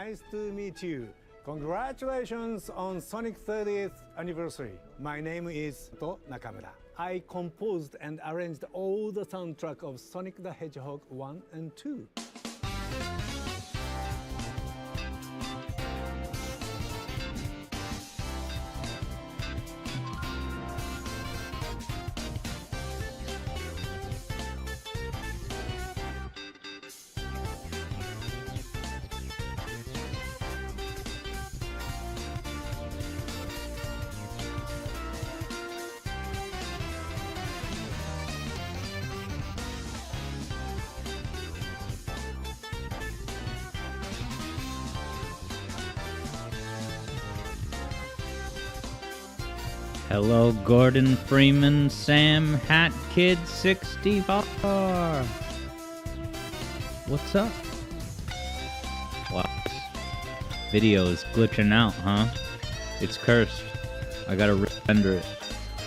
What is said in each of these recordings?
Nice to meet you. Congratulations on Sonic 30th anniversary. My name is To Nakamura. I composed and arranged all the soundtrack of Sonic the Hedgehog 1 and 2. Hello, Gordon Freeman, Sam, Hat Kid 64. What's up? Wow, this video is glitching out, huh? It's cursed. I gotta re-render it.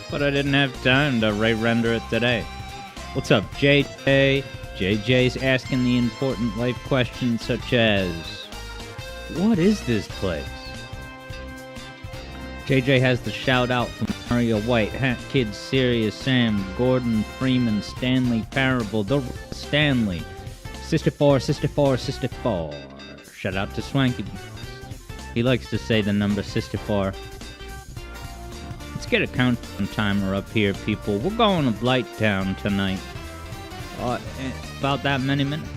But I didn't have time to re-render it today. What's up, JJ? JJ's asking the important life questions such as, what is this place? JJ has the shout out from Mario White, Hat Kid, Serious Sam, Gordon Freeman, Stanley Parable, The Stanley, Sister 4. Shout out to Swanky. He likes to say the number Sister 4. Let's get a countdown timer up here, people. We're going to Blighttown tonight. About that many minutes.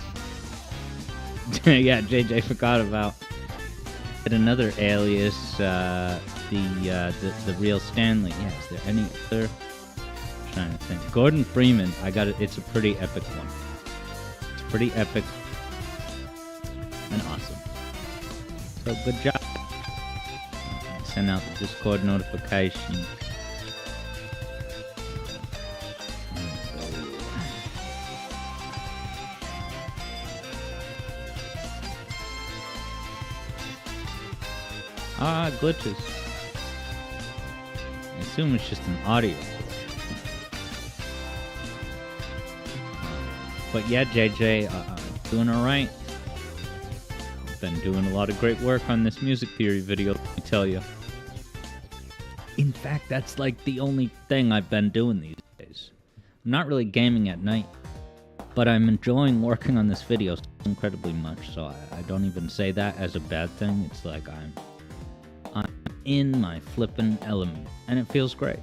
Yeah, JJ forgot about another alias. The real Stanley. Yeah, is there any other? I'm trying to think. Gordon Freeman. I got it. It's a pretty epic one. It's pretty epic and awesome. So good job. Send out the Discord notification. Glitches. I assume it's just an audio glitch. But yeah, JJ, doing alright. Been doing a lot of great work on this music theory video, let me tell you. In fact, that's like the only thing I've been doing these days. I'm not really gaming at night, but I'm enjoying working on this video incredibly much, so I don't even say that as a bad thing. It's like I'm in my flippin' element, and it feels great.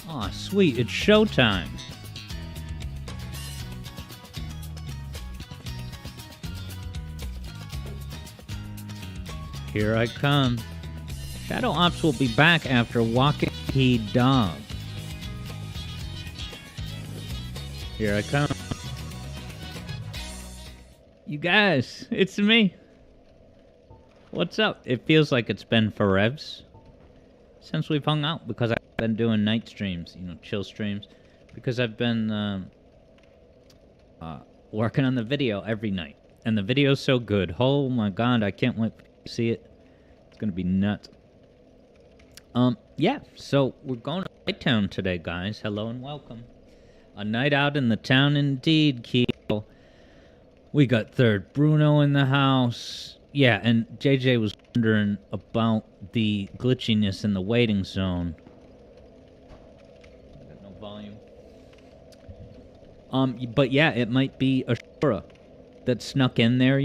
Aw, sweet, it's showtime. Here I come. Shadow Ops will be back after walking the dog. Here I come. You guys, it's me. What's up? It feels like it's been forevs since we've hung out because I've been doing night streams, chill streams, because I've been working on the video every night. And the video's so good. Oh my god, I can't wait to see it. It's gonna be nuts. Yeah, so we're going to Night Town today, guys. Hello and welcome. A night out in the town indeed, Keel. We got Third Bruno in the house. Yeah, and JJ was wondering about the glitchiness in the waiting zone. Got no volume. But yeah, it might be a Shura that snuck in there,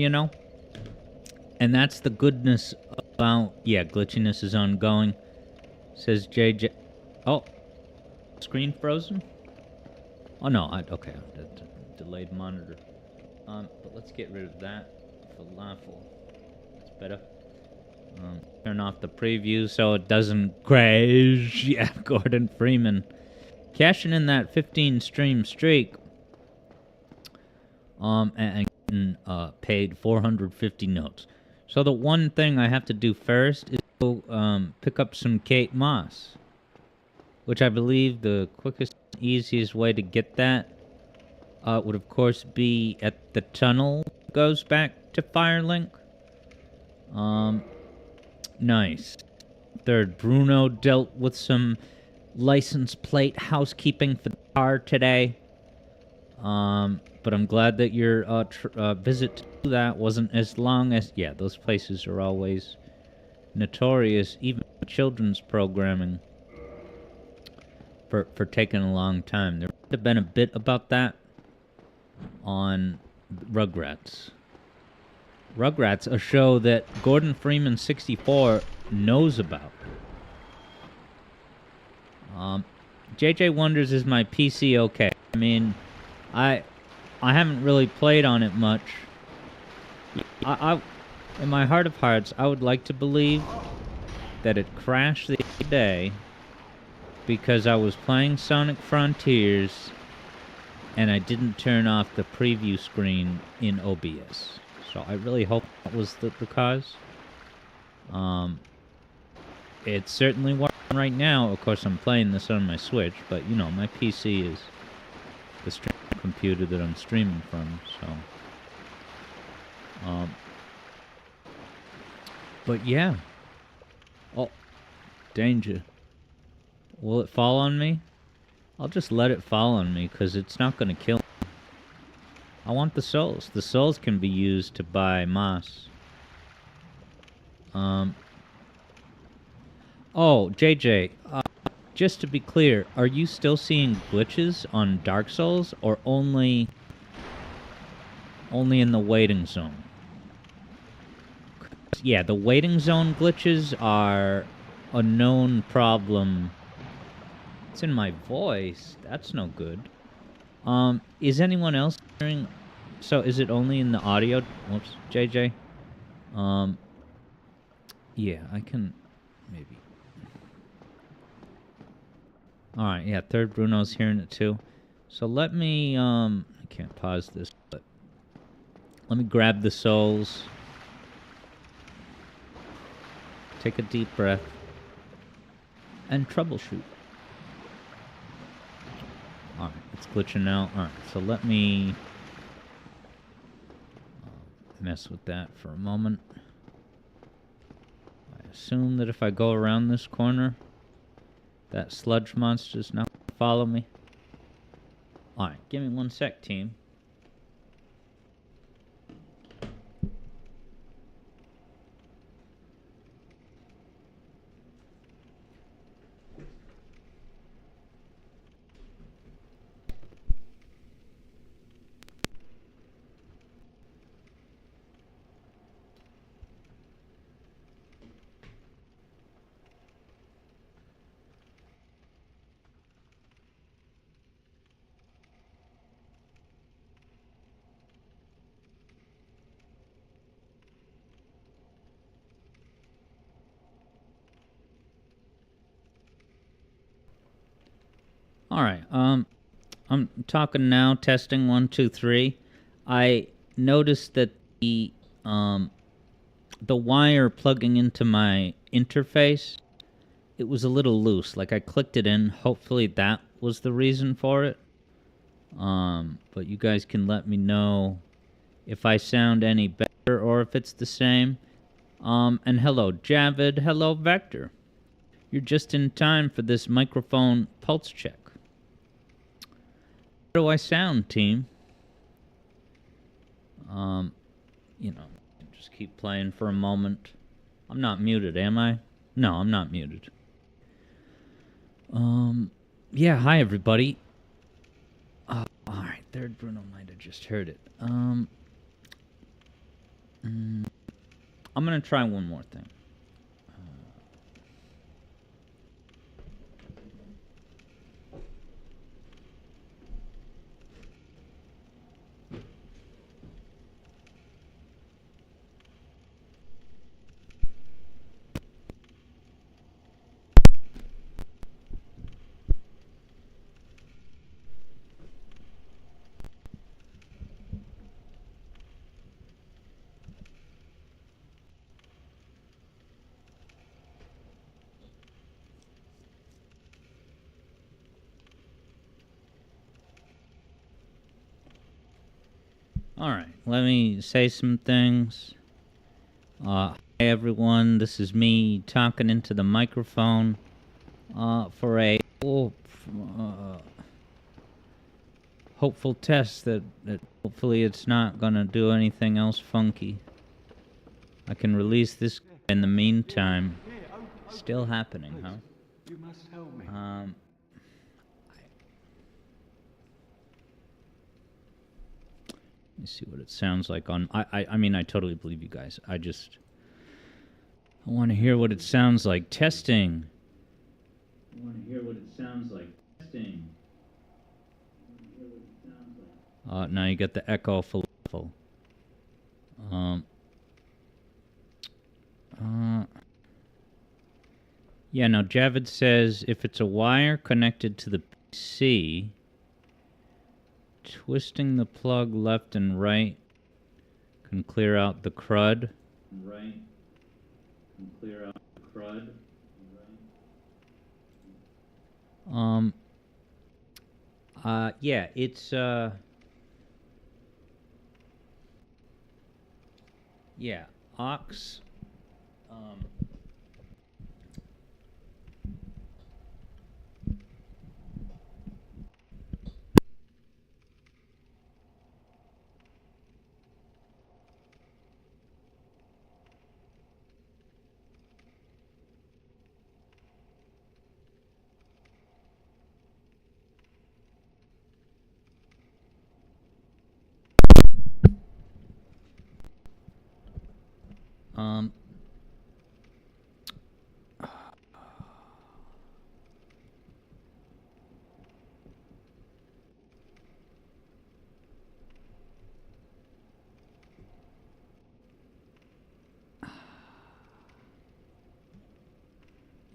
And that's the goodness about... Yeah, glitchiness is ongoing. Says JJ... Oh. Screen frozen? Oh, no. Okay. Delayed monitor. But let's get rid of that. Falafel. That's better. Turn off the preview so it doesn't crash. Yeah, Gordon Freeman. Cashing in that 15 stream streak. And paid 450 notes. So the one thing I have to do first is go pick up some Kate Moss, which I believe the quickest, easiest way to get that would of course be at the tunnel that goes back to Firelink. Nice. Third Bruno dealt with some license plate housekeeping for the car today. But I'm glad that your visit to that wasn't as long as... Yeah, those places are always notorious, even children's programming, for taking a long time. There would have been a bit about that on Rugrats. Rugrats, a show that Gordon Freeman 64 knows about. JJ wonders, is my PC okay? I mean, I haven't really played on it much. I in my heart of hearts, I would like to believe that it crashed the other day because I was playing Sonic Frontiers and I didn't turn off the preview screen in OBS. So I really hope that was the cause. It's certainly working right now. Of course, I'm playing this on my Switch, but my PC is the streaming computer that I'm streaming from, so... But yeah. Oh, danger. Will it fall on me? I'll just let it fall on me, because it's not going to kill me. I want the souls. The souls can be used to buy moss. Oh, JJ, just to be clear, are you still seeing glitches on Dark Souls, or only in the waiting zone? Yeah, the waiting zone glitches are a known problem. It's in my voice. That's no good. Is anyone else hearing? So is it only in the audio? Whoops, JJ. Yeah, I can maybe. All right, yeah, Third Bruno's hearing it too. So let me I can't pause this, but let me grab the souls. Take a deep breath and troubleshoot. All right, it's glitching out. All right, so let me mess with that for a moment. I assume that if I go around this corner, that sludge monster's not going to follow me. All right, give me 1 sec, team. All right. I'm talking now. Testing 1, 2, 3. I noticed that the wire plugging into my interface, it was a little loose. Like I clicked it in. Hopefully that was the reason for it. But you guys can let me know if I sound any better or if it's the same. And hello, Javid. Hello, Vector. You're just in time for this microphone pulse check. How do I sound, team? You know, just keep playing for a moment. I'm not muted, am I? No, I'm not muted. Yeah, hi everybody. Alright, third Bruno might have just heard it. I'm gonna try one more thing. Alright, let me say some things. Hi everyone, this is me talking into the microphone for a hopeful test that hopefully it's not gonna do anything else funky. I can release this in the meantime. Still happening, huh? You must help me. Let me see what it sounds like on... I mean, I totally believe you guys. I want to hear what it sounds like. Testing. I want to hear what it sounds like. Testing. Now you got the echo falafel. Yeah, now Javid says if it's a wire connected to the PC... Twisting the plug left and right can clear out the crud. Right. Can clear out the crud. Right. Yeah, it's yeah, aux.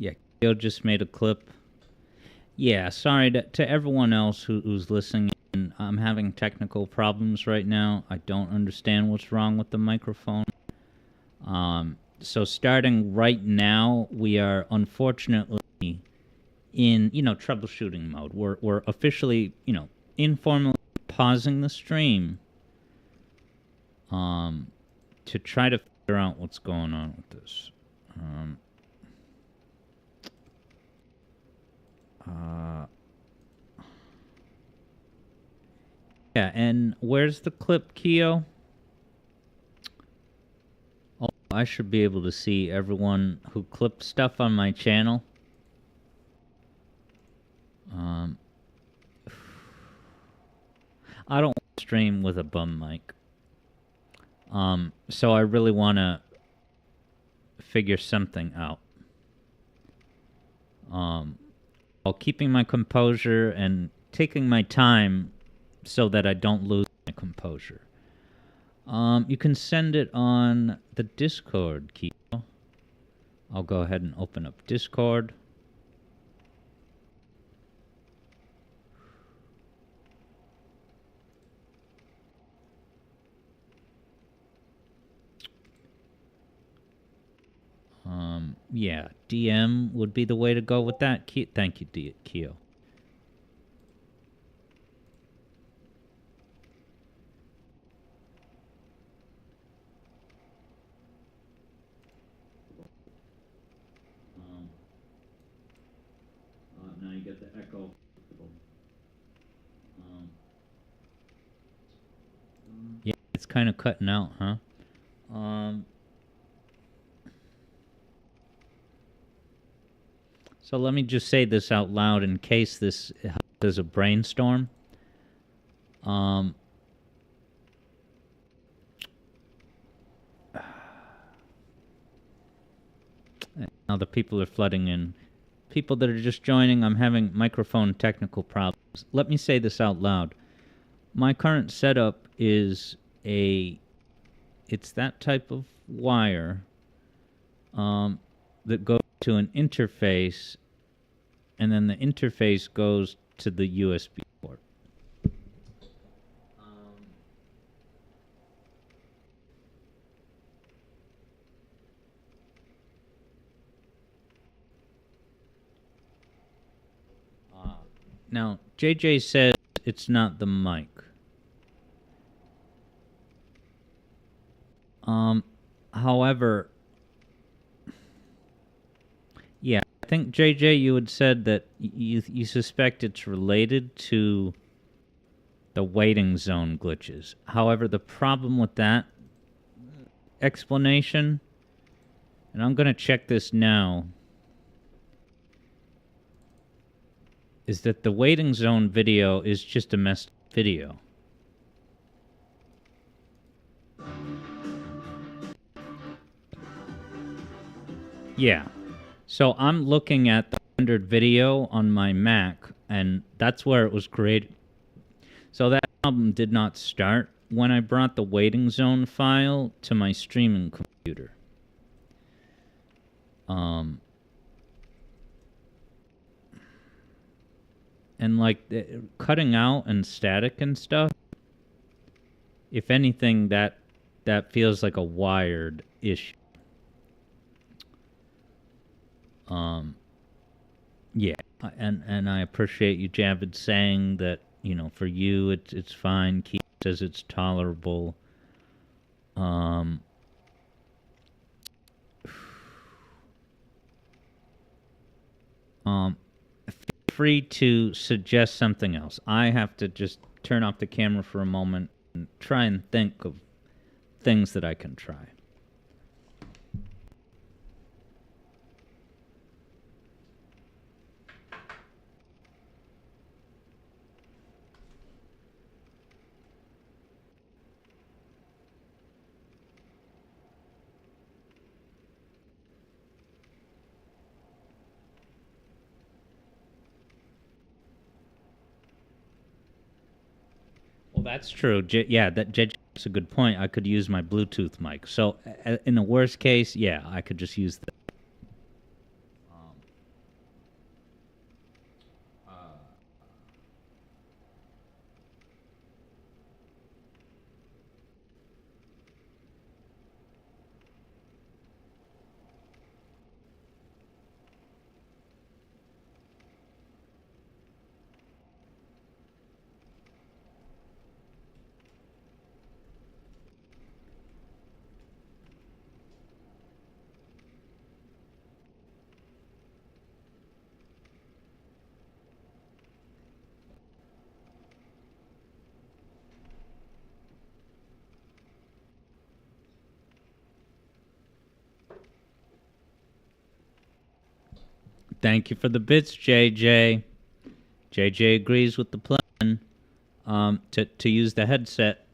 Yeah, Kyo just made a clip. Yeah, sorry to everyone else who's listening. I'm having technical problems right now. I don't understand what's wrong with the microphone. So starting right now, we are unfortunately in, troubleshooting mode. We're officially, informally pausing the stream to try to figure out what's going on with this. Yeah, and where's the clip, Keo? Oh, I should be able to see everyone who clipped stuff on my channel. I don't want to stream with a bum mic. So I really want to figure something out. While keeping my composure and taking my time so that I don't lose my composure. You can send it on the Discord, Keo. I'll go ahead and open up Discord. Yeah, DM would be the way to go with that. Thank you, Keo. Now you get the echo. Yeah, it's kind of cutting out, huh? So let me just say this out loud in case this is a brainstorm. Now the people are flooding in. People that are just joining, I'm having microphone technical problems. Let me say this out loud. My current setup is it's that type of wire that goes to an interface, and then the interface goes to the USB port. Now, JJ says it's not the mic. However, yeah, I think JJ, you had said that you suspect it's related to the waiting zone glitches. However, the problem with that explanation, and I'm going to check this now, is that the waiting zone video is just a messed video. Yeah. So I'm looking at the rendered video on my Mac, and that's where it was created. So that problem did not start when I brought the waiting zone file to my streaming computer. And like cutting out and static and stuff, if anything, that feels like a wired issue. Yeah, and I appreciate you, Javid, saying that, you know, for you it's fine. Keith says it's tolerable. Feel free to suggest something else. I have to just turn off the camera for a moment and try and think of things that I can try. Well, that's true. Yeah, that's a good point. I could use my Bluetooth mic. So, in the worst case, yeah, I could just use the. Thank you for the bits, JJ. JJ agrees with the plan. To use the headset.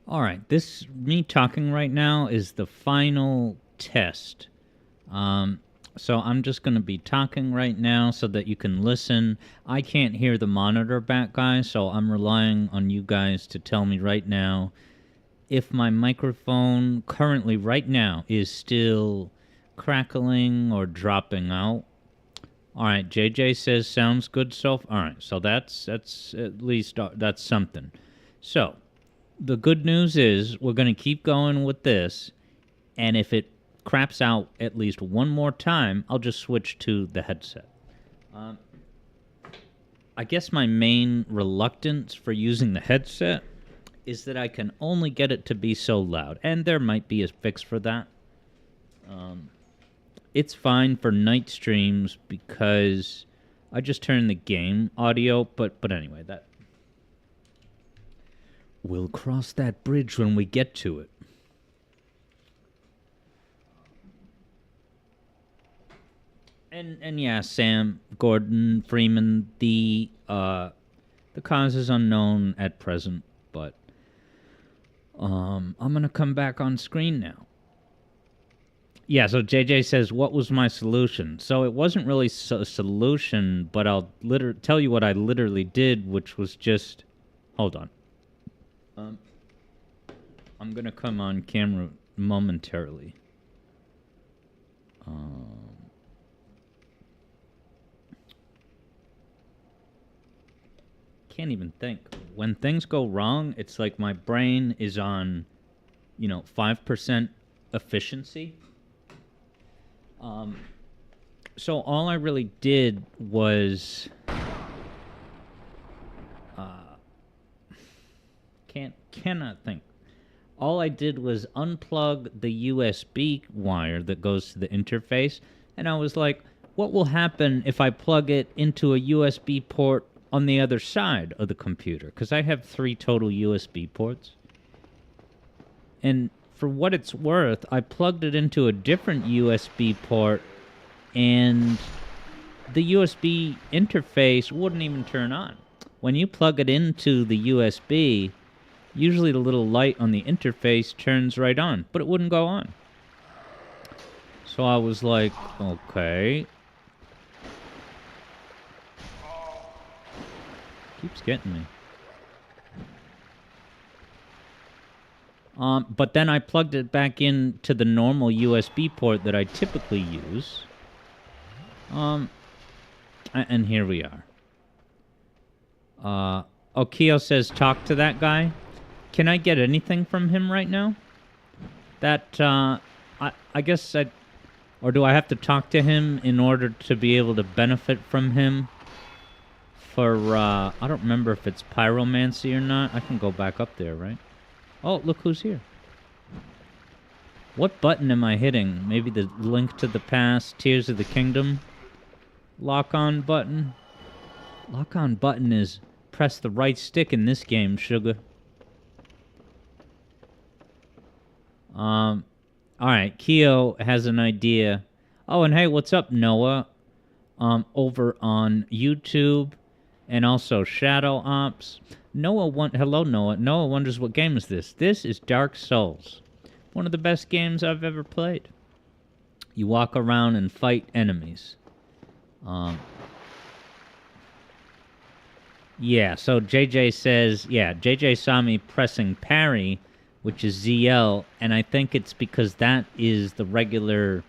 All right, this me talking right now is the final test. So I'm just going to be talking right now so that you can listen. I can't hear the monitor back, guys, so I'm relying on you guys to tell me right now if my microphone currently right now is still crackling or dropping out. All right, JJ says sounds good so far. All right, so that's at least that's something. So the good news is we're going to keep going with this, and if it craps out at least one more time, I'll just switch to the headset. I guess my main reluctance for using the headset is that I can only get it to be so loud, and there might be a fix for that. It's fine for night streams because I just turn the game audio, but anyway, that we'll cross that bridge when we get to it. And yeah, Sam Gordon Freeman, the cause is unknown at present, but I'm gonna come back on screen now. Yeah, so JJ says, what was my solution? So it wasn't really a solution, but I'll tell you what I literally did, which was just... Hold on. I'm going to come on camera momentarily. Can't even think. When things go wrong, it's like my brain is on, 5% efficiency. So all I really did was cannot think. All I did was unplug the USB wire that goes to the interface, and I was like, what will happen if I plug it into a USB port on the other side of the computer? Because I have 3 total USB ports. And for what it's worth, I plugged it into a different USB port, and the USB interface wouldn't even turn on. When you plug it into the USB, usually the little light on the interface turns right on, but it wouldn't go on. So I was like, okay. Keeps getting me. But then I plugged it back into the normal USB port that I typically use. And here we are. Okio says, talk to that guy. Can I get anything from him right now? That, I guess or do I have to talk to him in order to be able to benefit from him? For, I don't remember if it's pyromancy or not. I can go back up there, right? Oh, look who's here. What button am I hitting? Maybe the Link to the Past, Tears of the Kingdom lock-on button? Lock-on button is press the right stick in this game, sugar. Alright, Keo has an idea. Oh, and hey, what's up, Noah? Over on YouTube and also Shadow Ops. Hello, Noah. Noah wonders, what game is this? This is Dark Souls. One of the best games I've ever played. You walk around and fight enemies. Yeah, so JJ says, JJ saw me pressing parry, which is ZL, and I think it's because that is the regular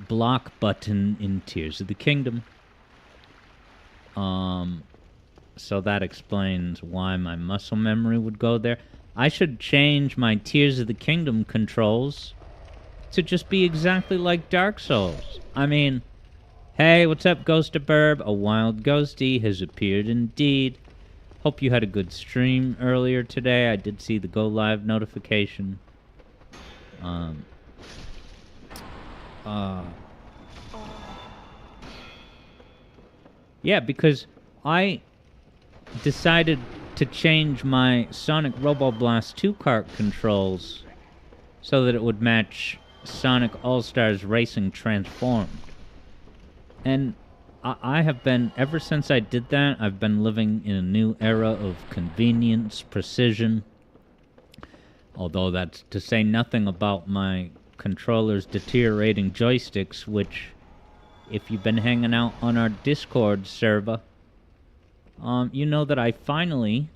block button in Tears of the Kingdom. So that explains why my muscle memory would go there. I should change my Tears of the Kingdom controls to just be exactly like Dark Souls. I mean, hey, what's up, Ghost of Burb? A wild ghosty has appeared indeed. Hope you had a good stream earlier today. I did see the go live notification. Yeah, because I decided to change my Sonic Robo Blast 2 kart controls so that it would match Sonic All-Stars Racing Transformed. And I have been, ever since I did that, I've been living in a new era of convenience, precision. Although that's to say nothing about my controller's deteriorating joysticks, which, if you've been hanging out on our Discord server, you know that I finally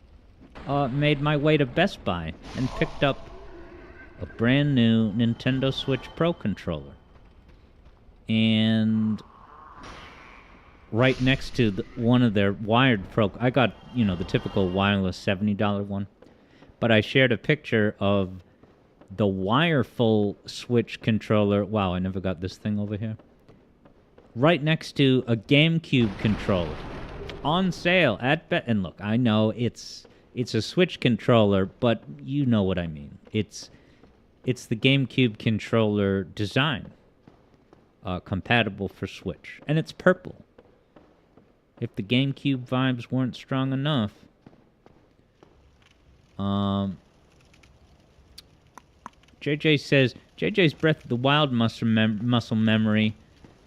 made my way to Best Buy and picked up a brand new Nintendo Switch Pro controller. And right next to one of their wired Pro, I got, the typical wireless $70 one. But I shared a picture of the wireful Switch controller. Wow, I never got this thing over here. Right next to a GameCube controller. On sale at and look, I know it's a Switch controller, but you know what I mean. It's the GameCube controller design. Compatible for Switch. And it's purple. If the GameCube vibes weren't strong enough. JJ says, JJ's Breath of the Wild muscle memory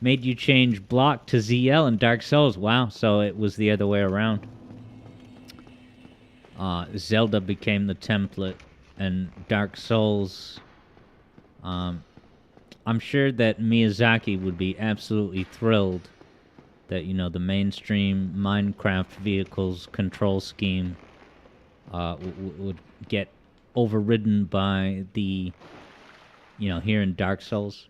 made you change block to ZL in Dark Souls. Wow, so it was the other way around. Zelda became the template, and Dark Souls... I'm sure that Miyazaki would be absolutely thrilled that, the mainstream Minecraft vehicles control scheme would get overridden by the, here in Dark Souls.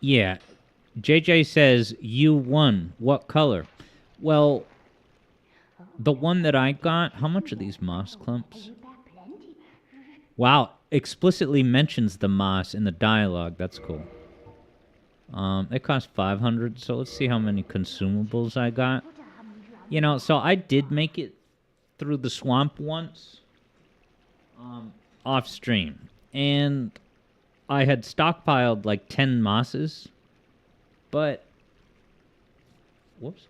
Yeah. JJ says, you won. What color? Well, the one that I got, how much are these moss clumps? Wow, explicitly mentions the moss in the dialogue. That's cool. It cost 500, so let's see how many consumables I got. So I did make it through the swamp once, off stream, and I had stockpiled like 10 mosses, but, whoops.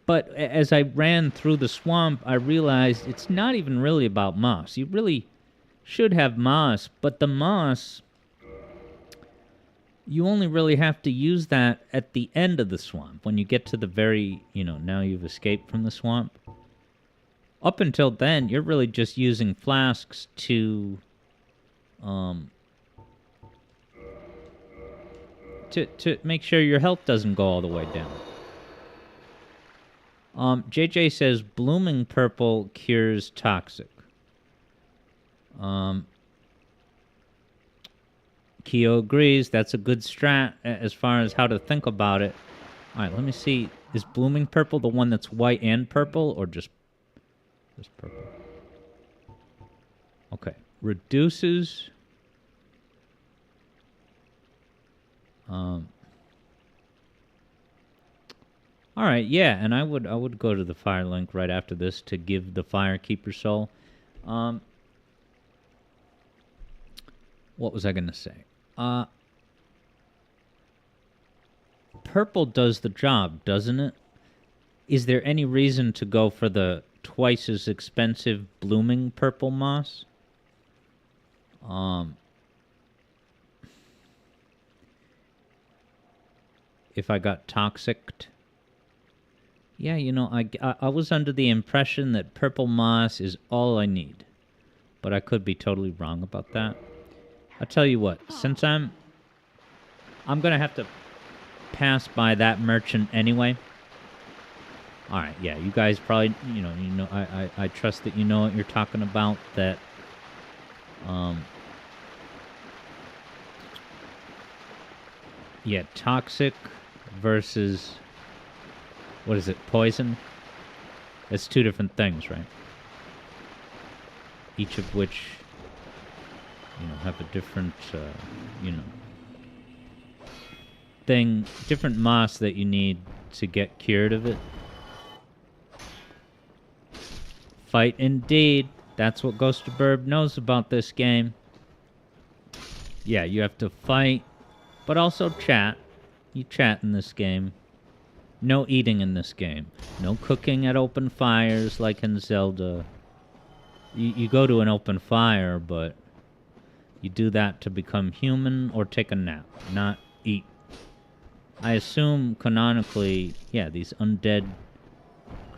But as I ran through the swamp, I realized it's not even really about moss. You really should have moss, but the moss, you only really have to use that at the end of the swamp. When you get to the very, now you've escaped from the swamp. Up until then, you're really just using flasks to make sure your health doesn't go all the way down. JJ says blooming purple cures toxic. Kyo agrees. That's a good strat as far as how to think about it. All right, let me see. Is blooming purple the one that's white and purple, or just purple? Okay. Reduces. All right, yeah, and I would go to the fire link right after this to give the Firekeeper soul. What was I going to say? Purple does the job, doesn't it? Is there any reason to go for the twice as expensive blooming purple moss? If I got toxicked? Yeah, I was under the impression that purple moss is all I need. But I could be totally wrong about that. I'll tell you what, since I'm going to have to pass by that merchant anyway. All right, yeah, you guys probably, I trust that you know what you're talking about, that, yeah, toxic versus, what is it, poison? It's two different things, right? Each of which, have a different, thing, different moss that you need to get cured of it. Fight indeed. That's what Ghost of Burb knows about this game. Yeah, you have to fight, but also chat. You chat in this game. No eating in this game. No cooking at open fires like in Zelda. You go to an open fire, but you do that to become human or take a nap, not eat. I assume canonically, yeah, these undead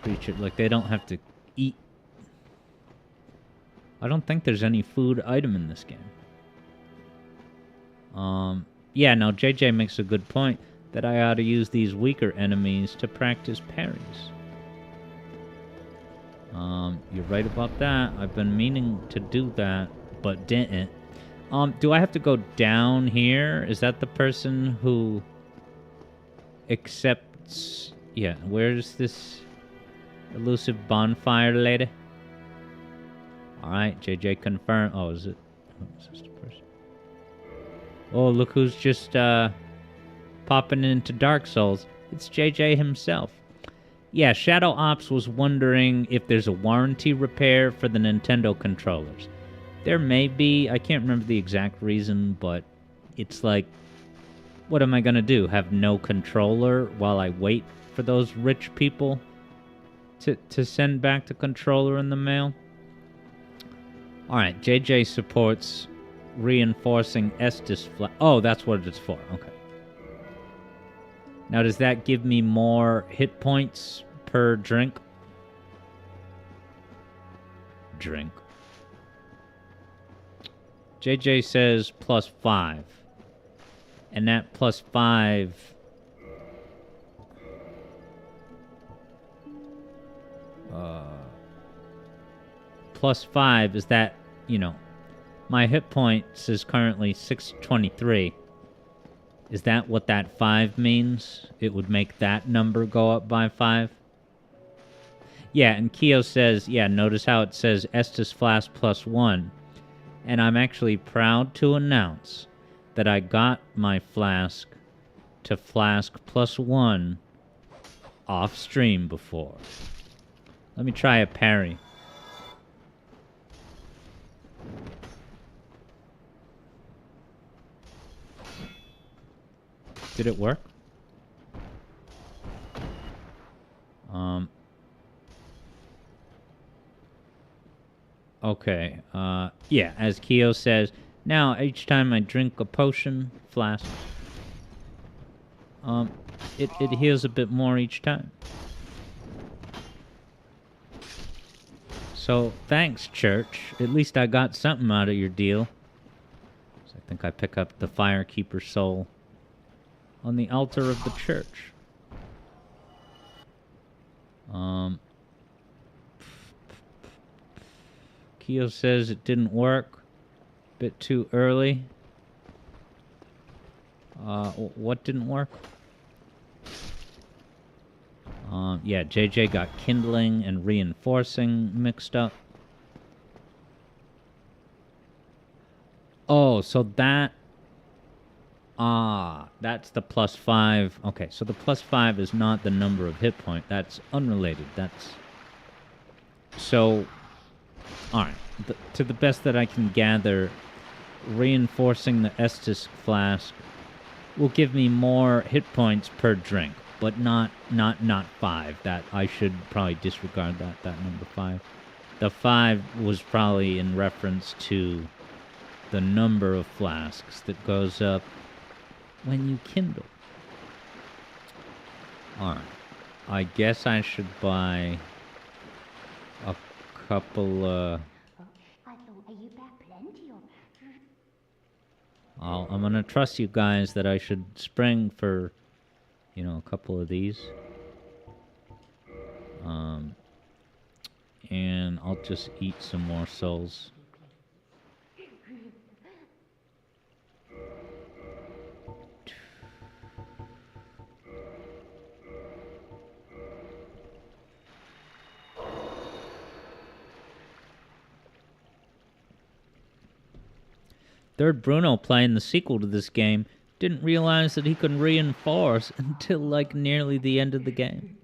creatures, like, they don't have to eat. I don't think there's any food item in this game. Yeah, no, JJ makes a good point that I ought to use these weaker enemies to practice parries. You're right about that. I've been meaning to do that, but didn't. Do I have to go down here? Is that the person who accepts... Yeah, where's this elusive bonfire lady? Alright, JJ confirmed. Oh, is it? Oh, is this the person? Oh, look who's just popping into Dark Souls. It's JJ himself. Yeah, Shadow Ops was wondering if there's a warranty repair for the Nintendo controllers. There may be. I can't remember the exact reason, but it's like, what am I going to do? Have no controller while I wait for those rich people to send back the controller in the mail? Alright, JJ supports reinforcing Estus flag. Oh, that's what it's for. Okay. Now, does that give me more hit points per drink? Drink. JJ says +5. And that +5... +5 is that, you know, my hit points is currently 623. Is that what that 5 means? It would make that number go up by 5? Yeah, and Kyo says, yeah, notice how it says Estus Flask +1. And I'm actually proud to announce that I got my flask to Flask +1 off stream before. Let me try a parry. Did it work? Okay. Yeah, as Kyo says, now each time I drink a potion flask, it heals a bit more each time. So thanks, church. At least I got something out of your deal. So I think I pick up the Firekeeper soul on the altar of the church. Kyo says it didn't work. Bit too early. What didn't work? Yeah, JJ got kindling and reinforcing mixed up. Oh, so that... that's the +5. Okay, so the +5 is not the number of hit point. That's unrelated. That's... So... Alright. To the best that I can gather, reinforcing the Estus Flask will give me more hit points per drink. But not 5. That I should probably disregard that number 5. The 5 was probably in reference to the number of flasks that goes up when you kindle. Alright. I guess I should buy a couple, I'm gonna trust you guys that I should spring for, you know, a couple of these. And I'll just eat some more souls. Third Bruno playing the sequel to this game didn't realize that he could reinforce until like nearly the end of the game.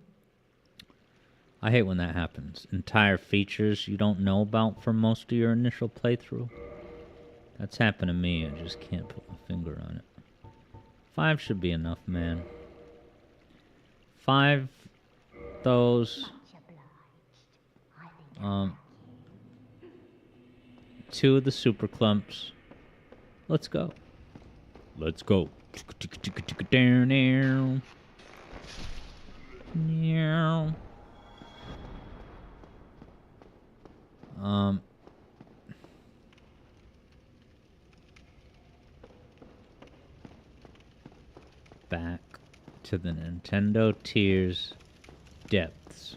I hate when that happens. Entire features you don't know about for most of your initial playthrough. That's happened to me. I just can't put my finger on it. 5 should be enough, man. 5 those. 2 of the super clumps. Let's go. Let's go. Back to the Nintendo Tears depths.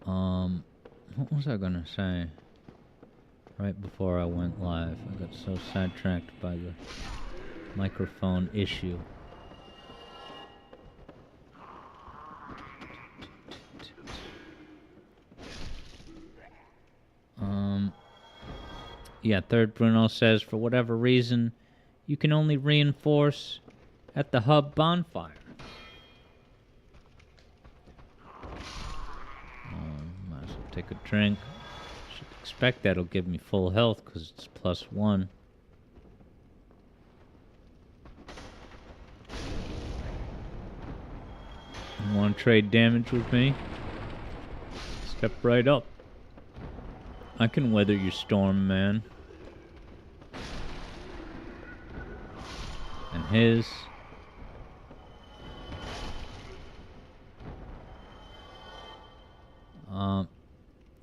What was I gonna say? Right before I went live, I got so sidetracked by the microphone issue. Yeah, Third Bruno says, for whatever reason, you can only reinforce at the hub bonfire. Might as well take a drink. Should expect that'll give me full health because it's +1. You want to trade damage with me? Step right up. I can weather your storm, man. And his.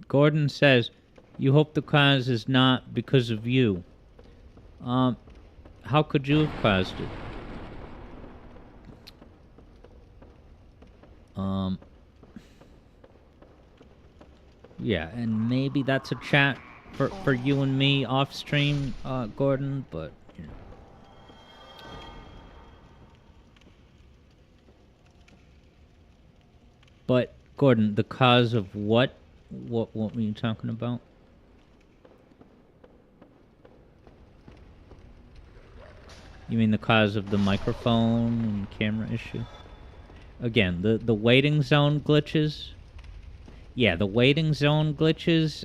Gordon says, you hope the cause is not because of you. How could you have caused it? Yeah, and maybe that's a chat for you and me off stream, Gordon, but you know. But Gordon, the cause of what? What were you talking about? You mean the cause of the microphone and camera issue? Again, the waiting zone glitches. Yeah, the waiting zone glitches.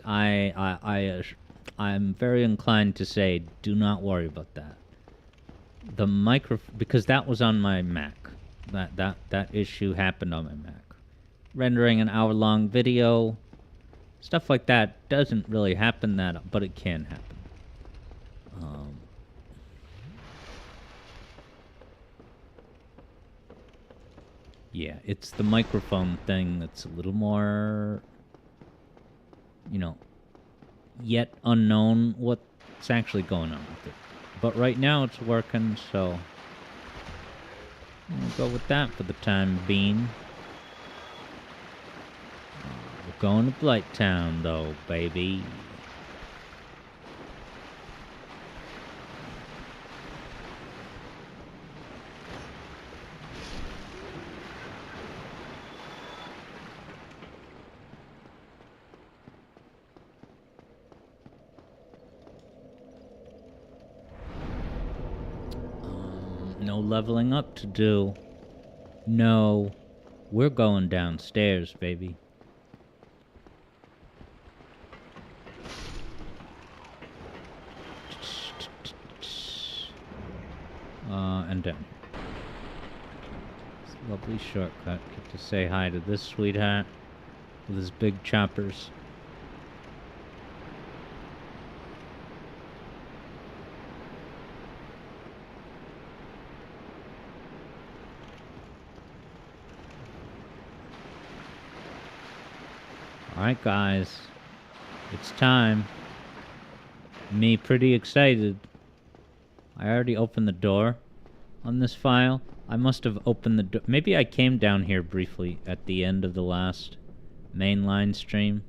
I'm very inclined to say, do not worry about that. The because that was on my Mac. That issue happened on my Mac. Rendering an hour-long video, stuff like that doesn't really happen but it can happen. Yeah, it's the microphone thing that's a little more, you know, yet unknown what's actually going on with it. But right now it's working, so we'll go with that for the time being. We're going to Blighttown, though, baby. No leveling up to do. No, we're going downstairs, baby. And down. It's a lovely shortcut. Get to say hi to this sweetheart with his big choppers. Alright guys, it's time. Me pretty excited. I already opened the door on this file. I must have opened the door. Maybe I came down here briefly at the end of the last mainline stream.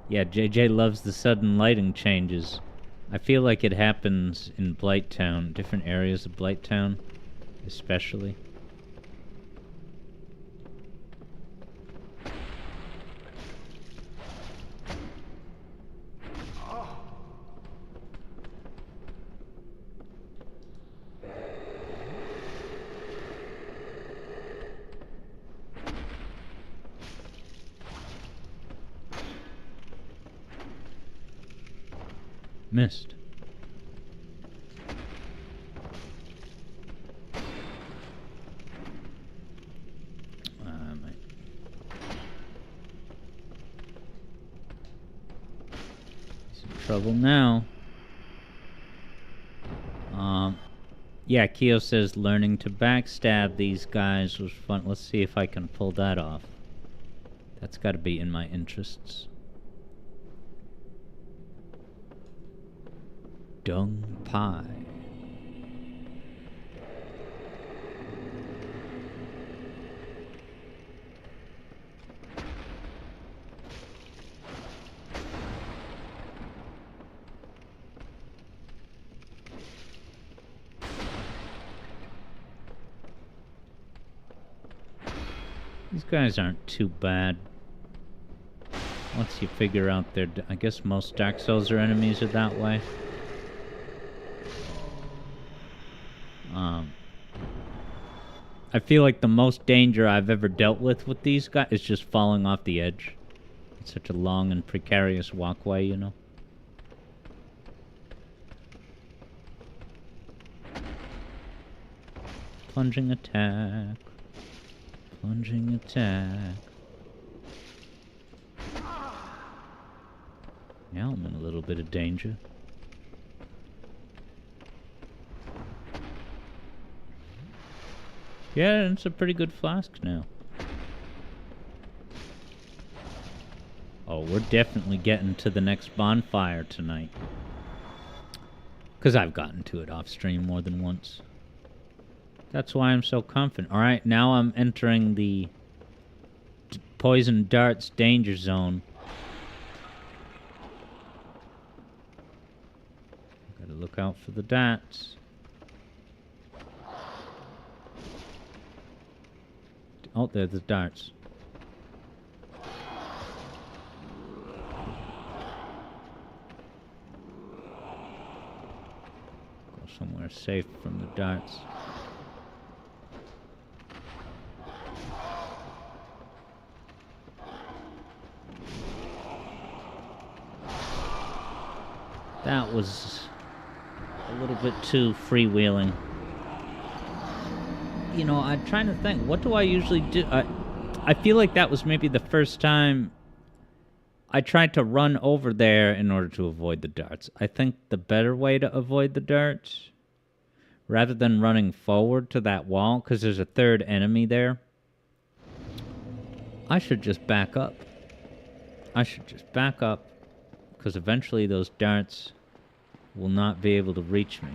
Yeah, JJ loves the sudden lighting changes. I feel like it happens in Blighttown, different areas of Blighttown, especially. Missed. He's in trouble now. Yeah, Keo says learning to backstab these guys was fun. Let's see if I can pull that off. That's got to be in my interests. Dung pie. These guys aren't too bad. Once you figure out their... I guess most Dark Souls enemies are that way. I feel like the most danger I've ever dealt with these guys is just falling off the edge. It's such a long and precarious walkway, you know? Plunging attack. Plunging attack. Now I'm in a little bit of danger. Yeah, it's a pretty good flask now. Oh, we're definitely getting to the next bonfire tonight. Because I've gotten to it off stream more than once. That's why I'm so confident. Alright, now I'm entering the poison darts danger zone. Gotta look out for the darts. Oh, there's the darts. Go somewhere safe from the darts. That was a little bit too freewheeling. You know, I'm trying to think. What do I usually do? I feel like that was maybe the first time I tried to run over there in order to avoid the darts. I think the better way to avoid the darts, rather than running forward to that wall, because there's a third enemy there, I should just back up. I should just back up, because eventually those darts will not be able to reach me.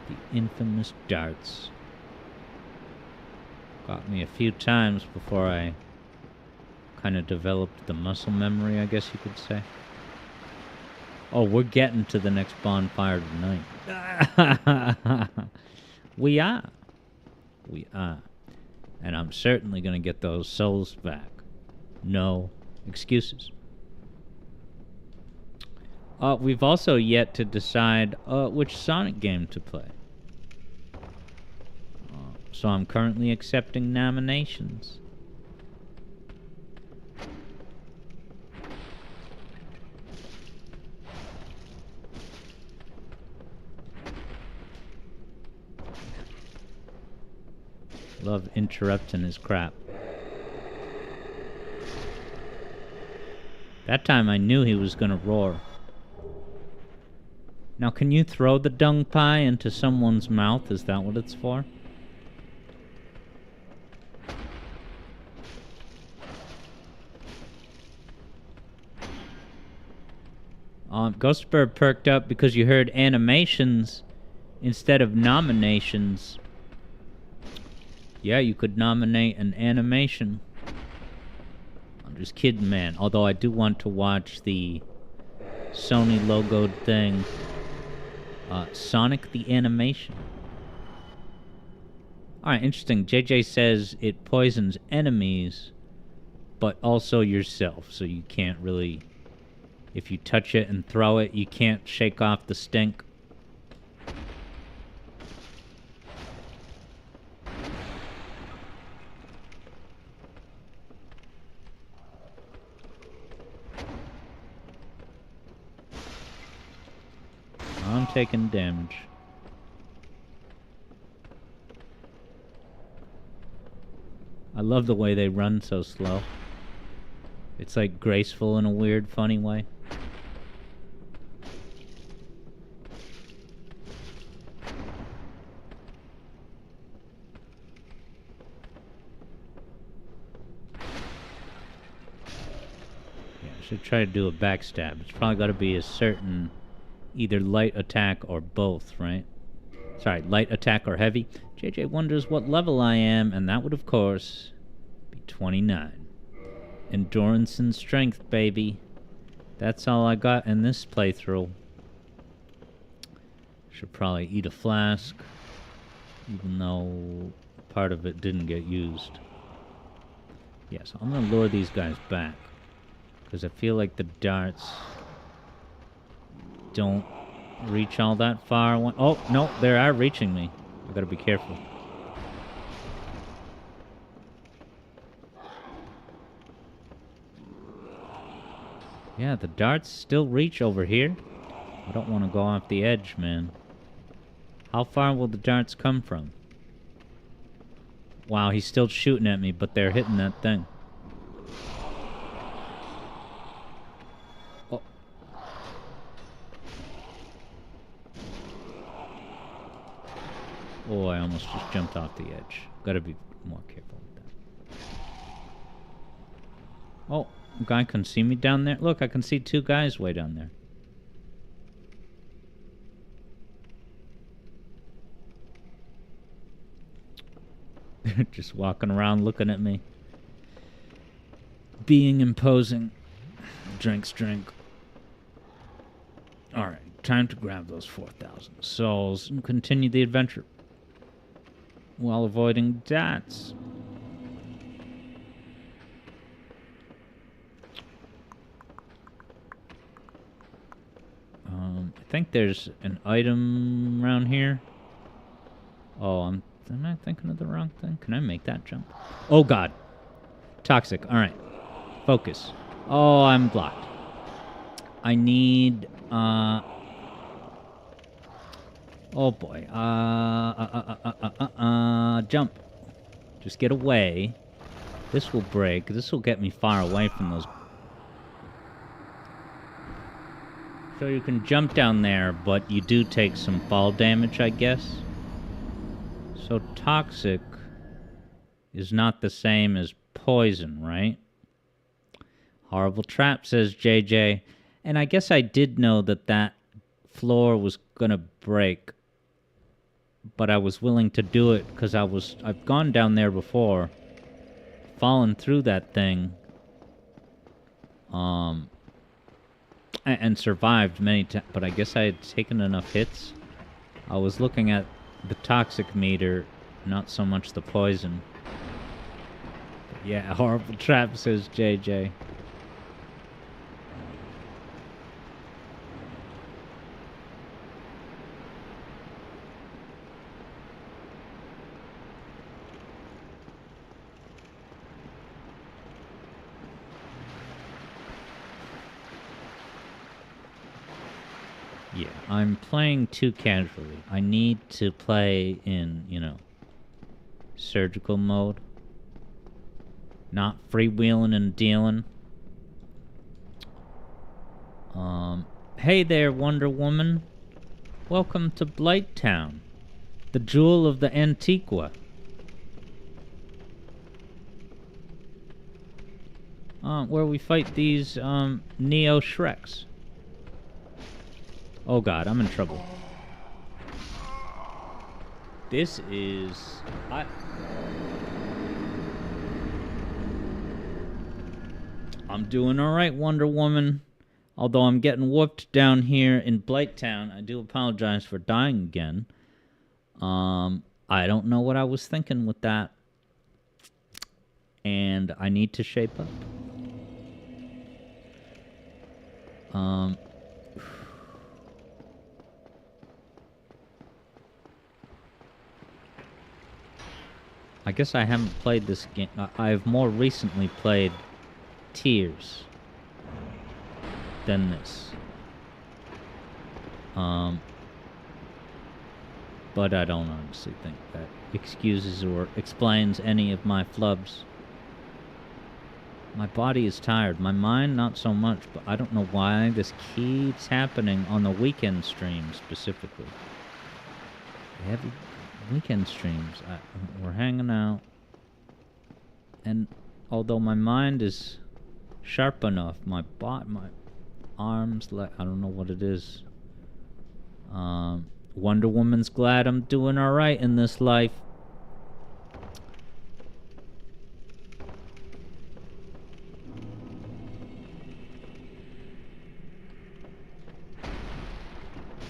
The infamous darts. Got me a few times before I kind of developed the muscle memory, I guess you could say. Oh, we're getting to the next bonfire tonight. We are. We are. And I'm certainly going to get those souls back. No excuses. We've also yet to decide which Sonic game to play. So I'm currently accepting nominations. Love interrupting his crap. That time I knew he was gonna roar. Now can you throw the dung pie into someone's mouth? Is that what it's for? Ghostbird perked up because you heard animations instead of nominations. Yeah, you could nominate an animation. I'm just kidding, man. Although I do want to watch the Sony logoed thing. Sonic the Animation. Alright, interesting. JJ says it poisons enemies, but also yourself. So you can't really... If you touch it and throw it, you can't shake off the stink. I'm taking damage. I love the way they run so slow. It's like graceful in a weird, funny way. Yeah, I should try to do a backstab. It's probably got to be a certain either light attack or both, right? Sorry, light attack or heavy. JJ wonders what level I am, and that would, of course, be 29. Endurance and strength, baby. That's all I got in this playthrough. Should probably eat a flask, even though part of it didn't get used. Yes, I'm gonna lure these guys back, because I feel like the darts don't reach all that far. Oh, no, they are reaching me. I gotta be careful. Yeah, the darts still reach over here. I don't want to go off the edge, man. How far will the darts come from? Wow, he's still shooting at me, but they're hitting that thing. Oh. Oh, I almost just jumped off the edge. Gotta be more careful with that. Oh, a guy can see me down there. Look, I can see two guys way down there. They're just walking around looking at me. Being imposing. Drink. Alright, time to grab those 4,000 souls and continue the adventure. While avoiding dots. I think there's an item around here. Oh, am I thinking of the wrong thing? Can I make that jump? Oh, God. Toxic. All right. Focus. Oh, I'm blocked. I need, oh, boy. Jump. Just get away. This will break. This will get me far away from those. So you can jump down there, but you do take some fall damage, I guess. So toxic is not the same as poison, right? Horrible trap, says JJ. And I guess I did know that that floor was gonna break. But I was willing to do it because I've gone down there before. Fallen through that thing. And survived many times, but I guess I had taken enough hits. I was looking at the toxic meter, not so much the poison. But yeah, horrible trap, says JJ. Yeah, I'm playing too casually. I need to play in, you know, surgical mode. Not freewheeling and dealing. Hey there, Wonder Woman. Welcome to Blighttown, the jewel of the Antiqua. Where we fight these, Neo Shreks. Oh God, I'm in trouble. This is... I'm doing alright, Wonder Woman. Although I'm getting whooped down here in Blighttown. I do apologize for dying again. I don't know what I was thinking with that. And I need to shape up. I guess I haven't played this game. I've more recently played Tears than this. But I don't honestly think that excuses or explains any of my flubs. My body is tired. My mind, not so much, but I don't know why this keeps happening on the weekend streams specifically. Heavy weekend streams. We're hanging out. And although my mind is sharp enough, my arms, I don't know what it is. Wonder Woman's glad I'm doing alright in this life.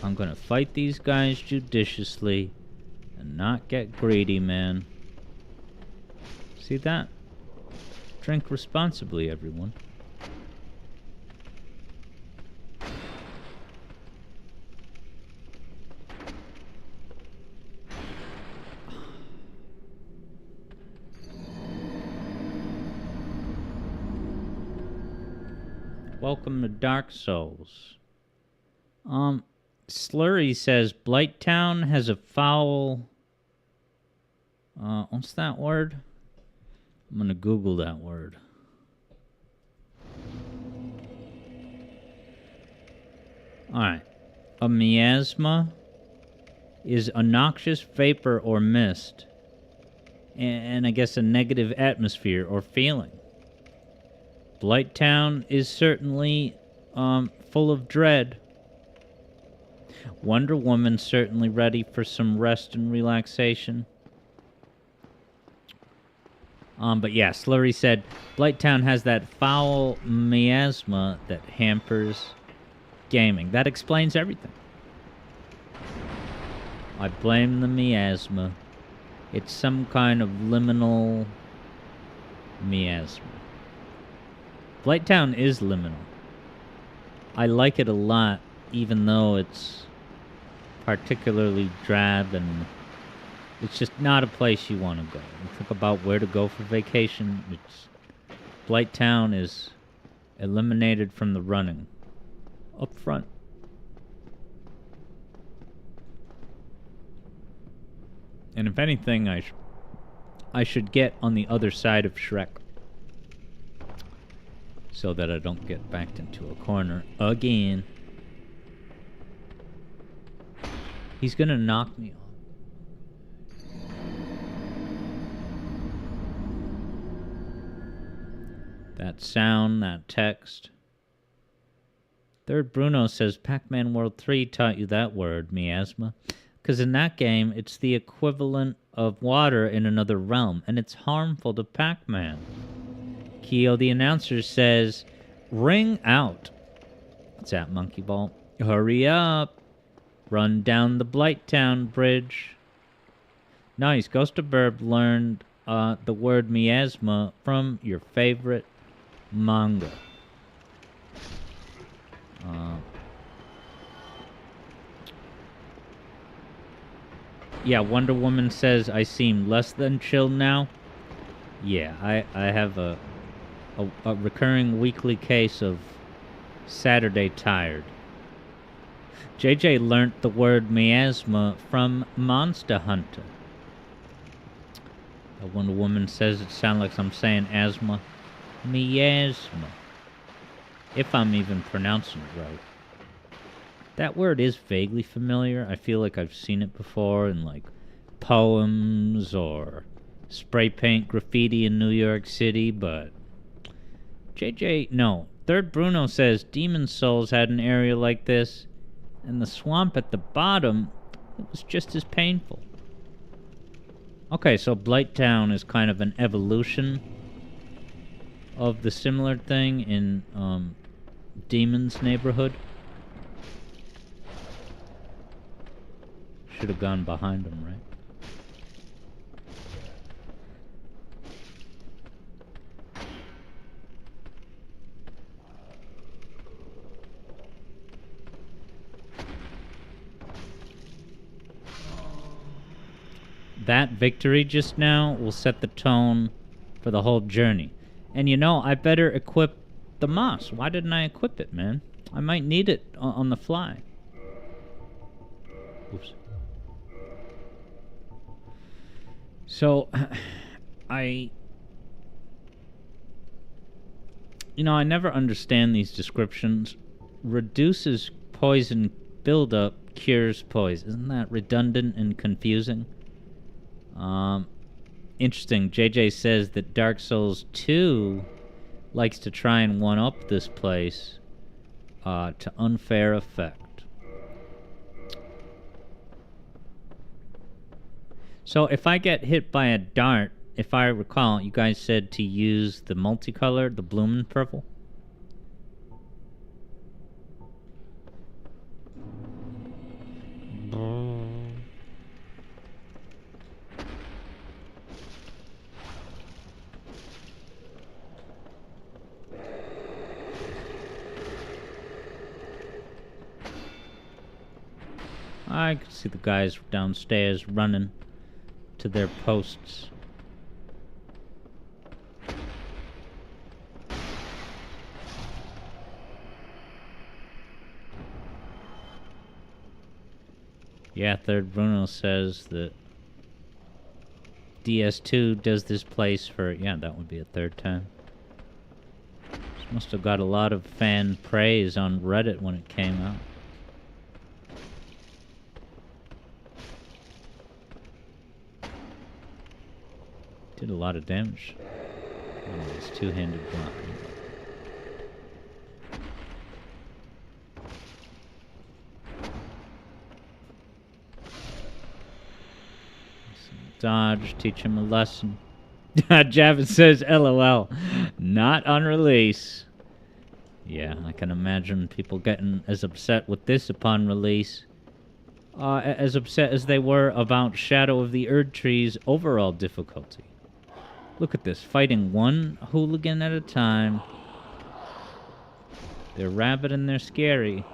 I'm gonna fight these guys judiciously and not get greedy, man. See that? Drink responsibly, everyone. Welcome to Dark Souls. Slurry says Blighttown has a foul... what's that word? I'm gonna Google that word. Alright. A miasma is a noxious vapor or mist. And I guess a negative atmosphere or feeling. Blighttown is certainly full of dread. Wonder Woman certainly ready for some rest and relaxation. But yeah, Slurry said, Blighttown has that foul miasma that hampers gaming. That explains everything. I blame the miasma. It's some kind of liminal miasma. Blighttown is liminal. I like it a lot, even though it's particularly drab and it's just not a place you want to go. You think about where to go for vacation. Blighttown is eliminated from the running. Up front. And if anything, I should get on the other side of Shrek. So that I don't get backed into a corner again. He's gonna knock me off. That sound, that text. Third Bruno says Pac-Man World 3 taught you that word, miasma. Because in that game, it's the equivalent of water in another realm, and it's harmful to Pac-Man. Keo, the announcer, says, ring out. What's that, Monkey Ball? Hurry up. Run down the Blighttown bridge. Nice. Ghost of Burb learned the word miasma from your favorite manga. Yeah, Wonder Woman says I seem less than chill now. Yeah, I have a recurring weekly case of Saturday tired. JJ learnt the word miasma from Monster Hunter. Wonder Woman says it sounds like I'm saying asthma. Miasma. If I'm even pronouncing it right. That word is vaguely familiar. I feel like I've seen it before in like poems or spray paint graffiti in New York City, but JJ, no. Third Bruno says Demon Souls had an area like this, and the swamp at the bottom, it was just as painful. Okay, so Blighttown is kind of an evolution of the similar thing in Demon's neighborhood. Should have gone behind him, right? That victory just now will set the tone for the whole journey. And you know, I better equip the moss. Why didn't I equip it, man? I might need it on the fly. Oops. So, I never understand these descriptions. Reduces poison buildup, cures poison. Isn't that redundant and confusing? Interesting. JJ says that Dark Souls 2 likes to try and one-up this place to unfair effect. So if I get hit by a dart, if I recall, you guys said to use the multicolor, the bloomin' purple. I can see the guys downstairs running to their posts. Yeah, Third Bruno says that DS2 does this place for, yeah, that would be a third time. This must have got a lot of fan praise on Reddit when it came out. Did a lot of damage. Oh, it's two-handed blocking. Dodge, teach him a lesson. Javin says, LOL. Not on release. Yeah, I can imagine people getting as upset with this upon release. As upset as they were about Shadow of the Erd Tree's overall difficulty. Look at this, fighting one hooligan at a time. They're rabid and they're scary.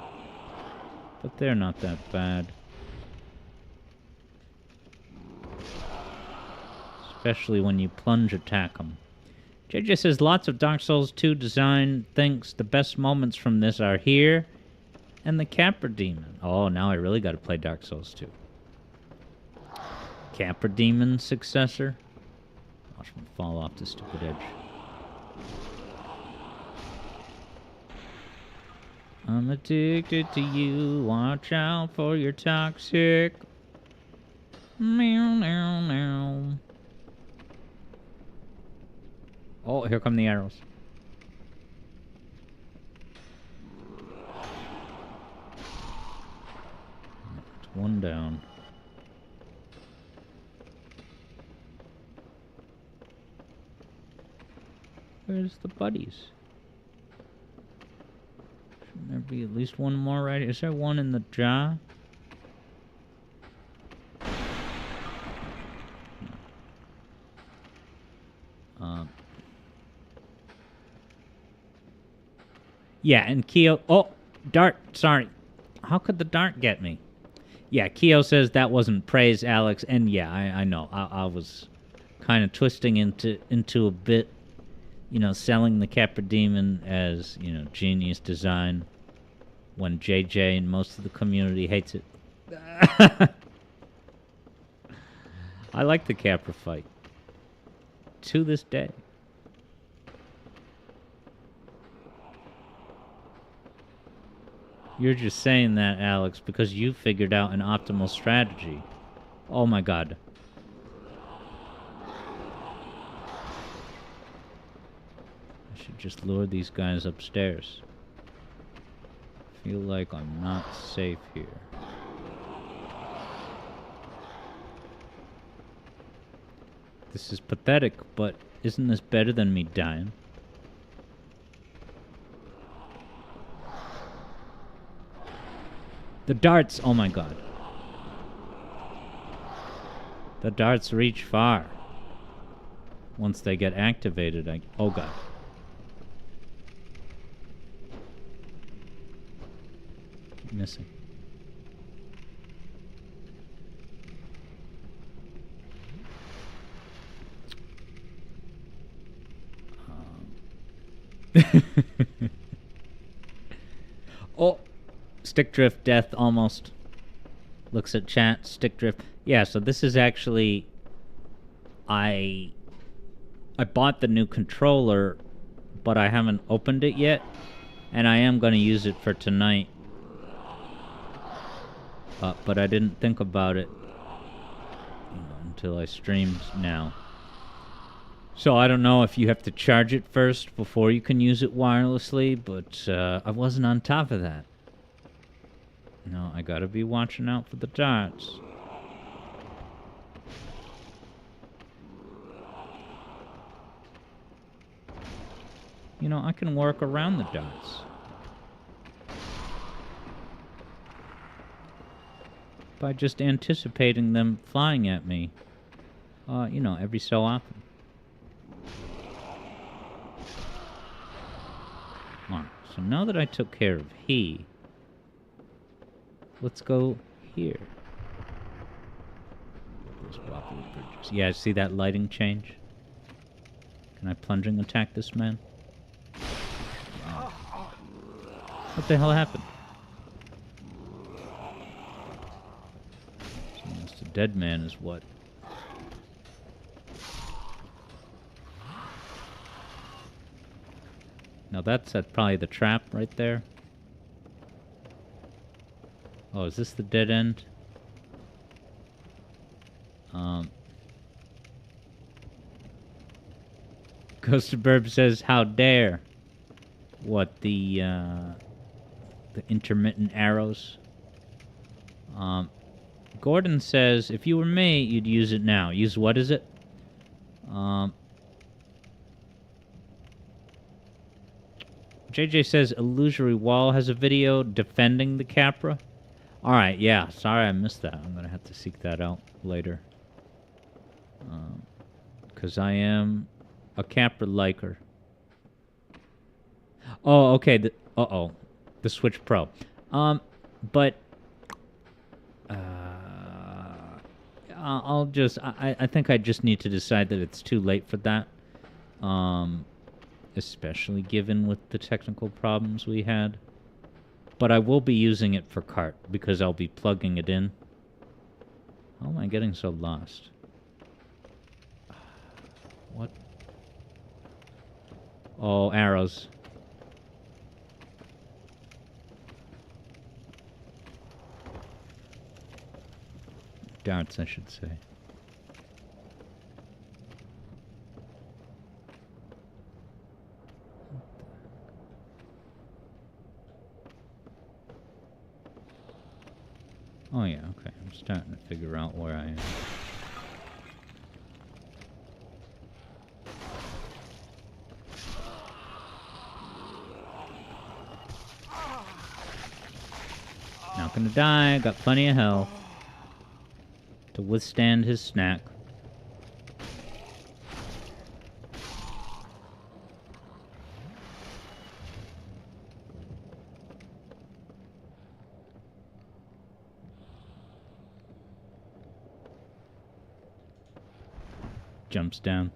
But they're not that bad. Especially when you plunge attack them. JJ says lots of Dark Souls 2 design thinks the best moments from this are here and the Capra Demon. Oh, now I really got to play Dark Souls 2. Capra Demon successor. Watch me fall off the stupid edge. I'm addicted to you. Watch out for your toxic. Meow, meow, meow. Oh, here come the arrows. It's one down. Where's the buddies? Shouldn't there be at least one more right here? Is there one in the jaw? Yeah, and Keo... Oh, dart. Sorry. How could the dart get me? Yeah, Keo says that wasn't praise, Alex. And yeah, I know. I was kind of twisting into a bit, selling the Capra Demon as, genius design when JJ and most of the community hates it. I like the Capra fight. To this day. You're just saying that, Alex, because you figured out an optimal strategy. Oh my god. I should just lure these guys upstairs. Feel like I'm not safe here. This is pathetic, but isn't this better than me dying? The darts, oh my god. The darts reach far. Once they get activated, oh god. Keep missing. Oh! Stick drift death almost. Looks at chat. Stick drift. Yeah, so this is actually I bought the new controller, but I haven't opened it yet, and I am going to use it for tonight. But I didn't think about it until I streamed now. So I don't know if you have to charge it first before you can use it wirelessly, but I wasn't on top of that. No, I gotta be watching out for the darts. You know, I can work around the darts. By just anticipating them flying at me, you know, every so often. Alright, so now that I took care of he, let's go here. Those wobbly bridges. Yeah, see that lighting change? Can I plunging attack this man? What the hell happened? Almost a dead man is what? Now that's probably the trap right there. Oh, is this the dead end? Ghost of Burb says, how dare? What, the intermittent arrows? Gordon says, if you were me, you'd use it now. Use what is it? JJ says, Illusory Wall has a video defending the Capra. Alright, yeah, sorry I missed that. I'm gonna have to seek that out later. Because I am a Capra liker. Oh, okay, the Switch Pro. But I'll just, I think I just need to decide that it's too late for that. Especially given with the technical problems we had. But I will be using it for cart, because I'll be plugging it in. How am I getting so lost? What? Oh, arrows. Darts, I should say. Oh yeah, okay. I'm starting to figure out where I am. Not gonna die, got plenty of health to withstand his snack. Jumps down.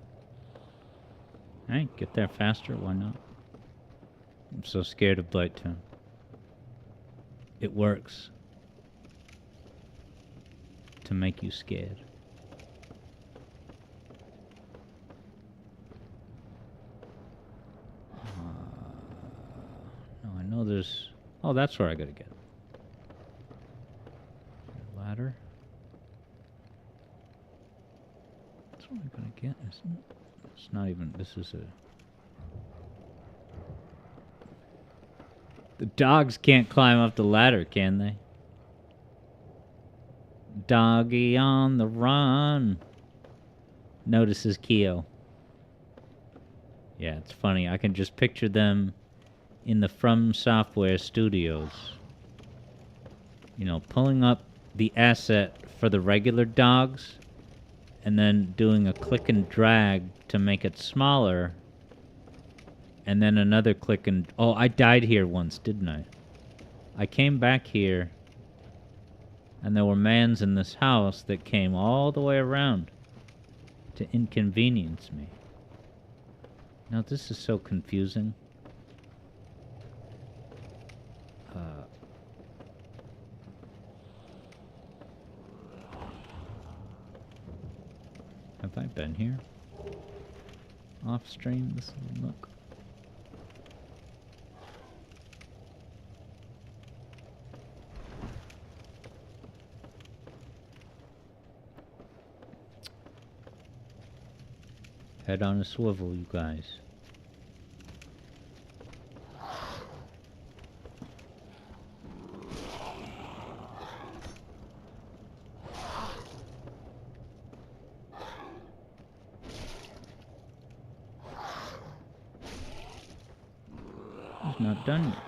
Hey, get there faster, why not? I'm so scared of Blight Town. It works to make you scared. No, I know there's... Oh, that's where I gotta get. Ladder. That's what I'm gonna get, isn't it? It's not even... This is a... The dogs can't climb up the ladder, can they? Doggy on the run. Notices Keo. Yeah, it's funny. I can just picture them in the From Software studios. You know, pulling up the asset for the regular dogs and then doing a click and drag to make it smaller. And then another click and... Oh, I died here once, didn't I? I came back here, and there were mans in this house that came all the way around to inconvenience me. Now, this is so confusing. Have I been here? Off stream, this will look. Head on a swivel, you guys. He's not done yet.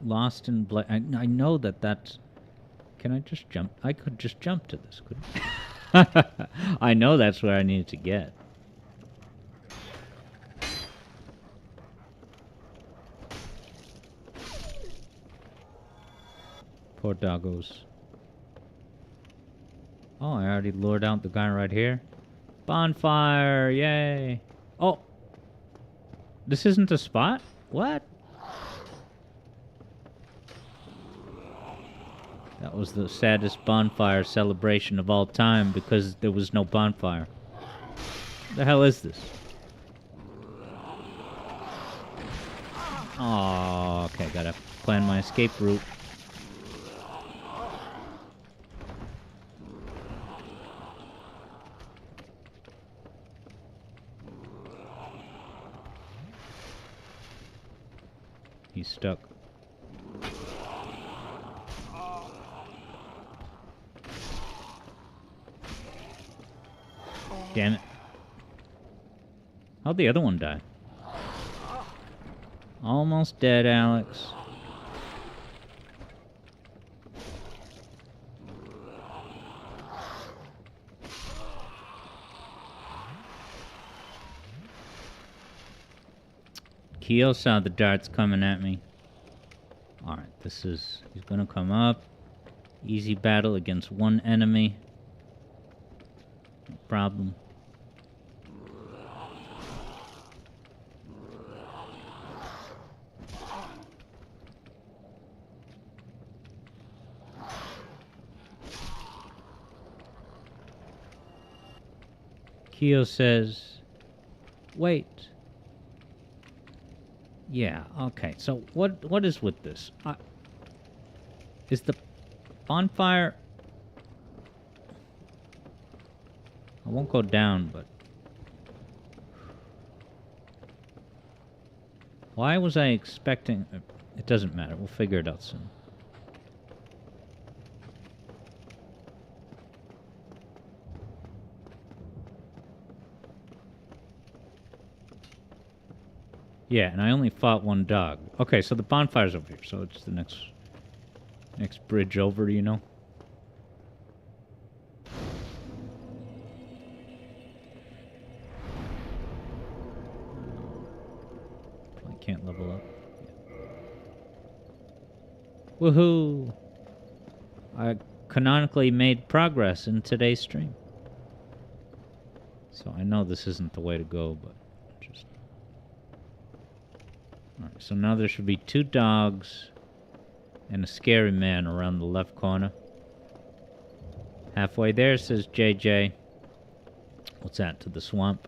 Lost in Black. I know that that's... Can I just jump? I could just jump to this, couldn't I? I know that's where I need to get. Poor doggos. Oh, I already lured out the guy right here. Bonfire! Yay! Oh! This isn't a spot? What? That was the saddest bonfire celebration of all time because there was no bonfire. The hell is this? Oh, okay, gotta plan my escape route. He's stuck. Damn it. How'd the other one die? Almost dead, Alex. Keo saw the darts coming at me. Alright, this is... He's gonna come up. Easy battle against one enemy. No problem. Keo says, wait. Yeah, okay. So what is with this? Is the bonfire... I won't go down, but... Why was I expecting... It doesn't matter. We'll figure it out soon. Yeah, and I only fought one dog. Okay, so the bonfire's over here, so it's the next bridge over, you know? I can't level up. Yeah. Woohoo! I canonically made progress in today's stream. So I know this isn't the way to go, but just... Alright, so now there should be 2 dogs and a scary man around the left corner. Halfway there, says JJ. What's that, to the swamp?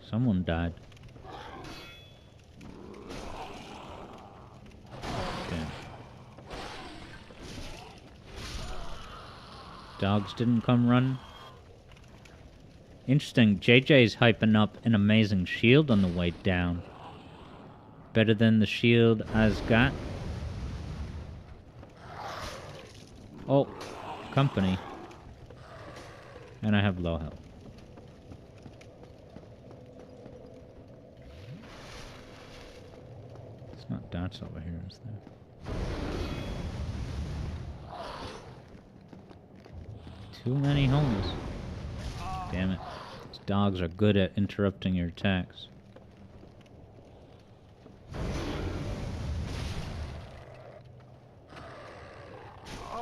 Someone died. Dogs didn't come running. Interesting, JJ's hyping up an amazing shield on the way down. Better than the shield I've got. Oh, company. And I have low health. It's not dots over here, is there? Too many homeless. Damn it. These dogs are good at interrupting your attacks.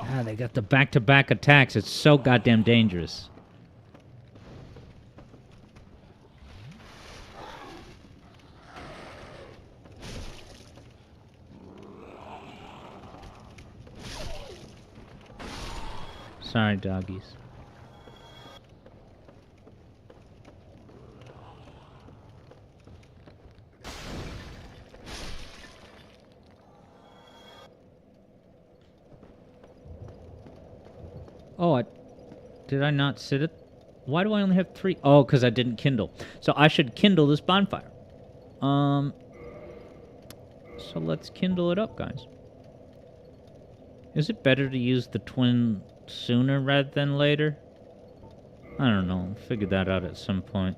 Ah, they got the back-to-back attacks. It's so goddamn dangerous. Sorry, doggies. Oh, did I not sit it? Why do I only have 3? Oh, because I didn't kindle. So I should kindle this bonfire. So let's kindle it up, guys. Is it better to use the twin sooner rather than later? I don't know. I'll figure that out at some point.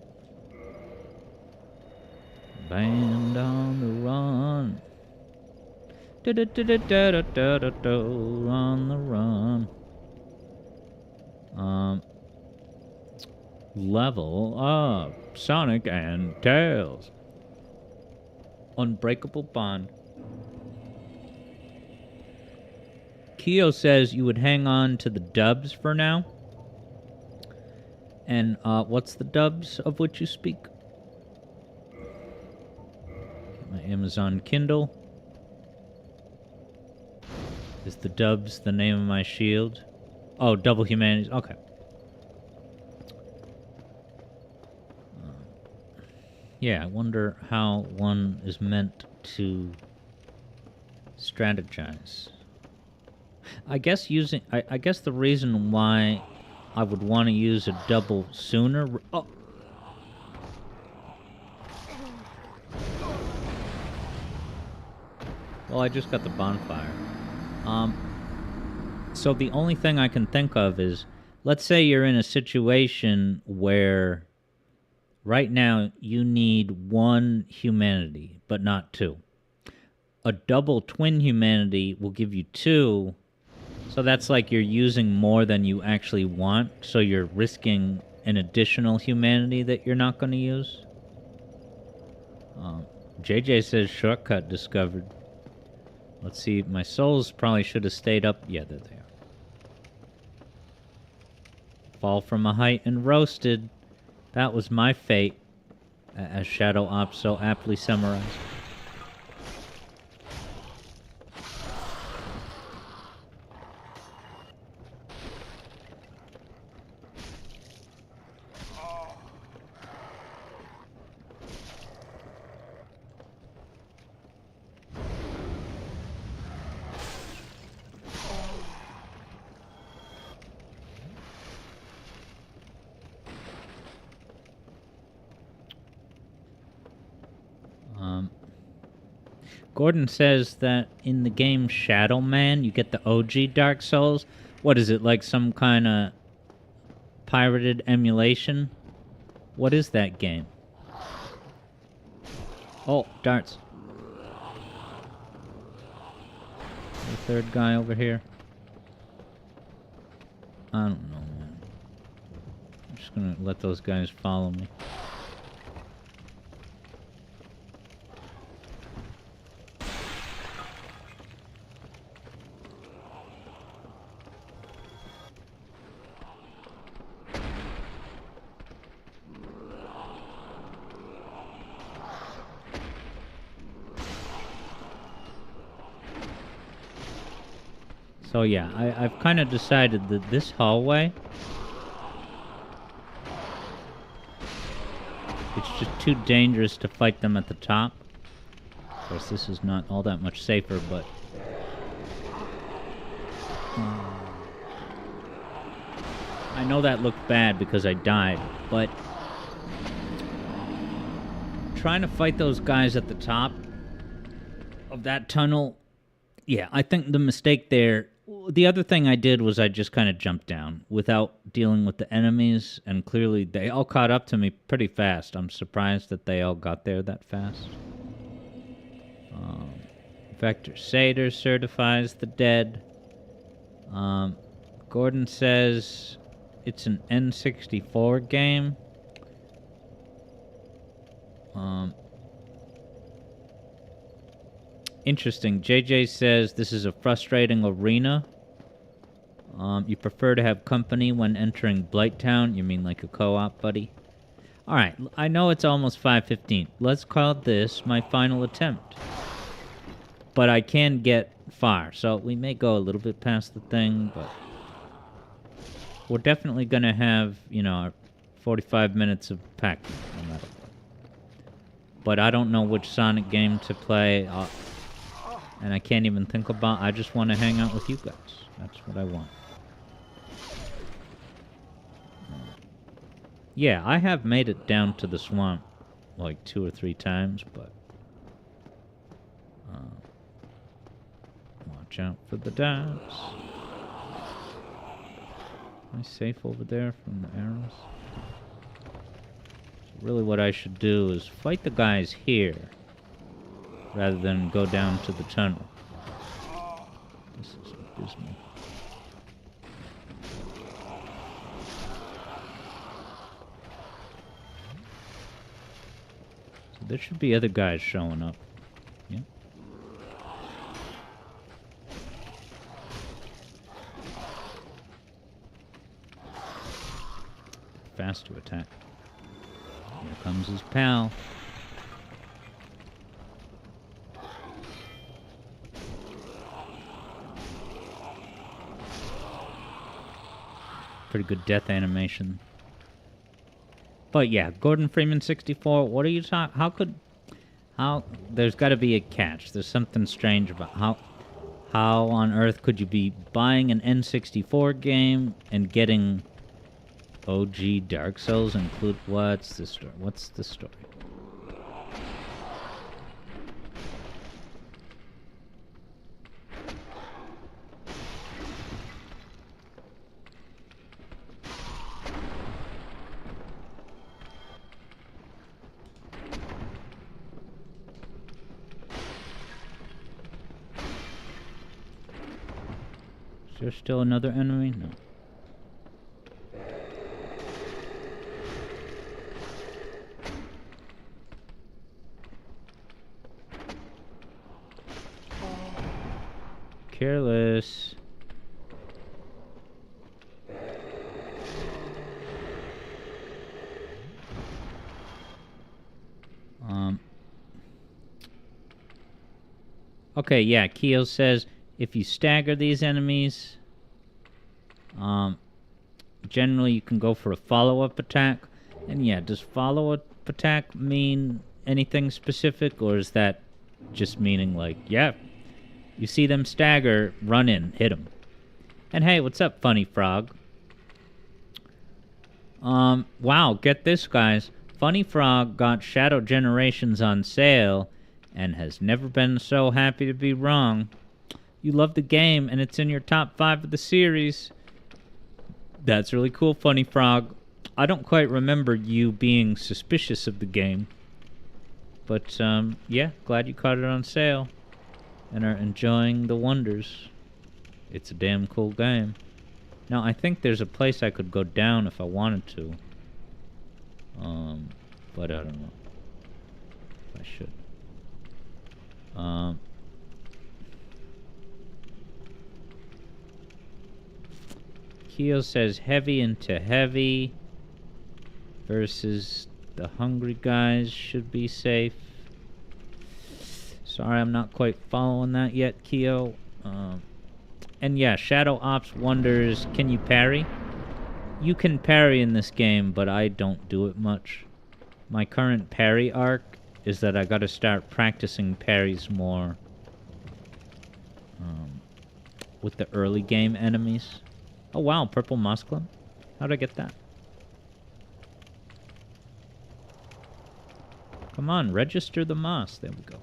Band on the run. Da-da-da-da-da-da-da-da. On the run. Level up. Sonic and Tails. Unbreakable bond. Kyo says you would hang on to the dubs for now. And what's the dubs of which you speak? My Amazon Kindle. Is the dubs the name of my shield? Oh, Double Humanities. Okay. Yeah, I wonder how one is meant to strategize. I guess using... I guess the reason why I would want to use a double sooner... Oh! Well, I just got the bonfire. So the only thing I can think of is... Let's say you're in a situation where... Right now, you need 1 humanity, but not 2. A double twin humanity will give you 2... So that's like you're using more than you actually want, so you're risking an additional humanity that you're not going to use. JJ says shortcut discovered. Let's see, my souls probably should have stayed up. Yeah, there they are. Fall from a height and roasted. That was my fate, as Shadow Ops so aptly summarized. Gordon says that in the game Shadow Man, you get the OG Dark Souls. What is it, like some kind of pirated emulation? What is that game? Oh, darts. The third guy over here. I don't know, man. I'm just gonna let those guys follow me. So yeah, I've kind of decided that this hallway, it's just too dangerous to fight them at the top. Of course, this is not all that much safer, but... I know that looked bad because I died, but... Trying to fight those guys at the top of that tunnel... Yeah, I think the mistake there... The other thing I did was I just kind of jumped down without dealing with the enemies, and clearly they all caught up to me pretty fast. I'm surprised that they all got there that fast. Vector Sater certifies the dead. Gordon says it's an N64 game. Interesting. JJ says this is a frustrating arena. You prefer to have company when entering Blighttown? You mean like a co-op, buddy? Alright, I know it's almost 5:15. Let's call this my final attempt. But I can get far, so we may go a little bit past the thing, but... we're definitely gonna have, you know, 45 minutes of Pac-Man, no matter what. But I don't know which Sonic game to play, and I can't even think about... I just want to hang out with you guys. That's what I want. Yeah, I have made it down to the swamp like 2 or 3 times, but watch out for the dives. Am I safe over there from the arrows? So really what I should do is fight the guys here rather than go down to the tunnel. This is abysmal. There should be other guys showing up. Yeah. Fast to attack. Here comes his pal. Pretty good death animation. But yeah, Gordon Freeman 64, what are you talking... How... There's got to be a catch. There's something strange about how on earth could you be buying an N64 game and getting OG Dark Souls include... What's the story? What's the story? Is there still another enemy? No. Careless. Okay, yeah, Keo says if you stagger these enemies, generally you can go for a follow-up attack. And yeah, does follow-up attack mean anything specific, or is that just meaning like, yeah, you see them stagger, run in, hit them. And hey, what's up, Funny Frog? Wow, get this, guys. Funny Frog got Shadow Generations on sale and has never been so happy to be wrong. You love the game, and it's in your top 5 of the series. That's really cool, Funny Frog. I don't quite remember you being suspicious of the game. But, yeah, glad you caught it on sale and are enjoying the wonders. It's a damn cool game. Now, I think there's a place I could go down if I wanted to. But I don't know if I should. Keo says heavy into heavy versus the hungry guys should be safe. Sorry, I'm not quite following that yet, Keo. And yeah, Shadow Ops wonders, can you parry? You can parry in this game, but I don't do it much. My current parry arc is that I gotta start practicing parries more with the early game enemies. Oh wow, purple musculum. How'd I get that? Come on, register the moss. There we go.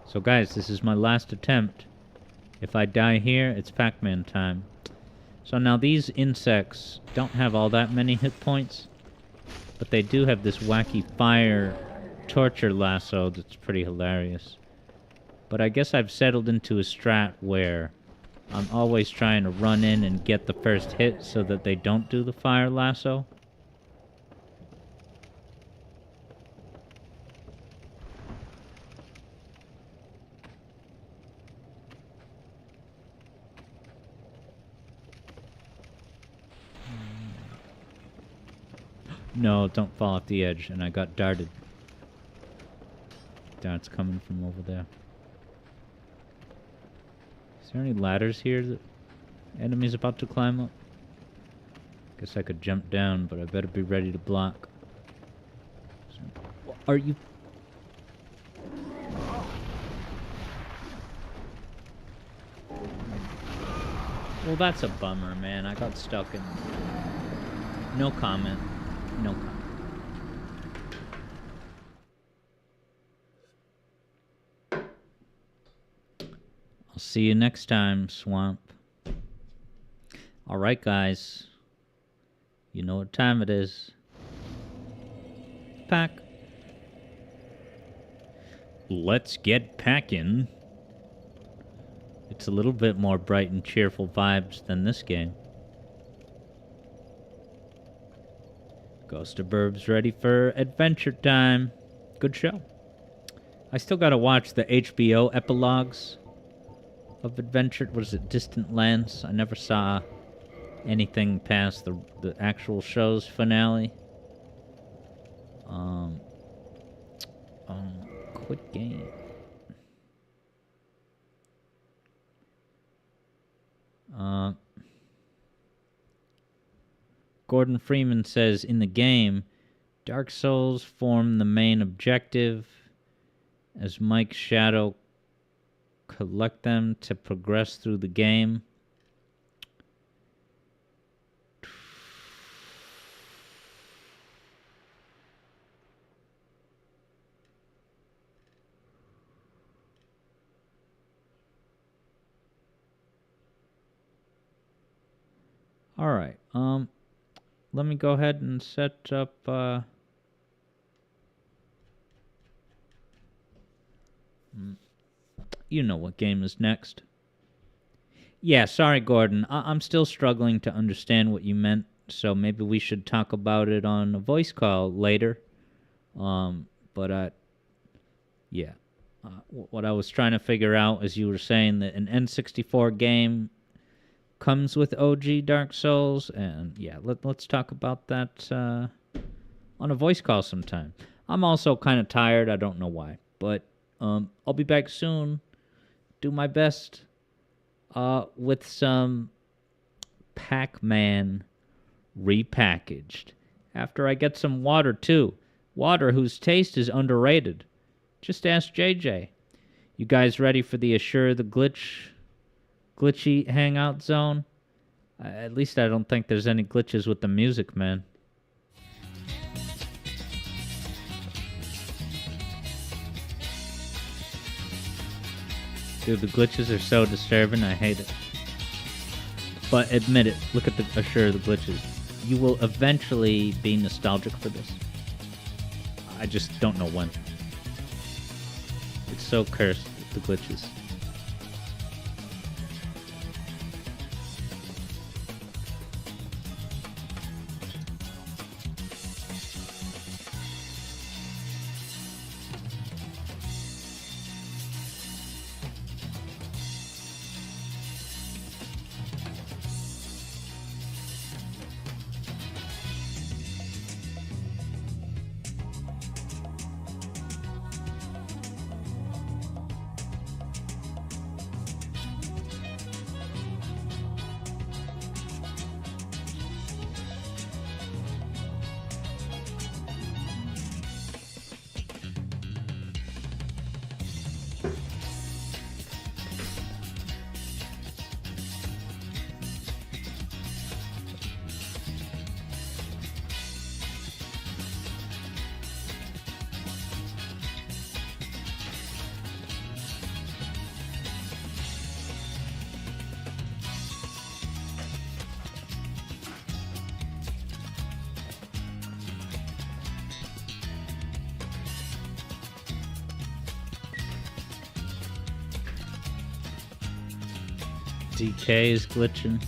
So guys, this is my last attempt. If I die here, it's Pac-Man time. So now these insects don't have all that many hit points, but they do have this wacky fire torture lasso that's pretty hilarious. But I guess I've settled into a strat where I'm always trying to run in and get the first hit so that they don't do the fire lasso. No, don't fall off the edge. And I got darted. Darts coming from over there. Is there any ladders here that enemies about to climb up? Guess I could jump down, but I better be ready to block. Are you... Well, that's a bummer, man. I got stuck in... No comment. No comment. I'll see you next time, Swamp. Alright, guys. You know what time it is. Pack. Let's get packing. It's a little bit more bright and cheerful vibes than this game. Ghost of Burbs ready for adventure time. Good show. I still gotta watch the HBO epilogues of Adventure. What is it? Distant Lands? I never saw anything past the actual show's finale. Quit game. Gordon Freeman says, in the game, Dark Souls form the main objective as Mike's shadow collect them to progress through the game. All right. Let me go ahead and set up you know what game is next. Yeah, sorry, Gordon. I'm still struggling to understand what you meant, so maybe we should talk about it on a voice call later. Yeah. What I was trying to figure out is you were saying that an N64 game comes with OG Dark Souls, and yeah, let's talk about that on a voice call sometime. I'm also kind of tired. I don't know why, but I'll be back soon. Do my best with some Pac-Man repackaged. After I get some water, too. Water whose taste is underrated. Just ask JJ. You guys ready for the Assure the glitchy hangout zone? At least I don't think there's any glitches with the music, man. Dude, the glitches are so disturbing, I hate it. But admit it, look at the Assure the glitches. You will eventually be nostalgic for this. I just don't know when. It's so cursed, the glitches. DK is glitching.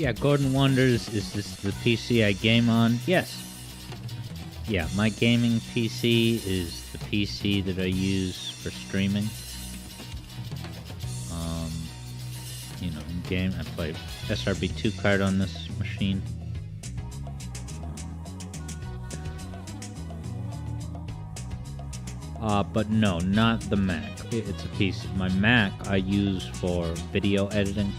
Yeah, Gordon wonders, is this the PC I game on? Yes. Yeah, my gaming PC is the PC that I use for streaming. You know, in game, I play SRB2 card on this machine. But no, not the Mac. It's a PC. My Mac I use for video editing.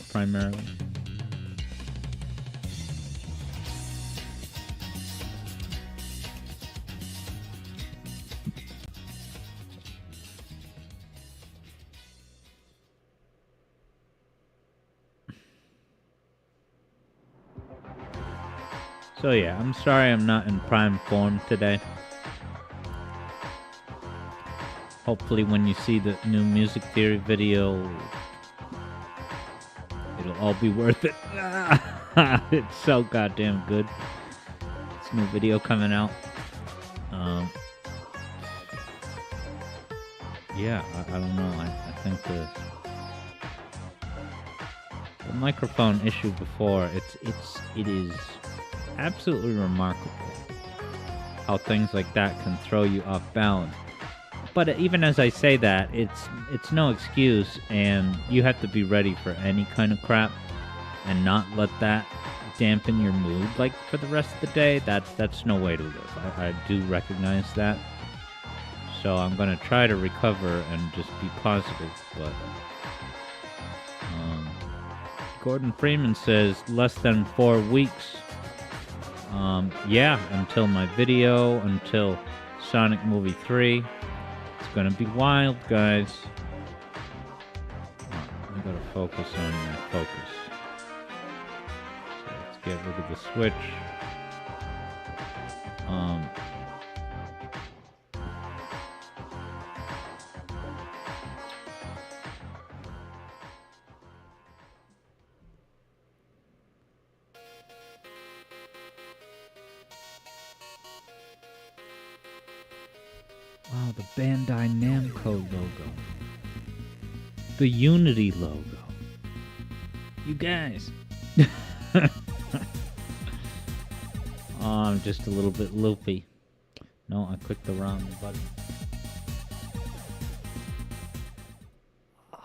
Primarily. So yeah, I'm sorry I'm not in prime form today. Hopefully when you see the new music theory video, it'll all be worth it. It's so goddamn good. This new video coming out. Yeah, I don't know. I think the microphone issue before, it is absolutely remarkable how things like that can throw you off balance. But even as I say that, it's no excuse, and you have to be ready for any kind of crap and not let that dampen your mood. Like for the rest of the day, that's no way to live. I do recognize that. So I'm gonna try to recover and just be positive. But Gordon Freeman says less than 4 weeks. Yeah, until my video, until Sonic Movie 3. It's gonna be wild, guys. I gotta focus on my focus. So let's get rid of the switch. Wow, the Bandai Namco logo. The Unity logo. You guys. Oh, I'm just a little bit loopy. No, I clicked the wrong button. Did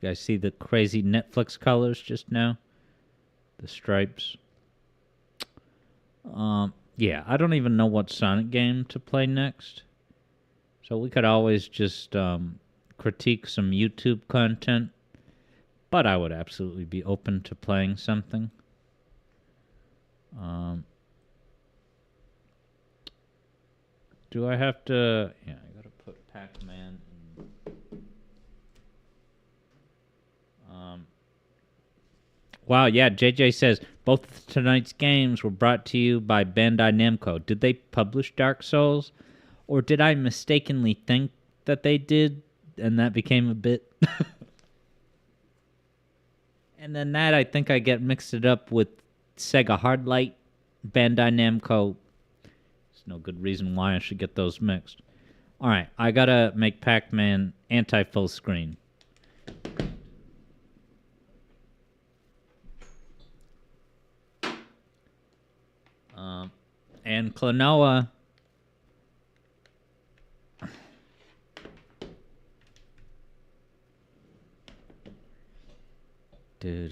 you guys see the crazy Netflix colors just now? The stripes. Yeah, I don't even know what Sonic game to play next. So we could always just critique some YouTube content, but I would absolutely be open to playing something. Do I have to... Yeah, I gotta put Pac-Man in... Wow, yeah, JJ says, both of tonight's games were brought to you by Bandai Namco. Did they publish Dark Souls? Or did I mistakenly think that they did, and that became a bit? And then that, I think I get mixed it up with Sega Hardlight, Bandai Namco. There's no good reason why I should get those mixed. All right, I gotta make Pac-Man anti-full screen. And Klonoa... I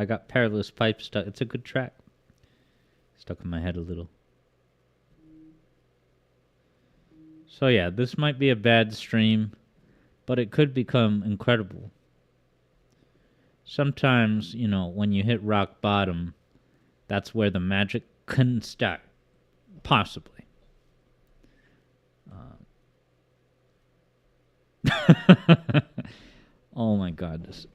got Perilous Pipe stuck. It's a good track. Stuck in my head a little. So yeah, this might be a bad stream, but it could become incredible. Sometimes, you know, when you hit rock bottom, that's where the magic can start. Possibly. Oh my god, this...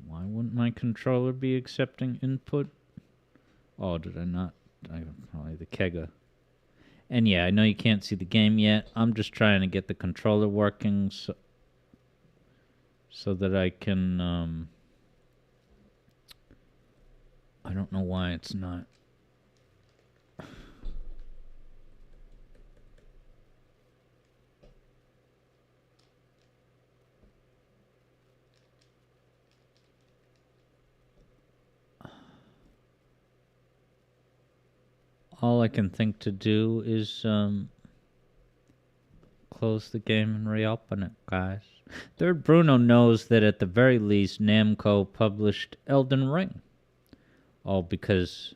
Why wouldn't my controller be accepting input? Oh, did I not? Probably the Kega. And yeah, I know you can't see the game yet. I'm just trying to get the controller working. So so that I can, I don't know why it's not. All I can think to do is close the game and reopen it, guys. Third Bruno knows that at the very least Namco published Elden Ring. All because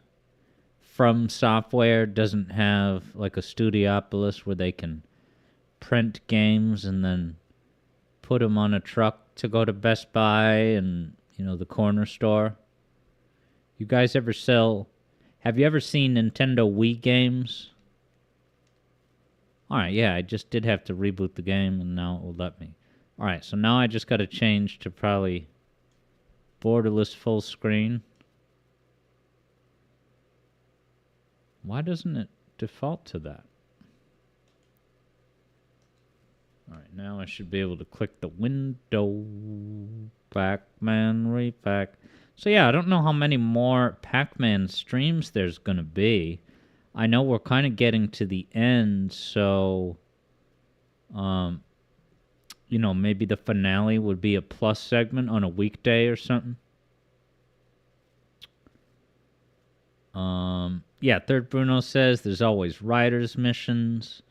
From Software doesn't have like a Studiopolis where they can print games and then put them on a truck to go to Best Buy and, you know, the corner store. You guys ever sell... Have you ever seen Nintendo Wii games? Alright, yeah, I just did have to reboot the game, and now it will let me. Alright, so now I just gotta change to probably borderless full screen. Why doesn't it default to that? Alright, now I should be able to click the window. Pac-Man Re-Pac. So yeah, I don't know how many more Pac-Man streams there's gonna be. I know we're kind of getting to the end, so... you know, maybe the finale would be a plus segment on a weekday or something. Yeah, Third Bruno says there's always riders missions.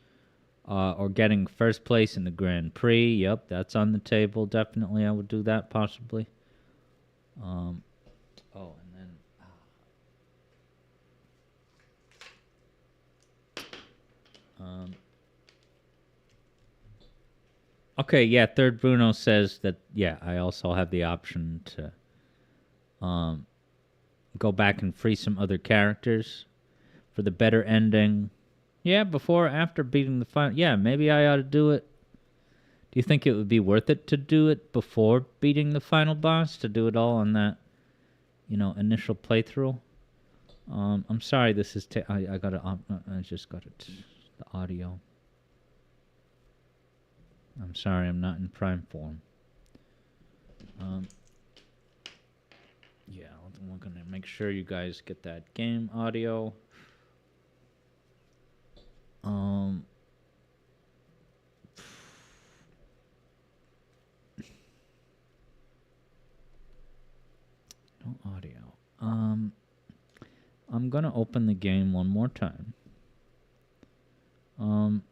Or getting first place in the Grand Prix. Yep, that's on the table. Definitely, I would do that, possibly. Oh, and then... okay, yeah, Third Bruno says that, yeah, I also have the option to go back and free some other characters for the better ending. Yeah, before or after beating the final... Yeah, maybe I ought to do it. Do you think it would be worth it to do it before beating the final boss? To do it all on that, you know, initial playthrough? I'm sorry, this is... I gotta... I just got it. The audio. I'm sorry, I'm not in prime form. Yeah, we're gonna make sure you guys get that game audio. No audio. I'm gonna open the game one more time.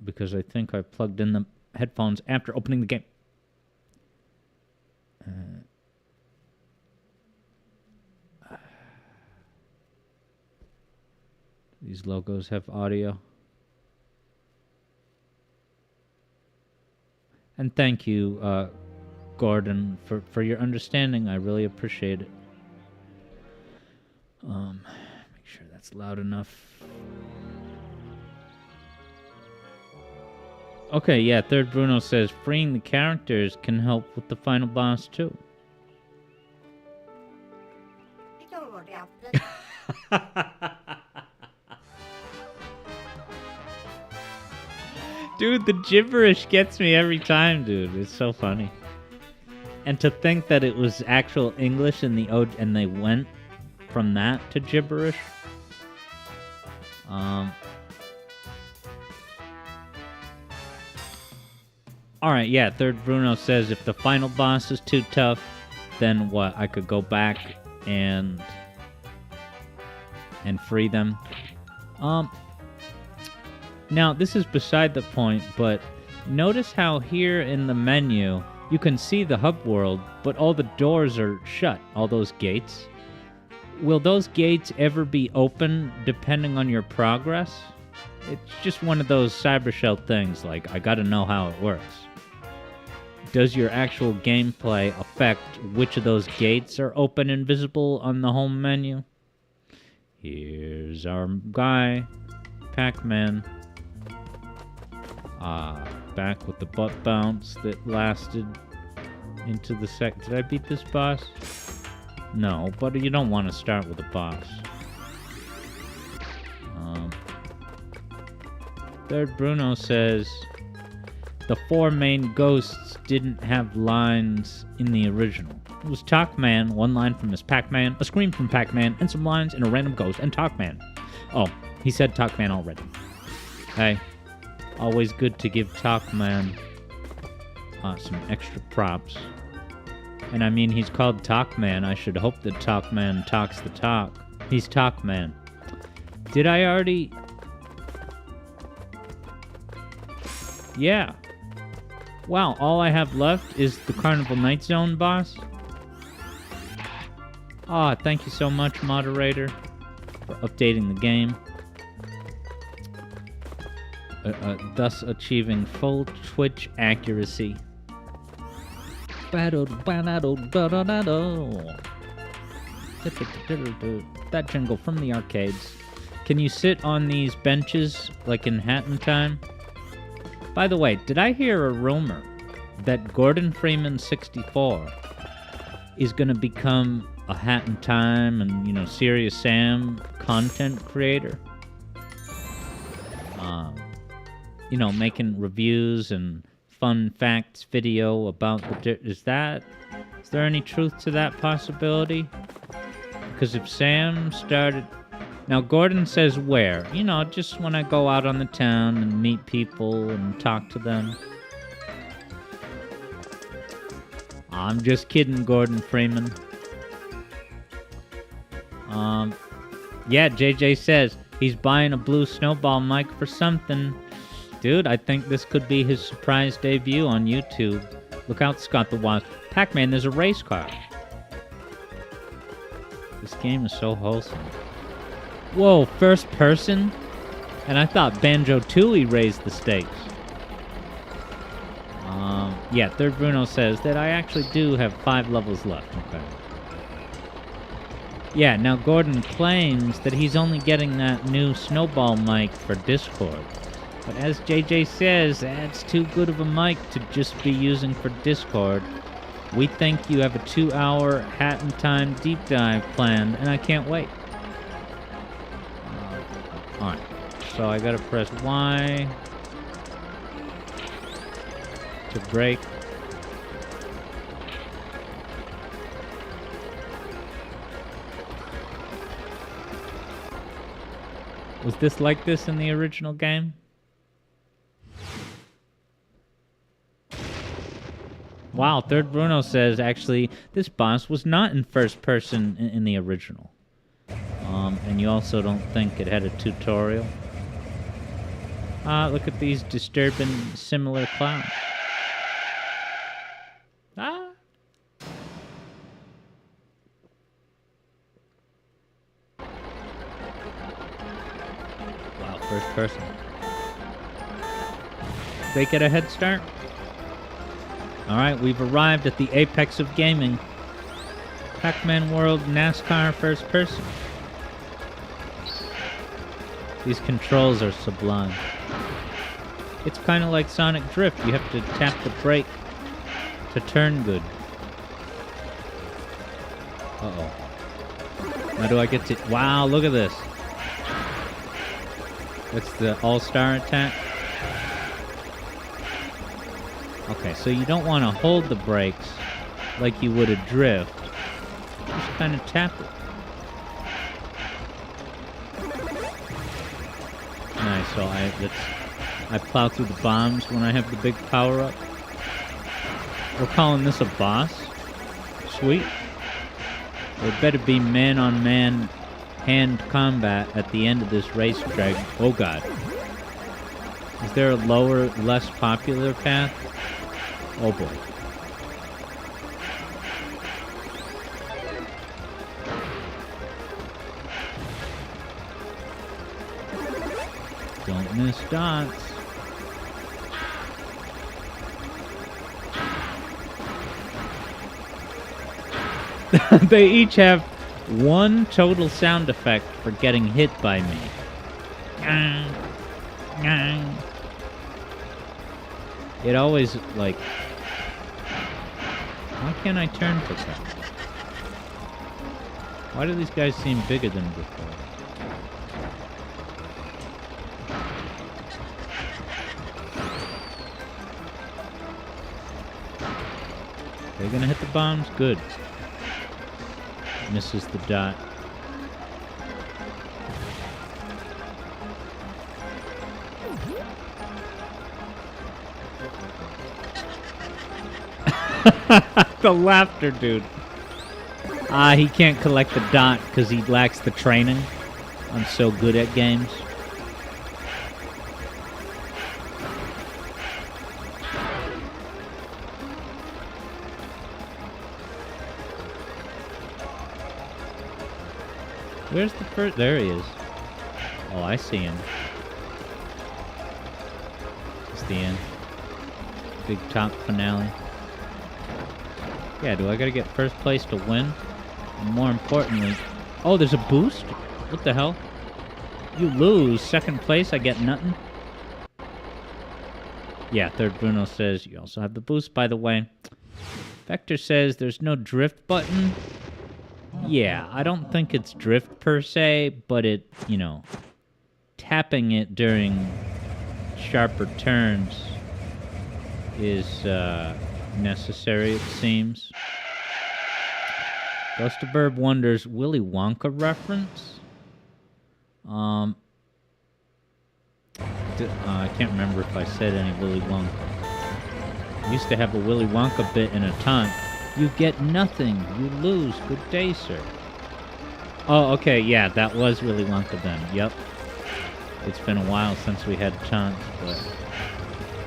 Because I think I plugged in the headphones after opening the game. These logos have audio. And thank you, Gordon, for your understanding. I really appreciate it. Make sure that's loud enough. Okay, yeah, Third Bruno says freeing the characters can help with the final boss too. Dude, the gibberish gets me every time, dude. It's so funny. And to think that it was actual English in the and they went from that to gibberish. Alright, yeah, Third Bruno says if the final boss is too tough, then what? I could go back and free them. Now, this is beside the point, but notice how here in the menu, you can see the hub world, but all the doors are shut, all those gates. Will those gates ever be open depending on your progress? It's just one of those Cyber Shell things, like, I gotta know how it works. Does your actual gameplay affect which of those gates are open and visible on the home menu? Here's our guy, Pac-Man. Back with the butt bounce that lasted into the Did I beat this boss? No, but you don't want to start with a boss. Third Bruno says, the 4 main ghosts didn't have lines in the original. It was Talkman, 1 line from Miss Pac-Man, a scream from Pac-Man, and some lines in a random ghost, and Talkman. Oh, he said Talkman already. Hey, always good to give Talkman some extra props. And I mean, he's called Talkman. I should hope that Talkman talks the talk. He's Talkman. Did I already... Yeah. Wow, all I have left is the Carnival Night Zone boss. Ah, thank you so much, moderator, for updating the game. Thus achieving full Twitch accuracy. That jingle from the arcades. Can you sit on these benches like in Hat in Time? By the way, did I hear a rumor that Gordon Freeman 64 is going to become a Hat in Time and, you know, Serious Sam content creator? You know, making reviews and fun facts video about the... Is there any truth to that possibility? Because if Sam started... Now, Gordon says where? You know, just when I go out on the town and meet people and talk to them. I'm just kidding, Gordon Freeman. Yeah, JJ says he's buying a blue snowball mic for something. Dude, I think this could be his surprise debut on YouTube. Look out, Scott the Wasp. Pac-Man, there's a race car. This game is so wholesome. Whoa, first person? And I thought Banjo-Tooie raised the stakes. Yeah, Third Bruno says that I actually do have 5 levels left. Okay. Yeah, now Gordon claims that he's only getting that new snowball mic for Discord. But as JJ says, that's too good of a mic to just be using for Discord. We think you have a 2-hour Hat in Time deep dive planned, and I can't wait. Alright, so I gotta press Y to break. Was this like this in the original game? Wow, Third Bruno says, actually, this boss was not in first person in the original. And you also don't think it had a tutorial. Look at these disturbing similar clowns. Ah! Wow, first person. They get a head start? Alright, we've arrived at the apex of gaming. Pac-Man World NASCAR first person. These controls are sublime. It's kind of like Sonic Drift. You have to tap the brake to turn good. Uh-oh. Now do I get to... Wow, look at this. That's the all-star attack. Okay, so you don't want to hold the brakes like you would a drift. Just kind of tap it. Nice, so I plow through the bombs when I have the big power-up. We're calling this a boss? Sweet. There better be man-on-man hand combat at the end of this racetrack. Oh god. Is there a lower, less popular path? Oh boy. Don't miss dots. They each have one total sound effect for getting hit by me. It always, like... Why can't I turn for that? Why do these guys seem bigger than before? they gonna hit the bombs? Good. Misses the dot. The laughter, dude. He can't collect the dot because he lacks the training. I'm so good at games. Where's the first? There he is. Oh, I see him. It's the end. Big top finale. Yeah, do I gotta get first place to win? And more importantly... Oh, there's a boost? What the hell? You lose. Second place, I get nothing? Yeah, Third Bruno says you also have the boost, by the way. Vector says there's no drift button. Yeah, I don't think it's drift per se, but it, you know, tapping it during sharper turns is necessary, it seems. Ghost of Burb wonders, Willy Wonka reference? I can't remember if I said any Willy Wonka. I used to have a Willy Wonka bit in a taunt. You get nothing. You lose. Good day, sir. Oh, okay, yeah, that was Willy Wonka then. Yep. It's been a while since we had taunts, but...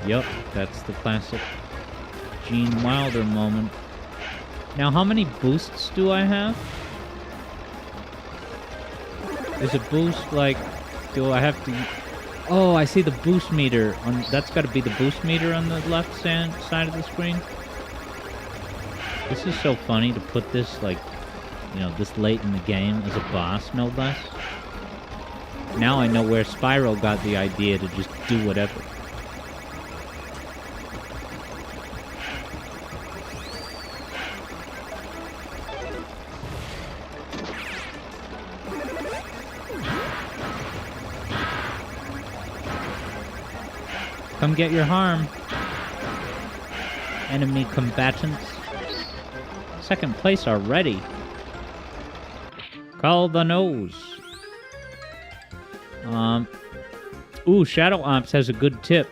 Yep, that's the classic Gene Wilder moment. Now, how many boosts do I have? Is a boost, like... Do I have to... Oh, I see the boost meter. That's got to be the boost meter on the left side of the screen. This is so funny to put this, like, you know, this late in the game as a boss, no less. Now I know where Spyro got the idea to just do whatever. Come get your harm, enemy combatants. Second place already. Call the nose. Ooh, Shadow Ops has a good tip.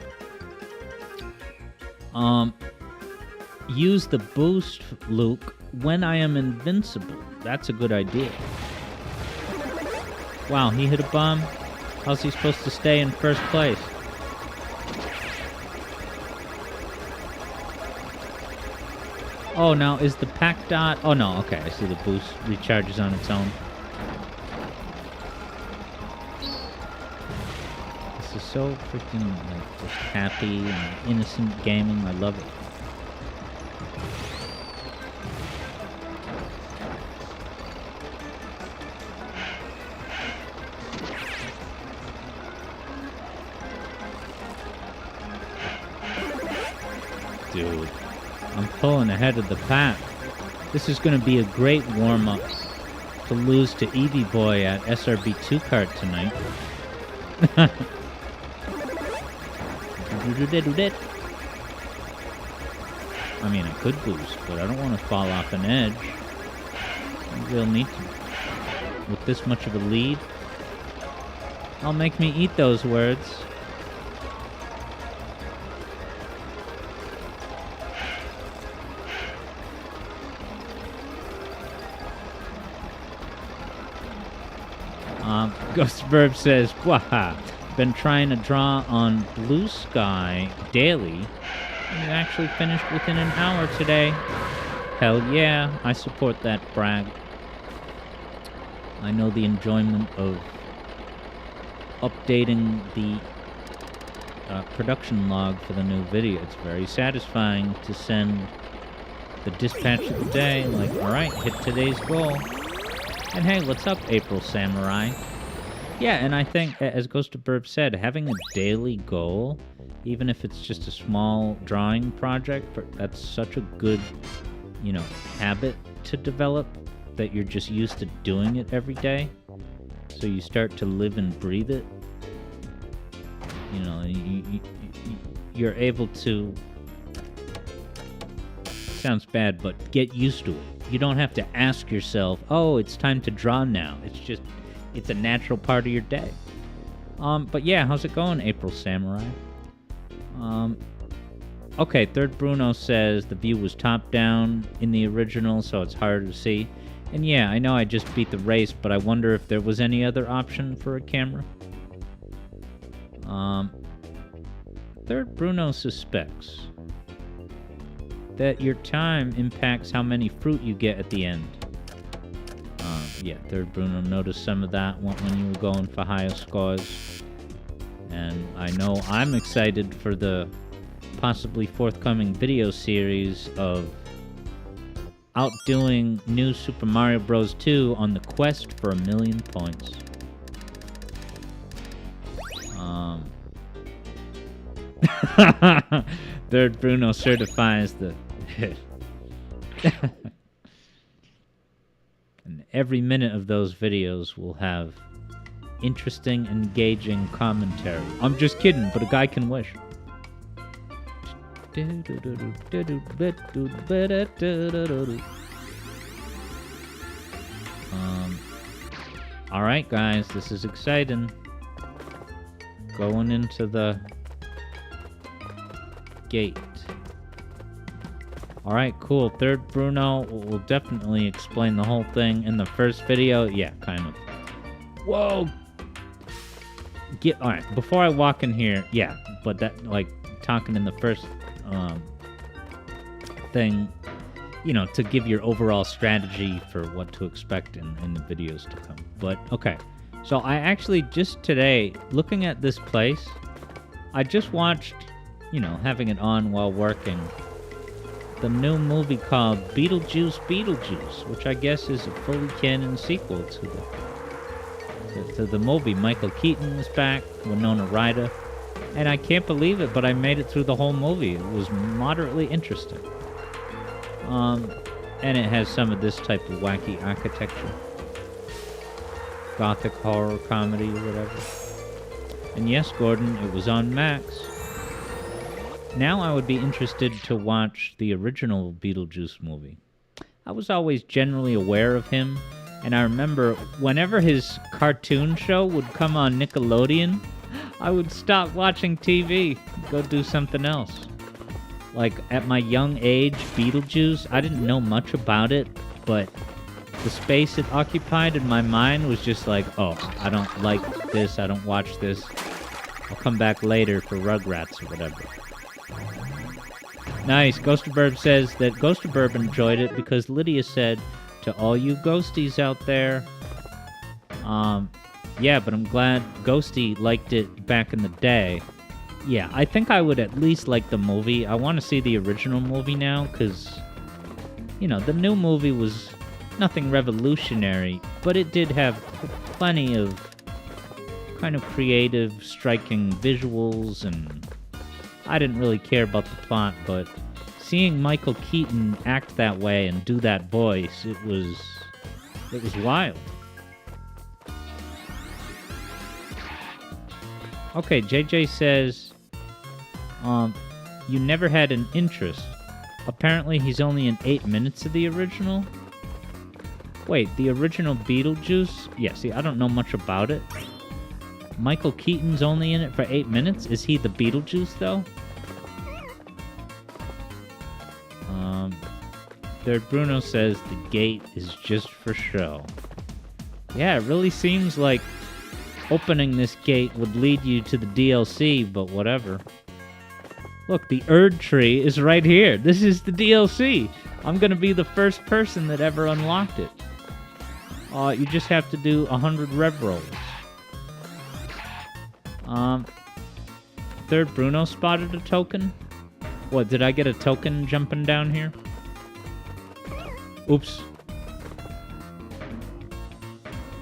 Use the boost, Luke, when I am invincible. That's a good idea. Wow, he hit a bomb. How's he supposed to stay in first place? Oh, now is the pack dot... Oh, no, okay, I see the boost recharges on its own. This is so freaking, like, just happy and innocent gaming. I love it. Dude. I'm pulling ahead of the pack. This is going to be a great warm-up to lose to Eevee Boy at SRB2 card tonight. I mean, I could boost, but I don't want to fall off an edge. I will need to. With this much of a lead, I'll make me eat those words. Ghost Verb says, "Waha, been trying to draw on Blue Sky daily, and it actually finished within an hour today. Hell yeah, I support that brag. I know the enjoyment of updating the production log for the new video. It's very satisfying to send the dispatch of the day, like, alright, hit today's goal. And hey, what's up, April Samurai?" Yeah, and I think, as Ghost of Burb said, having a daily goal, even if it's just a small drawing project, that's such a good, you know, habit to develop, that you're just used to doing it every day. So you start to live and breathe it. You know, you're able to sounds bad, but get used to it. You don't have to ask yourself, oh, it's time to draw now. It's a natural part of your day. But yeah, how's it going, April Samurai? Okay, Third Bruno says the view was top-down in the original, so it's harder to see. And yeah, I know I just beat the race, but I wonder if there was any other option for a camera. Third Bruno suspects that your time impacts how many fruit you get at the end. Yeah, Third Bruno noticed some of that when you were going for higher scores. And I know I'm excited for the possibly forthcoming video series of outdoing New Super Mario Bros. 2 on the quest for 1,000,000 points. Third Bruno certifies the... And every minute of those videos will have interesting, engaging commentary. I'm just kidding, but a guy can wish. Alright guys, this is exciting. Going into the gate. Alright, cool. Third Bruno will definitely explain the whole thing in the first video. Yeah, kind of. Whoa! Alright, before I walk in here, yeah, but that, like, talking in the first thing, you know, to give your overall strategy for what to expect in the videos to come. But, okay. So I actually, just today, looking at this place, I just watched, you know, having it on while working, the new movie called Beetlejuice, which I guess is a fully canon sequel to the movie. Michael Keaton is back, Winona Ryder, and I can't believe it, but I made it through the whole movie. It was moderately interesting. And it has some of this type of wacky architecture. Gothic horror comedy or whatever. And yes, Gordon, it was on Max. Now I would be interested to watch the original Beetlejuice movie. I was always generally aware of him, and I remember whenever his cartoon show would come on Nickelodeon, I would stop watching TV, go do something else. Like, at my young age, Beetlejuice, I didn't know much about it, but the space it occupied in my mind was just like, oh, I don't like this, I don't watch this. I'll come back later for Rugrats or whatever. Nice. Ghostaburb says that Ghostaburb enjoyed it because Lydia said, to all you ghosties out there, yeah, but I'm glad Ghosty liked it back in the day. Yeah, I think I would at least like the movie. I want to see the original movie now, because, you know, the new movie was nothing revolutionary, but it did have plenty of kind of creative, striking visuals, and I didn't really care about the plot, but seeing Michael Keaton act that way and do that voice, it was wild. Okay, JJ says, you never had an interest. Apparently he's only in 8 minutes of the original? Wait, the original Beetlejuice? Yeah, see, I don't know much about it. Michael Keaton's only in it for 8 minutes? Is he the Beetlejuice, though? Third Bruno says the gate is just for show. Yeah, it really seems like opening this gate would lead you to the DLC, but whatever. Look, the Erd tree is right here. This is the DLC. I'm gonna be the first person that ever unlocked it. You just have to do 100 rev rolls. Third Bruno spotted a token? What, did I get a token jumping down here? Oops.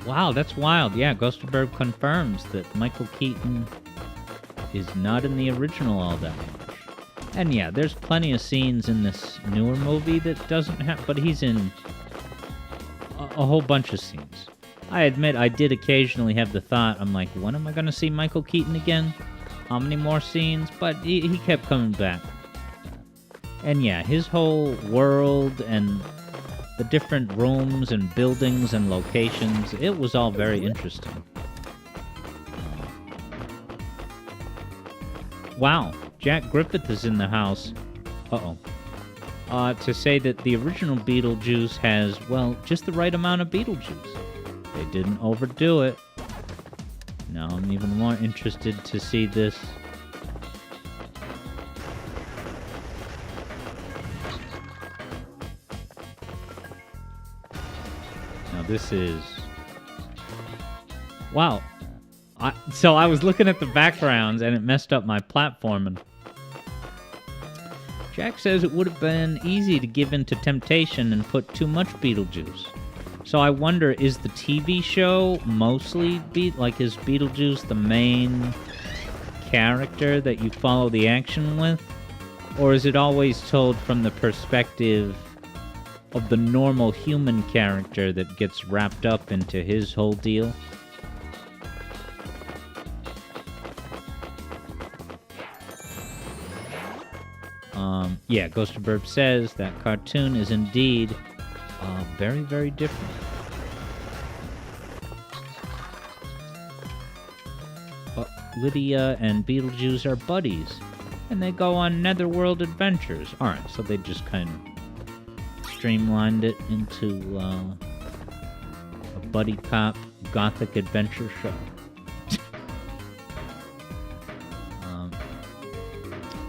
Wow, that's wild. Yeah, Ghostaburb confirms that Michael Keaton is not in the original all that much. And yeah, there's plenty of scenes in this newer movie that doesn't have, but he's in a whole bunch of scenes. I admit I did occasionally have the thought, I'm like, when am I going to see Michael Keaton again? How many more scenes? But he kept coming back. And yeah, his whole world and the different rooms and buildings and locations, it was all very interesting. Wow, Jack Griffith is in the house. Uh-oh. To say that the original Beetlejuice has, well, just the right amount of Beetlejuice. They didn't overdo it. Now I'm even more interested to see this. Now this is... Wow. So I was looking at the backgrounds and it messed up my platforming. Jack says it would have been easy to give in to temptation and put too much Beetlejuice. So I wonder, is the TV show mostly is Beetlejuice the main character that you follow the action with? Or is it always told from the perspective of the normal human character that gets wrapped up into his whole deal? Yeah, Ghost of Burp says that cartoon is indeed very, very different. Lydia and Beetlejuice are buddies, and they go on netherworld adventures. Alright, so they just kind of streamlined it into a buddy cop gothic adventure show.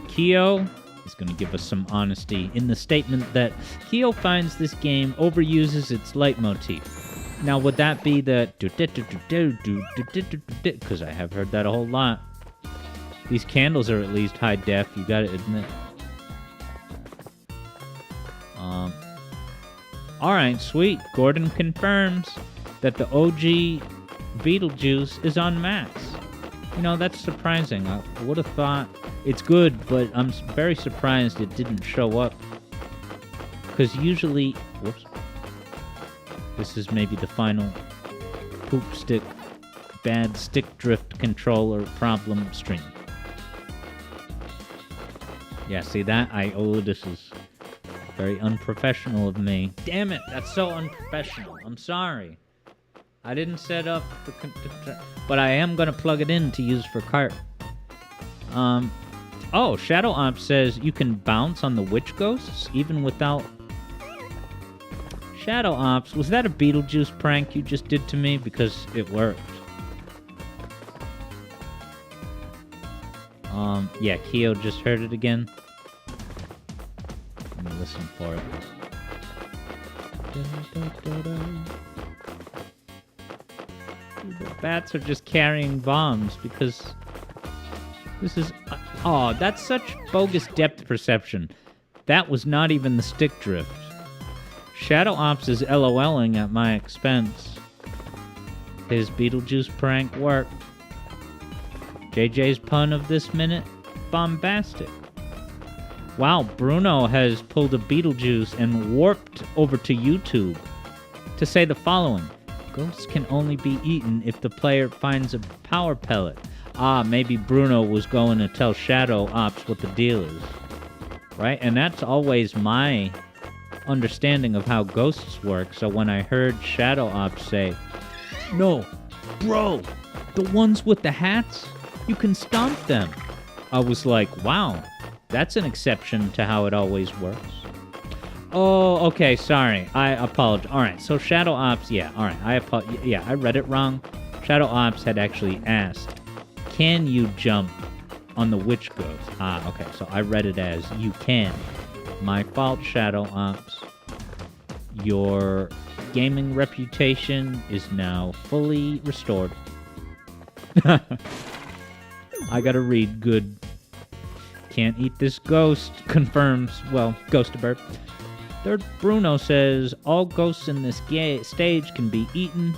Kyo is going to give us some honesty in the statement that Kyo finds this game overuses its leitmotif. Now, would that be the because I have heard that a whole lot. These candles are at least high def, you gotta admit. Alright, sweet. Gordon confirms that the OG Beetlejuice is on Max. You know, that's surprising. I would have thought it's good, but I'm very surprised it didn't show up. Because usually... Whoops. This is maybe the final poop stick, bad stick drift controller problem stream. Yeah, see that? this is very unprofessional of me. Damn it, that's so unprofessional. I'm sorry. I didn't set up the... but I am going to plug it in to use for cart. Oh, Shadow Ops says you can bounce on the witch ghosts even without... Shadow Ops, was that a Beetlejuice prank you just did to me? Because it worked. Yeah, Kyo just heard it again. Let me listen for it. The bats are just carrying bombs because this is... Oh, that's such bogus depth perception. That was not even the stick drift. Shadow Ops is LOLing at my expense. His Beetlejuice prank worked. JJ's pun of this minute? Bombastic. Wow, Bruno has pulled a Beetlejuice and warped over to YouTube to say the following. Ghosts can only be eaten if the player finds a power pellet. Ah, maybe Bruno was going to tell Shadow Ops what the deal is. Right? And that's always my understanding of how ghosts work. So when I heard Shadow Ops say, "No, bro, the ones with the hats, you can stomp them," I was like, wow, that's an exception to how it always works. Oh, okay, sorry. I apologize. Alright, so Shadow Ops, yeah, alright, I read it wrong. Shadow Ops had actually asked, can you jump on the witch ghost? Ah, okay, so I read it as, you can. My fault, Shadow Ops. Your gaming reputation is now fully restored. I gotta read good. Can't eat this ghost, confirms, well, Ghost of Burp. Third Bruno says, all ghosts in this stage can be eaten.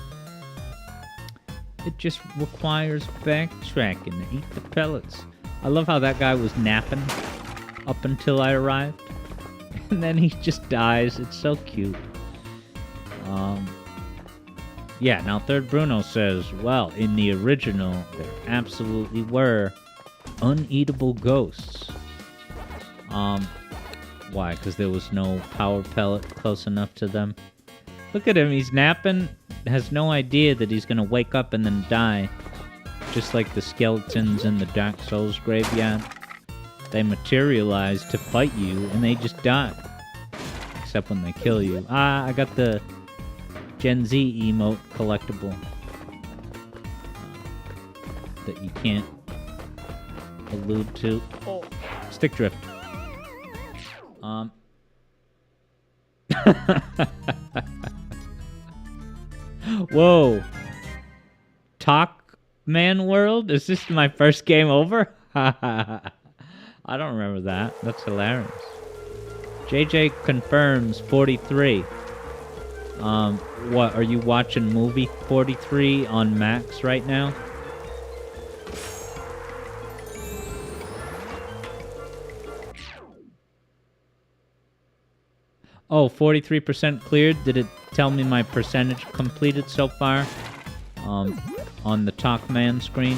It just requires backtracking to eat the pellets. I love how that guy was napping up until I arrived. And then he just dies. It's so cute. Yeah, now Third Bruno says, well, in the original, there absolutely were uneatable ghosts. Why? Because there was no power pellet close enough to them? Look at him, he's napping, has no idea that he's gonna wake up and then die. Just like the skeletons in the Dark Souls graveyard. They materialize to fight you, and they just die. Except when they kill you. Ah, I got the Gen Z emote collectible. That you can't allude to. Oh, stick drift. Whoa. Talk Man World? Is this my first game over? I don't remember that. That's hilarious. JJ confirms 43. What, are you watching movie 43 on Max right now? Oh, 43% cleared. Did it tell me my percentage completed so far? On the Talkman screen.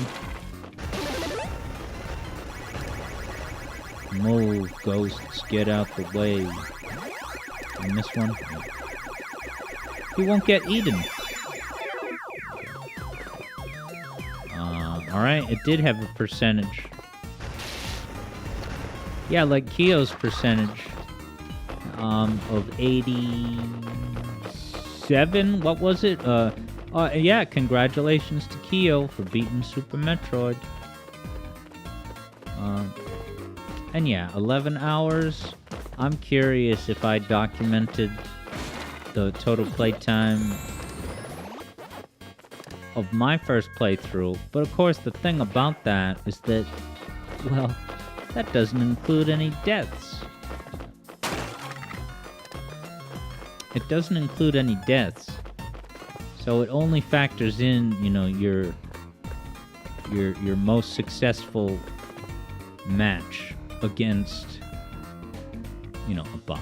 Move, ghosts, get out the way. I missed one. He won't get eaten. Alright, it did have a percentage. Yeah, like Kyo's percentage. Of 87? What was it? Yeah, congratulations to Kyo for beating Super Metroid. And yeah, 11 hours. I'm curious if I documented the total playtime of my first playthrough. But of course, the thing about that is that, well, that doesn't include any deaths. It doesn't include any deaths. So it only factors in, you know, your most successful match against, you know, a boss.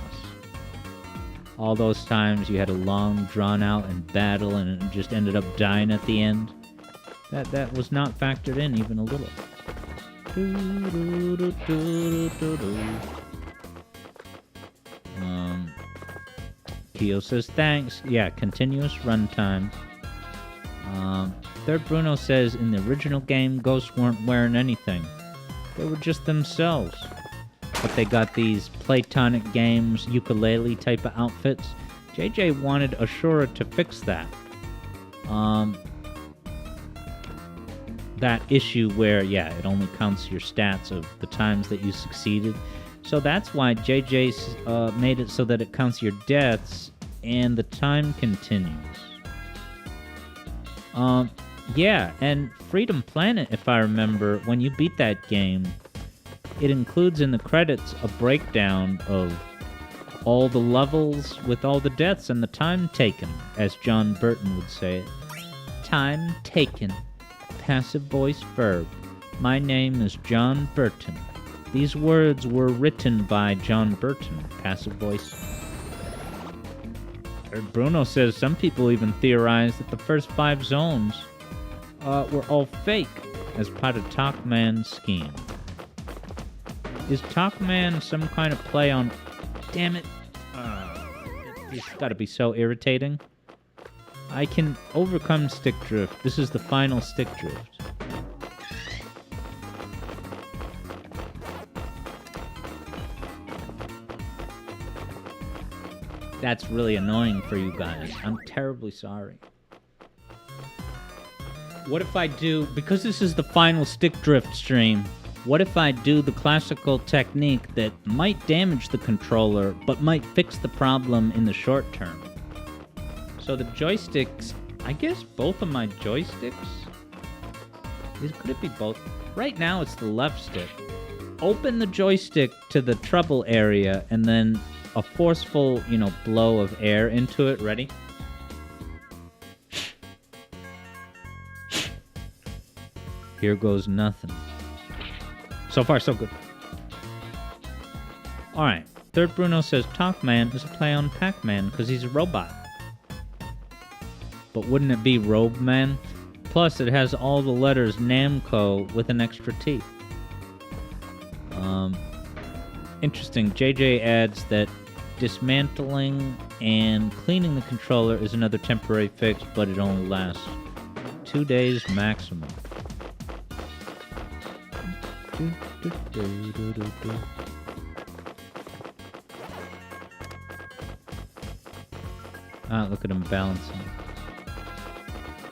All those times you had a long drawn out and battle and it just ended up dying at the end. That was not factored in even a little. Kyo says thanks. Yeah, continuous runtime. Third Bruno says in the original game, ghosts weren't wearing anything. They were just themselves. But they got these Platonic Games ukulele type of outfits. JJ wanted Ashura to fix that. That issue where, yeah, it only counts your stats of the times that you succeeded. So that's why JJ made it so that it counts your deaths and the time continues. Yeah, and Freedom Planet, if I remember, when you beat that game, it includes in the credits a breakdown of all the levels with all the deaths and the time taken, as John Burton would say it. Time taken. Passive voice verb. My name is John Burton. These words were written by John Burton. Passive voice. Bruno says some people even theorize that the first 5 zones were all fake as part of Talkman's scheme. Is Talkman some kind of play on... Damn it. It's gotta be so irritating. I can overcome stick drift. This is the final stick drift. That's really annoying for you guys. I'm terribly sorry. What if I do... Because this is the final stick drift stream, what if I do the classical technique that might damage the controller, but might fix the problem in the short term? So the joysticks... I guess both of my joysticks? Could it be both? Right now it's the left stick. Open the joystick to the trouble area, and then a forceful, you know, blow of air into it. Ready? Here goes nothing. So far, so good. Alright. Third Bruno says Talkman is a play on Pac-Man because he's a robot. But wouldn't it be Robe Man? Plus, it has all the letters Namco with an extra T. Interesting. JJ adds that dismantling and cleaning the controller is another temporary fix, but it only lasts 2 days maximum. Ah, look at him balancing.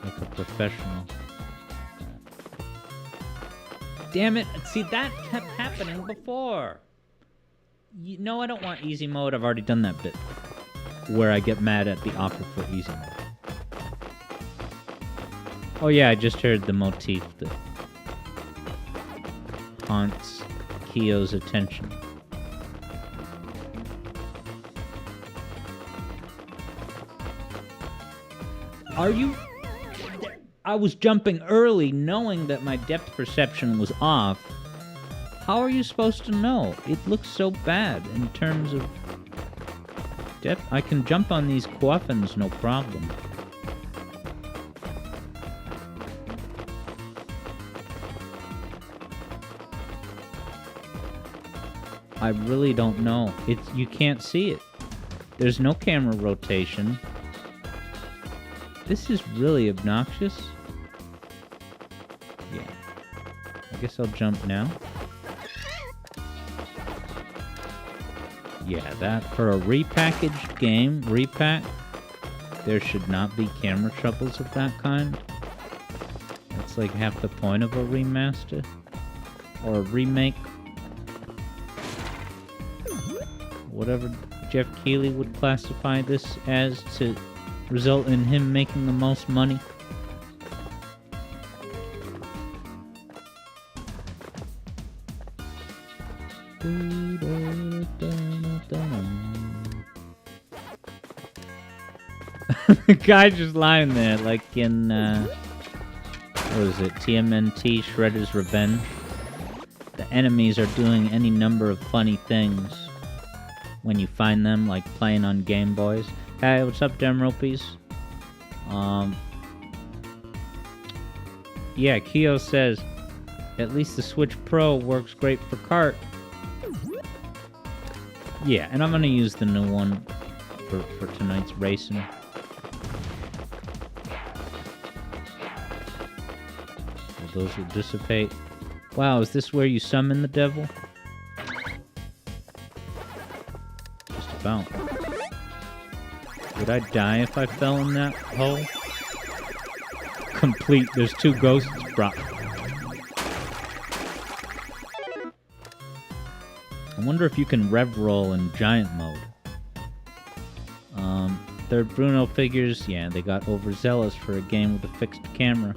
Like a professional. Damn it! See, that kept happening before! No, I don't want easy mode. I've already done that bit. Where I get mad at the offer for easy mode. Oh yeah, I just heard the motif that haunts Kyo's attention. Are you... I was jumping early knowing that my depth perception was off. How are you supposed to know? It looks so bad in terms of depth. I can jump on these coffins, no problem. I really don't know. You can't see it. There's no camera rotation. This is really obnoxious. Yeah. I guess I'll jump now. Yeah, that for a repackaged game, Re-Pac, there should not be camera troubles of that kind. That's like half the point of a remaster. Or a remake. Whatever Jeff Keighley would classify this as to result in him making the most money. The guy just lying there like in what is it, TMNT Shredder's Revenge. The enemies are doing any number of funny things when you find them, like playing on Game Boys. Hey, what's up, Demropies? Yeah, Kyo says, at least the Switch Pro works great for kart. Yeah, and I'm gonna use the new one for tonight's racing. Well, those will dissipate. Wow, is this where you summon the devil? Just about. Would I die if I fell in that hole? Complete. There's 2 ghosts, bro. I wonder if you can rev roll in giant mode. Third Bruno figures, yeah, they got overzealous for a game with a fixed camera.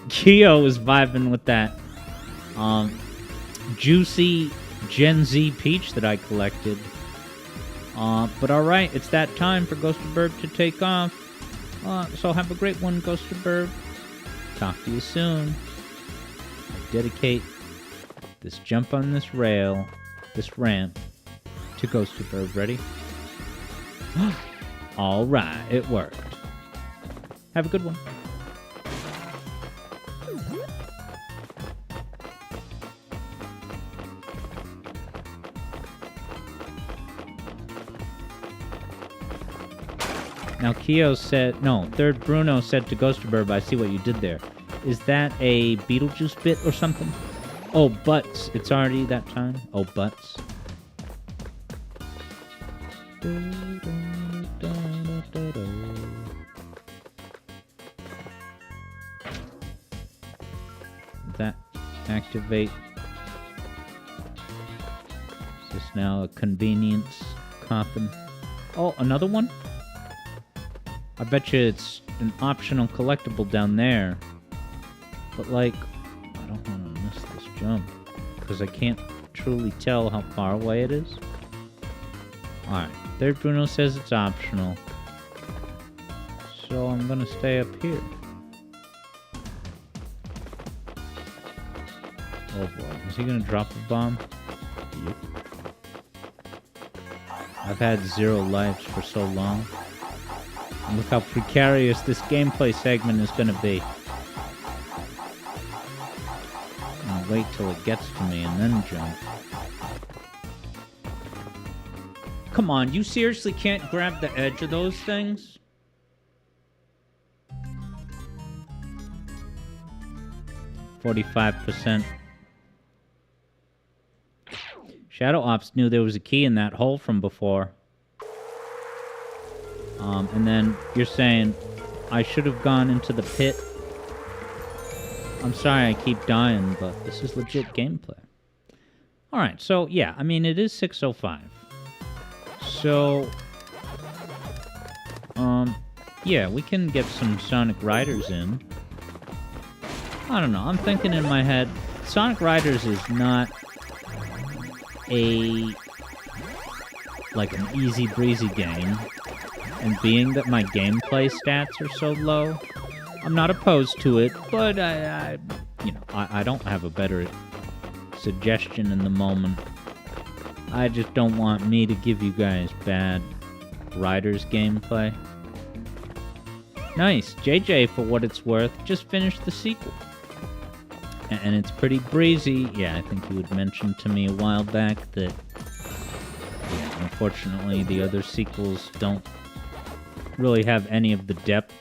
Kyo is vibing with that juicy Gen Z peach that I collected. But alright, it's that time for Ghosterberg to take off. So have a great one, Ghosterberg. Talk to you soon. I dedicate this jump on this rail, this ramp, to Ghosterberg. Ready? Alright, it worked. Have a good one. Now Kyo said, no, Third Bruno said to Ghosterberg, I see what you did there. Is that a Beetlejuice bit or something? Oh, butts. It's already that time. Oh, butts. That activate. Is this now a convenience coffin? Oh, another one? I bet you it's an optional collectible down there. But like, I don't want to miss this jump. Because I can't truly tell how far away it is. Alright, Third Bruno says it's optional. So I'm gonna stay up here. Oh boy, is he gonna drop a bomb? Yep. I've had 0 lives for so long. And look how precarious this gameplay segment is gonna be. I'll wait till it gets to me and then jump. Come on, you seriously can't grab the edge of those things? %. Shadow Ops knew there was a key in that hole from before. And then you're saying I should have gone into the pit. I'm sorry I keep dying, but this is legit gameplay. Alright, so yeah, I mean, it is 6:05. So, yeah, we can get some Sonic Riders in. I don't know, I'm thinking in my head, Sonic Riders is not like an easy breezy game. And being that my gameplay stats are so low, I'm not opposed to it, but I don't have a better suggestion in the moment. I just don't want me to give you guys bad Riders gameplay. Nice. JJ, for what it's worth, just finished the sequel. And it's pretty breezy. Yeah, I think you had mentioned to me a while back that, yeah, unfortunately, the other sequels don't really have any of the depth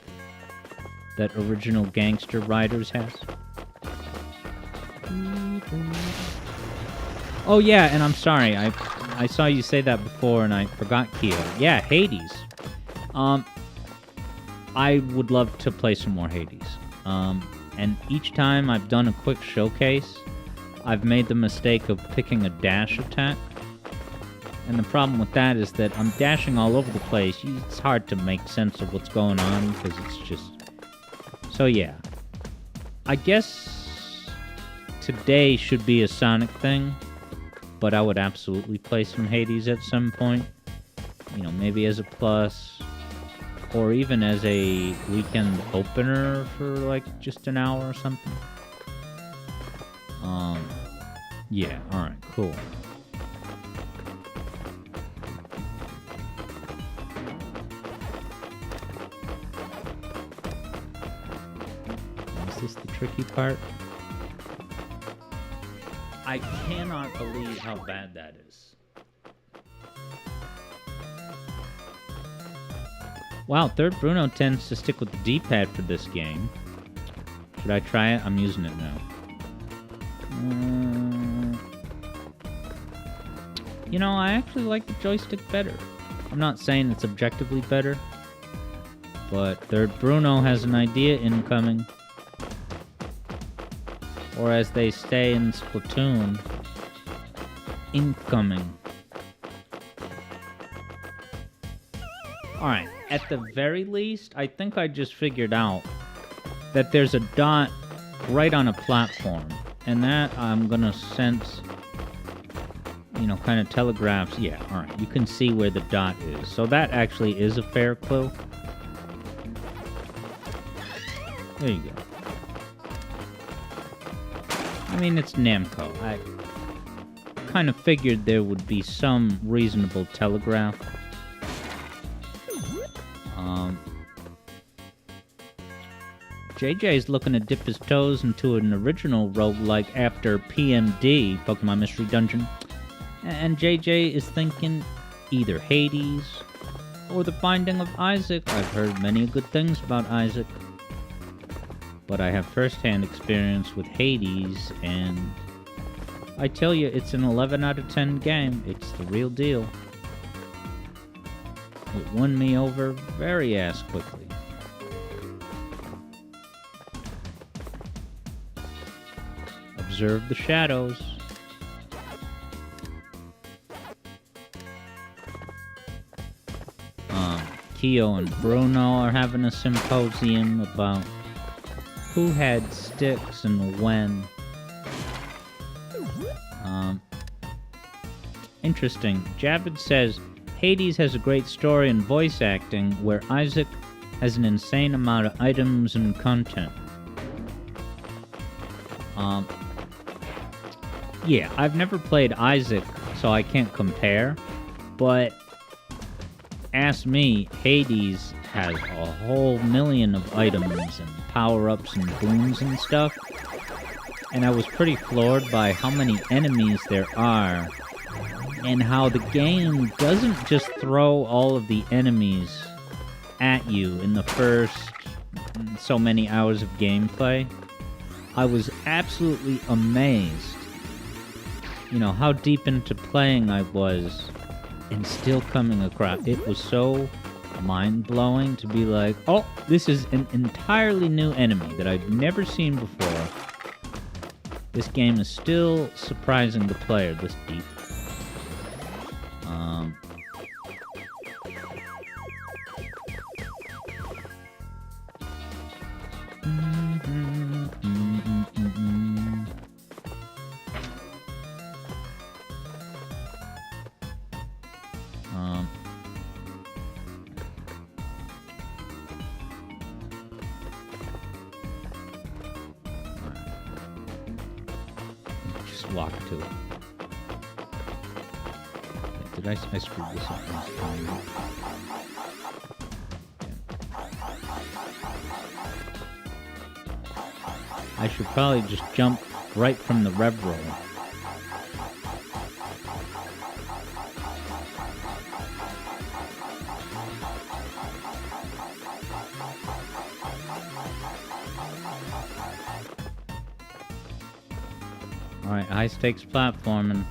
that original Gangster Riders has. Oh yeah, and I'm sorry, I saw you say that before and I forgot, Keo. Yeah, Hades. I would love to play some more Hades. And each time I've done a quick showcase, I've made the mistake of picking a dash attack. And the problem with that is that I'm dashing all over the place. It's hard to make sense of what's going on because it's just... So yeah. I guess today should be a Sonic thing, but I would absolutely play some Hades at some point. You know, maybe as a plus, or even as a weekend opener for like just an hour or something. Yeah, alright, cool. Is this the tricky part? I cannot believe how bad that is. Wow, Third Bruno tends to stick with the D-pad for this game. Should I try it? I'm using it now. You know, I actually like the joystick better. I'm not saying it's objectively better, but Third Bruno has an idea incoming. Or as they say in Splatoon, incoming. Alright, at the very least, I think I just figured out that there's a dot right on a platform. And that I'm gonna sense, you know, kind of telegraphs. Yeah, alright, you can see where the dot is. So that actually is a fair clue. There you go. I mean, it's Namco. I kind of figured there would be some reasonable telegraph. JJ's looking to dip his toes into an original roguelike after PMD, Pokemon Mystery Dungeon. And JJ is thinking either Hades or The Binding of Isaac. I've heard many good things about Isaac, but I have first-hand experience with Hades, and I tell you, it's an 11 out of 10 game. It's the real deal. It won me over very ass quickly. Observe the shadows. Keo and Bruno are having a symposium about who had sticks and when. Interesting. Javid says, Hades has a great story and voice acting, where Isaac has an insane amount of items and content. Yeah, I've never played Isaac, so I can't compare, but ask me, Hades has a whole million of items and power-ups and booms and stuff, and I was pretty floored by how many enemies there are and how the game doesn't just throw all of the enemies at you in the first so many hours of gameplay. I was absolutely amazed, you know, how deep into playing I was and still coming across. It was so mind-blowing to be like, oh, this is an entirely new enemy that I've never seen before. This game is still surprising the player this deep. Just walk to it. Did I screwed this up last time? I should probably just jump right from the rev roll. Alright, high stakes platforming.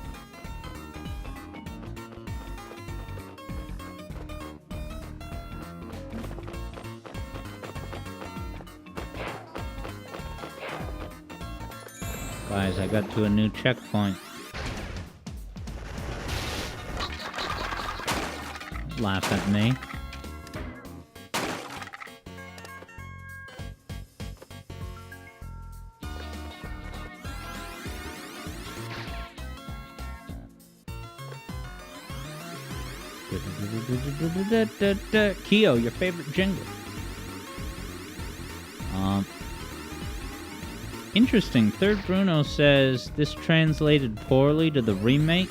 Guys, I got to a new checkpoint. Laugh at me. Kyo, your favorite jingle. Interesting. Third Bruno says this translated poorly to the remake.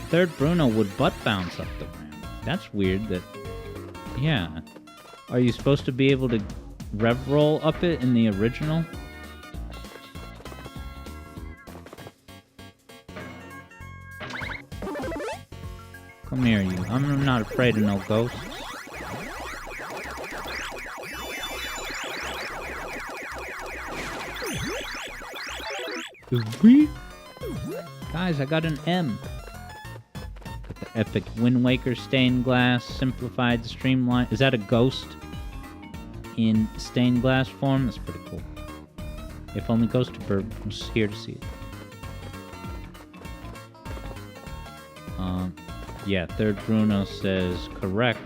Third Bruno would butt bounce up the ramp. That's weird. That, yeah. Are you supposed to be able to rev roll up it in the original? Come here, you. I'm not afraid of no ghosts. Guys, I got an M. Got the epic Wind Waker stained glass, simplified, streamlined. Is that a ghost in stained glass form? That's pretty cool. If only Ghost Bird was here to see it. Yeah, Third Bruno says correct.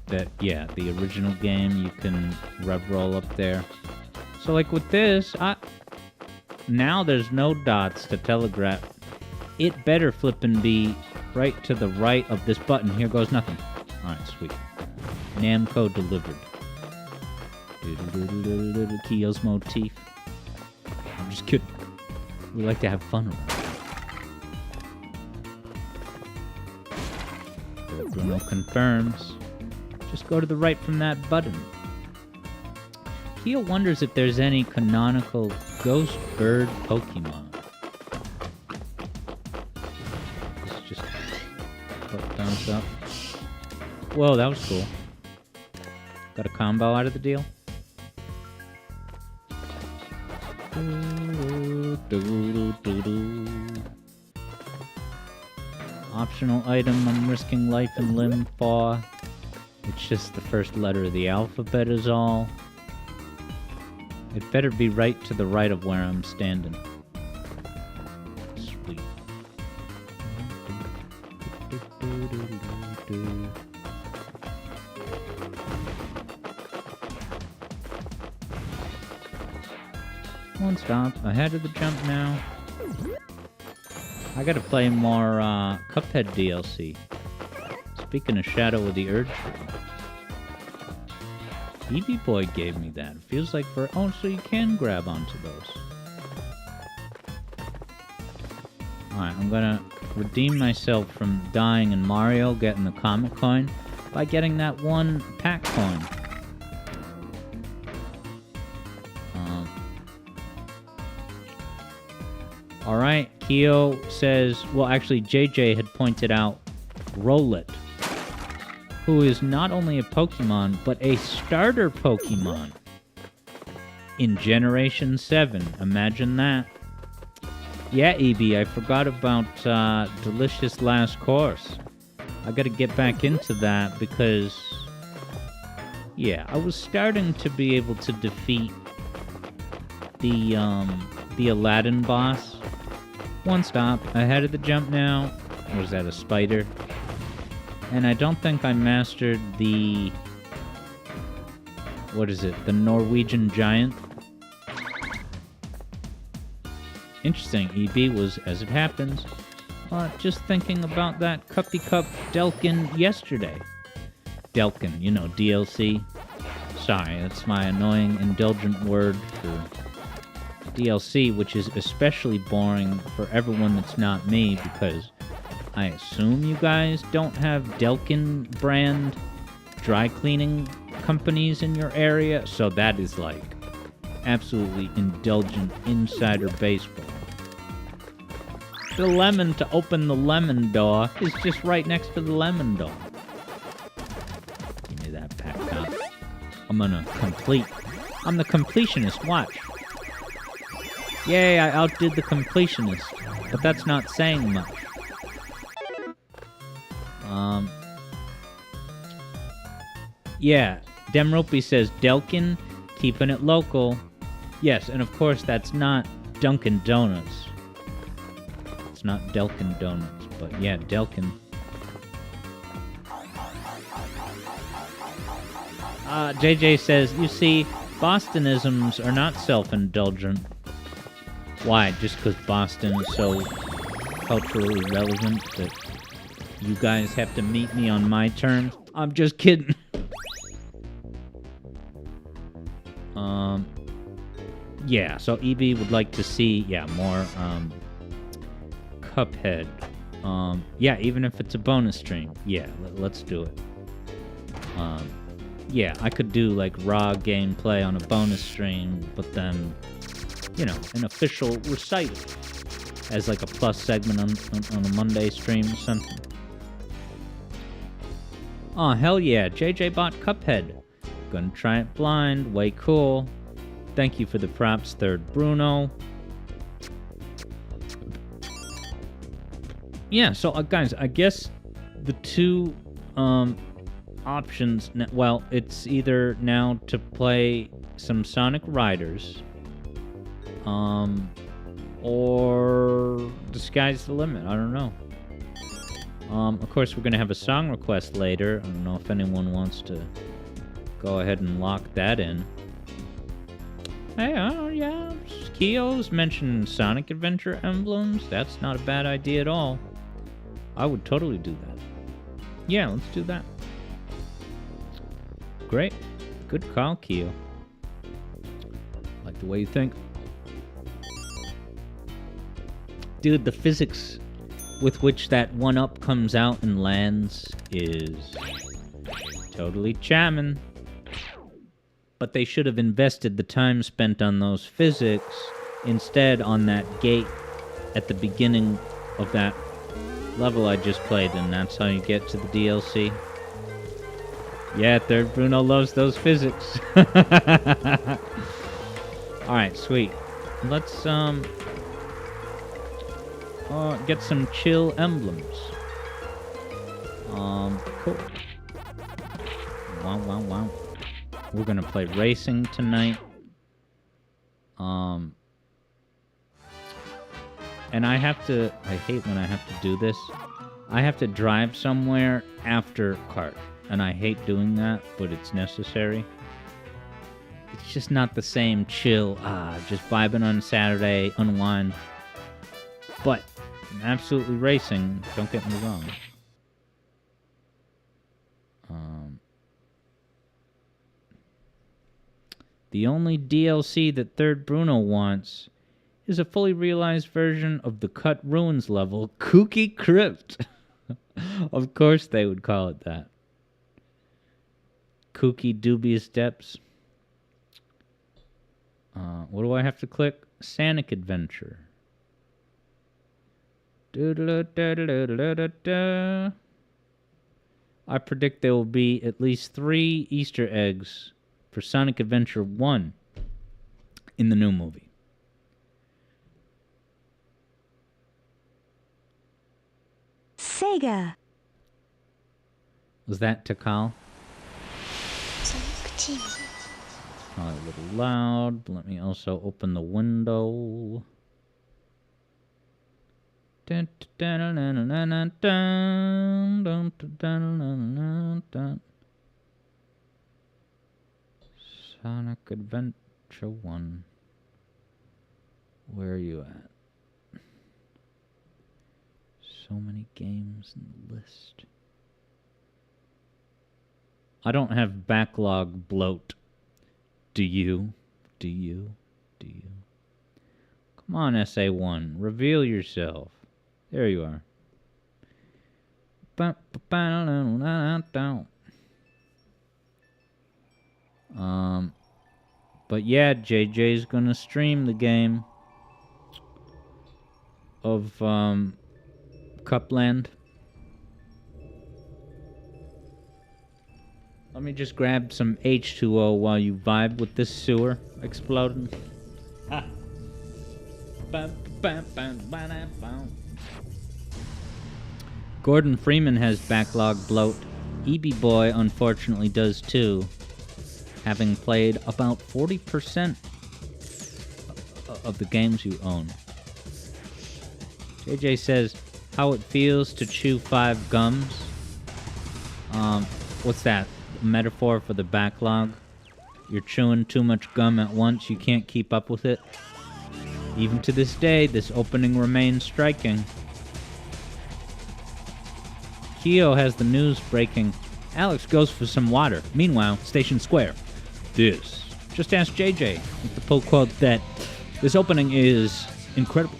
That, yeah, the original game, you can rev roll up there. So, like, with this, now there's no dots to telegraph. It better flippin' be right to the right of this button. Here goes nothing. Alright, sweet. Namco delivered. Kyo's motif. I'm just kidding. We like to have fun around. Bruno confirms. Just go to the right from that button. Kyo wonders if there's any canonical Ghost Bird Pokemon. Let's just bounce up. Whoa, that was cool. Got a combo out of the deal. Optional item, I'm risking life and limb for. It's just the first letter of the alphabet is all. It better be right to the right of where I'm standing. Sweet. One stop, ahead of the jump now. I gotta play more Cuphead DLC. Speaking of Shadow of the Erd Tree. EV Boy gave me that. It feels like for... Oh, so you can grab onto those. Alright, I'm gonna redeem myself from dying in Mario, getting the comic coin, by getting that one pack coin. All right, Keo says, well, actually, JJ had pointed out Rowlet, who is not only a Pokemon, but a starter Pokemon in Generation 7. Imagine that. Yeah, EB, I forgot about Delicious Last Course. I gotta get back into that because, yeah, I was starting to be able to defeat the Aladdin boss. One stop ahead of the jump now. Or was that a spider? And I don't think I mastered the... what is it? The Norwegian Giant? Interesting. EB was, as it happens, just thinking about that Cuppy Cup Delkin yesterday. Delkin, you know, DLC. Sorry, that's my annoying, indulgent word for DLC, which is especially boring for everyone that's not me, because I assume you guys don't have Delkin brand dry cleaning companies in your area, so that is like absolutely indulgent insider baseball. The lemon to open the lemon door is just right next to the lemon door. Give me that pack up. I'm gonna complete. I'm the completionist, watch. Yay, I outdid the completionist. But that's not saying much. Yeah, Demropey says Delkin, keeping it local. Yes, and of course that's not Dunkin' Donuts. It's not Delkin Donuts, but yeah, Delkin. JJ says, you see, Bostonisms are not self-indulgent. Why? Just because Boston is so culturally relevant that you guys have to meet me on my terms? I'm just kidding. Yeah, so EB would like to see, yeah, more, Cuphead. Yeah, even if it's a bonus stream. Yeah, let's do it. Yeah, I could do, like, raw gameplay on a bonus stream, but then, you know, an official recital as, like, a plus segment on a Monday stream or something. Oh, hell yeah, JJ bought Cuphead. Gonna try it blind, way cool. Thank you for the props, Third Bruno. Yeah, so guys, I guess the two options, well, it's either now to play some Sonic Riders, or the sky's the limit. I don't know. Of course, we're gonna have a song request later. I don't know if anyone wants to go ahead and lock that in. Hey, yeah, Keo's mentioned Sonic Adventure emblems. That's not a bad idea at all. I would totally do that. Yeah, let's do that. Great. Good call, Keo. Like the way you think. Dude, the physics with which that 1-up comes out and lands is totally charming. But they should have invested the time spent on those physics instead on that gate at the beginning of that level I just played, and that's how you get to the DLC. Yeah, Third Bruno loves those physics. Alright, sweet. Let's get some chill emblems. Cool. Wow. We're gonna play racing tonight. And I hate when I have to do this. I have to drive somewhere after kart. And I hate doing that, but it's necessary. It's just not the same chill, just vibing on Saturday, unwind. But, absolutely racing, don't get me wrong. The only DLC that Third Bruno wants is a fully realized version of the Cut Ruins level, Kooky Crypt. Of course they would call it that. Kooky Dubious Depths. What do I have to click? Sonic Adventure. I predict there will be at least 3 Easter eggs for Sonic Adventure 1 in the new movie. Sega. Was that Takal? Probably a little loud. Let me also open the window. Sonic Adventure 1. Where are you at? So many games in the list. I don't have backlog bloat. Do you? Do you? Do you? Come on, SA1. Reveal yourself. There you are. But yeah, JJ's gonna stream the game of Cupland. Let me just grab some H2O while you vibe with this sewer exploding. Ha. Gordon Freeman has backlog bloat. EB Boy unfortunately does too, having played about 40% of the games you own. JJ says how it feels to chew 5 gums. What's that? A metaphor for the backlog? You're chewing too much gum at once, you can't keep up with it. Even to this day, this opening remains striking. Keo has the news breaking. Alex goes for some water. Meanwhile, Station Square. This. Just ask JJ with the pull quote that this opening is incredible.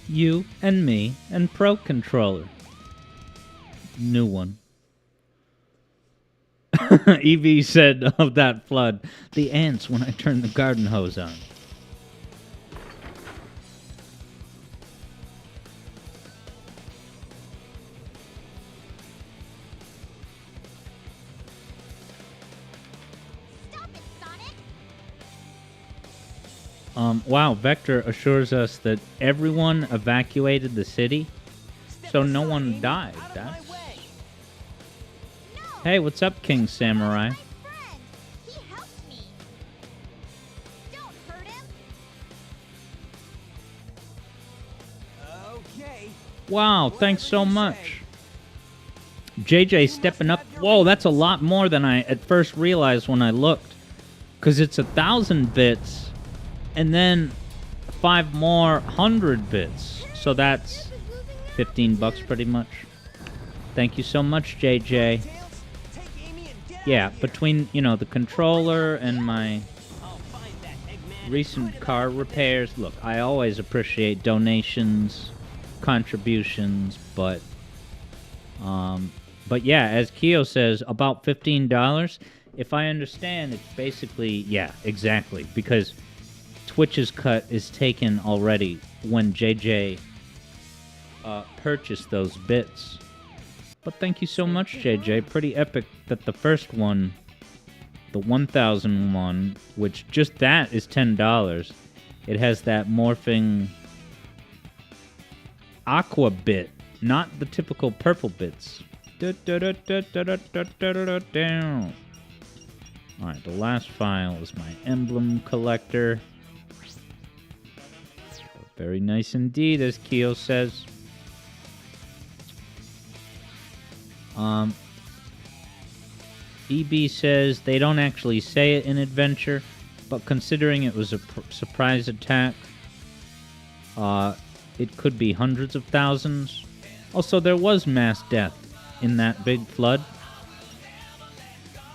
You and me and Pro Controller. New one. EV said of that flood, the ants when I turned the garden hose on. Wow, Vector assures us that everyone evacuated the city, so no one died. That's... Hey, what's up, King Samurai? He helped me. Don't hurt him. Okay. Wow, thanks so much. JJ stepping up. Whoa, that's a lot more than I at first realized when I looked. Because it's 1,000 bits. And then 5 more 100 bits. So that's $15 pretty much. Thank you so much, JJ. Yeah, between, you know, the controller and my recent car repairs. Look, I always appreciate donations, contributions, but yeah, as Keo says, about $15. If I understand, it's basically, yeah, exactly, because Twitch's cut is taken already when JJ purchased those bits. But thank you so much, JJ. Pretty epic that the first one, the 1001, which just that is $10. It has that morphing aqua bit, not the typical purple bits. Alright, the last file is my emblem collector. Very nice indeed, as Kyo says. EB says they don't actually say it in Adventure, but considering it was a surprise attack, it could be hundreds of thousands. Also, there was mass death in that big flood.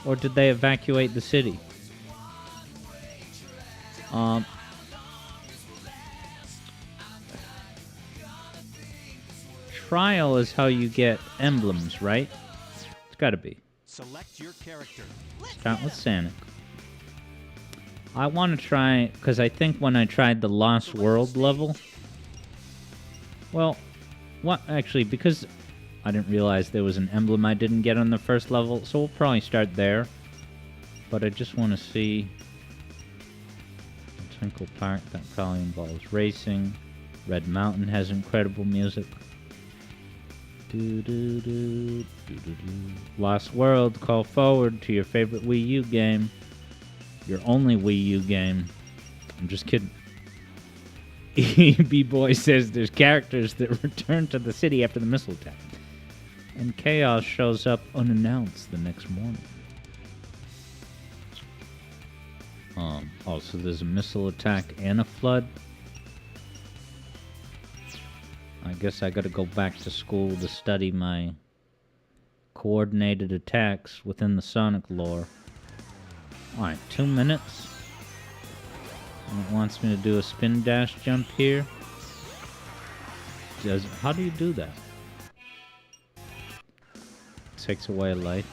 Or did they evacuate the city? Trial is how you get emblems, right? It's gotta be. Select your character. Start with Sonic. I want to try, because I think when I tried the Lost World level... Well, what actually, because I didn't realize there was an emblem I didn't get on the first level, so we'll probably start there. But I just want to see... Twinkle Park, that probably involves racing. Red Mountain has incredible music. Lost World, call forward to your favorite Wii U game. Your only Wii U game. I'm just kidding. B-Boy says there's characters that return to the city after the missile attack. And Chaos shows up unannounced the next morning. Also, there's a missile attack and a flood. I guess I gotta go back to school to study my coordinated attacks within the Sonic lore. Alright, 2 minutes. And it wants me to do a spin dash jump here. How do you do that? Takes away a life.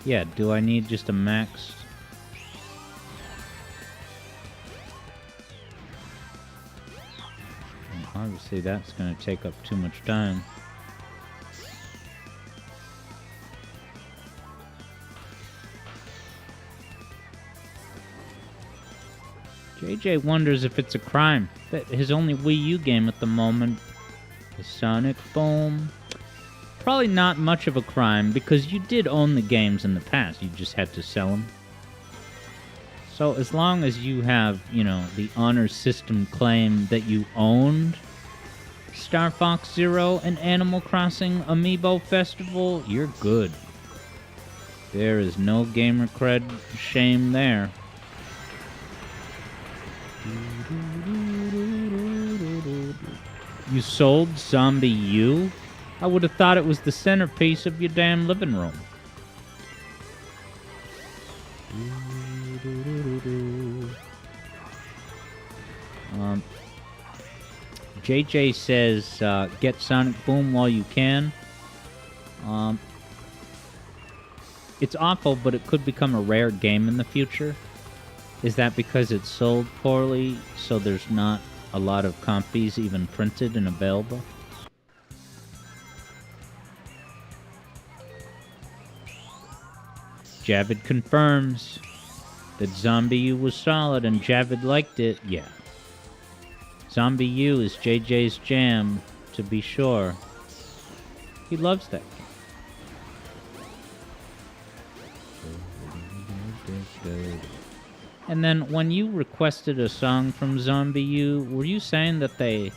Yeah, do I need just a max? Obviously that's going to take up too much time. JJ wonders if it's a crime that his only Wii U game at the moment is Sonic Boom. Probably not much of a crime because you did own the games in the past. You just had to sell them. So as long as you have, you know, the honor system claim that you owned Star Fox Zero and Animal Crossing Amiibo Festival, you're good. There is no gamer cred shame there. You sold Zombie U? I would have thought it was the centerpiece of your damn living room. JJ says, get Sonic Boom while you can. It's awful, but it could become a rare game in the future. Is that because it's sold poorly, so there's not a lot of copies even printed and available? Javid confirms that Zombie U was solid and Javid liked it. Yeah. Zombie U is JJ's jam, to be sure. He loves that game. And then when you requested a song from Zombie U, were you saying that they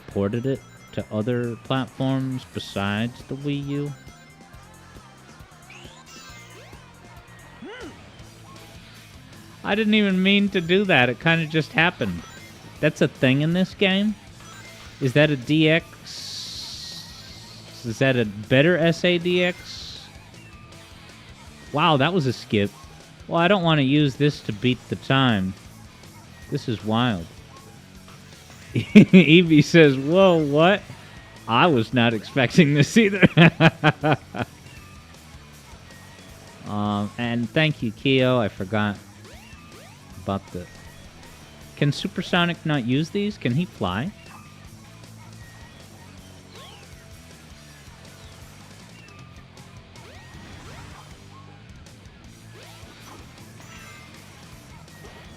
ported it to other platforms besides the Wii U? I didn't even mean to do that. It kind of just happened. That's a thing in this game? Is that a DX? Is that a better SADX? Wow, that was a skip. Well, I don't want to use this to beat the time. This is wild. Evie says, whoa, what? I was not expecting this either. And thank you, Keo. I forgot about the... Can Supersonic not use these? Can he fly?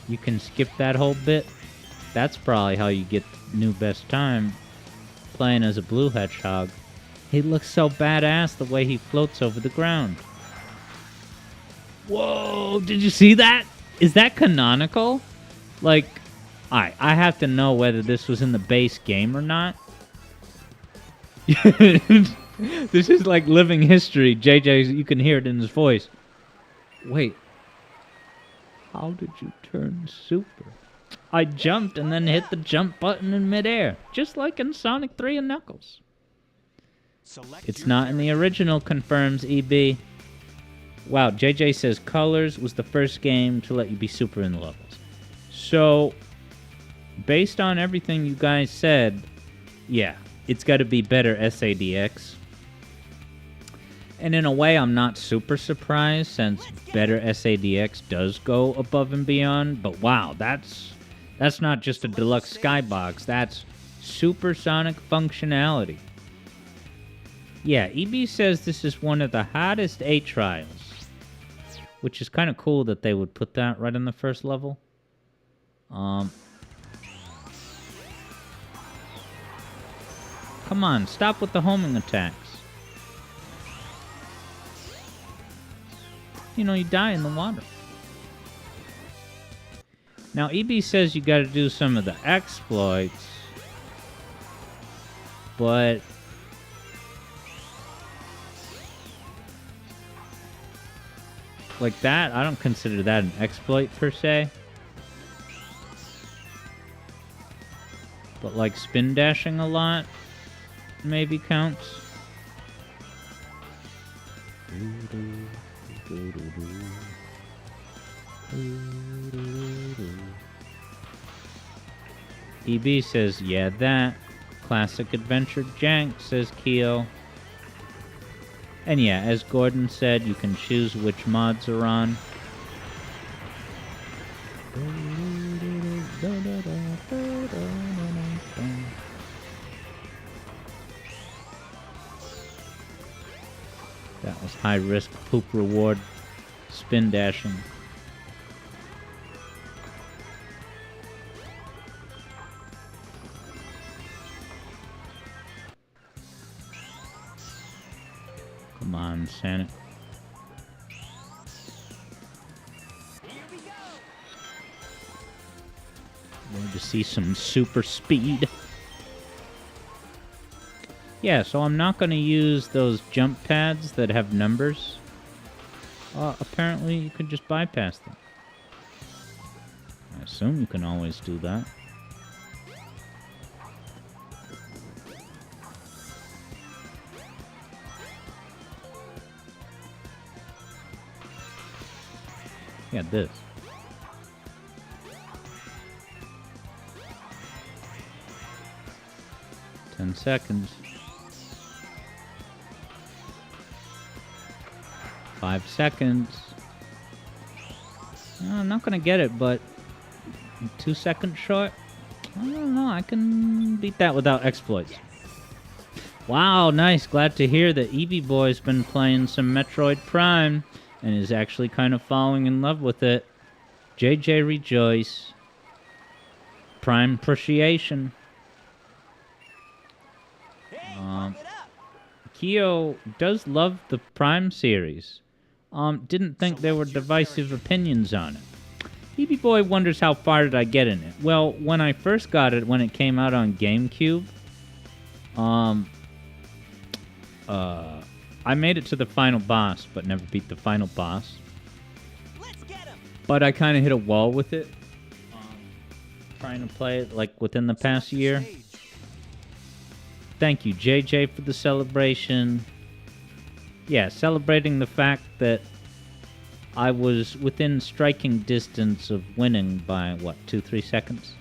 You can skip that whole bit? That's probably how you get new best time. Playing as a blue hedgehog. He looks so badass the way he floats over the ground. Whoa, did you see that? Is that canonical? Like, alright, I have to know whether this was in the base game or not. This is like living history. JJ, you can hear it in his voice. Wait. How did you turn super? I jumped and then hit the jump button in midair, just like in Sonic 3 and Knuckles. It's not in the original, confirms EB. Wow, JJ says Colors was the first game to let you be super in the levels. So, based on everything you guys said, yeah, it's got to be better SADX. And in a way, I'm not super surprised since better SADX does go above and beyond. But wow, that's not just a deluxe skybox. That's supersonic functionality. Yeah, EB says this is one of the hottest A trials, which is kind of cool that they would put that right in the first level. Come on, stop with the homing attacks. You know, you die in the water. Now, EB says you gotta do some of the exploits, but like that, I don't consider that an exploit per se. But like spin dashing a lot maybe counts. EB says, yeah, that. Classic adventure jank, says Keo. And yeah, as Gordon said, you can choose which mods are on. That was high risk, poop reward, spin dashing. Come on, Santa. Want to see some super speed. Yeah, so I'm not going to use those jump pads that have numbers. Apparently, you can just bypass them. I assume you can always do that. Yeah, this. Ten seconds. 5 seconds. I'm not gonna get it, but 2 seconds short. I don't know. I can beat that without exploits. Wow, nice. Glad to hear that Eevee Boy's been playing some Metroid Prime and is actually kind of falling in love with it. JJ rejoice. Prime appreciation. Keo does love the Prime series. Didn't think there were divisive opinions on it. Eevee Boy wonders how far did I get in it. Well, when I first got it, when it came out on GameCube, I made it to the final boss, but never beat the final boss. But I kind of hit a wall with it, trying to play it like within the past year. Thank you, JJ, for the celebration. Yeah, celebrating the fact that I was within striking distance of winning by, what, 2-3 seconds?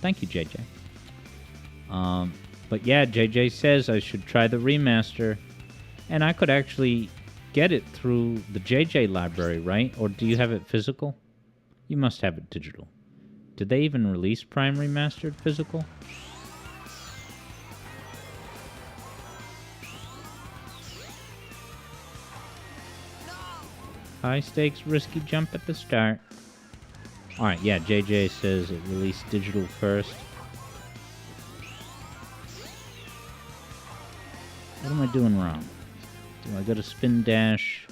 Thank you, JJ. But yeah, JJ says I should try the remaster. And I could actually get it through the JJ library, right? Or do you have it physical? You must have it digital. Did they even release Prime Remastered physical? High stakes, risky jump at the start. Alright, yeah, JJ says it released digital first. What am I doing wrong? Do I go to spin dash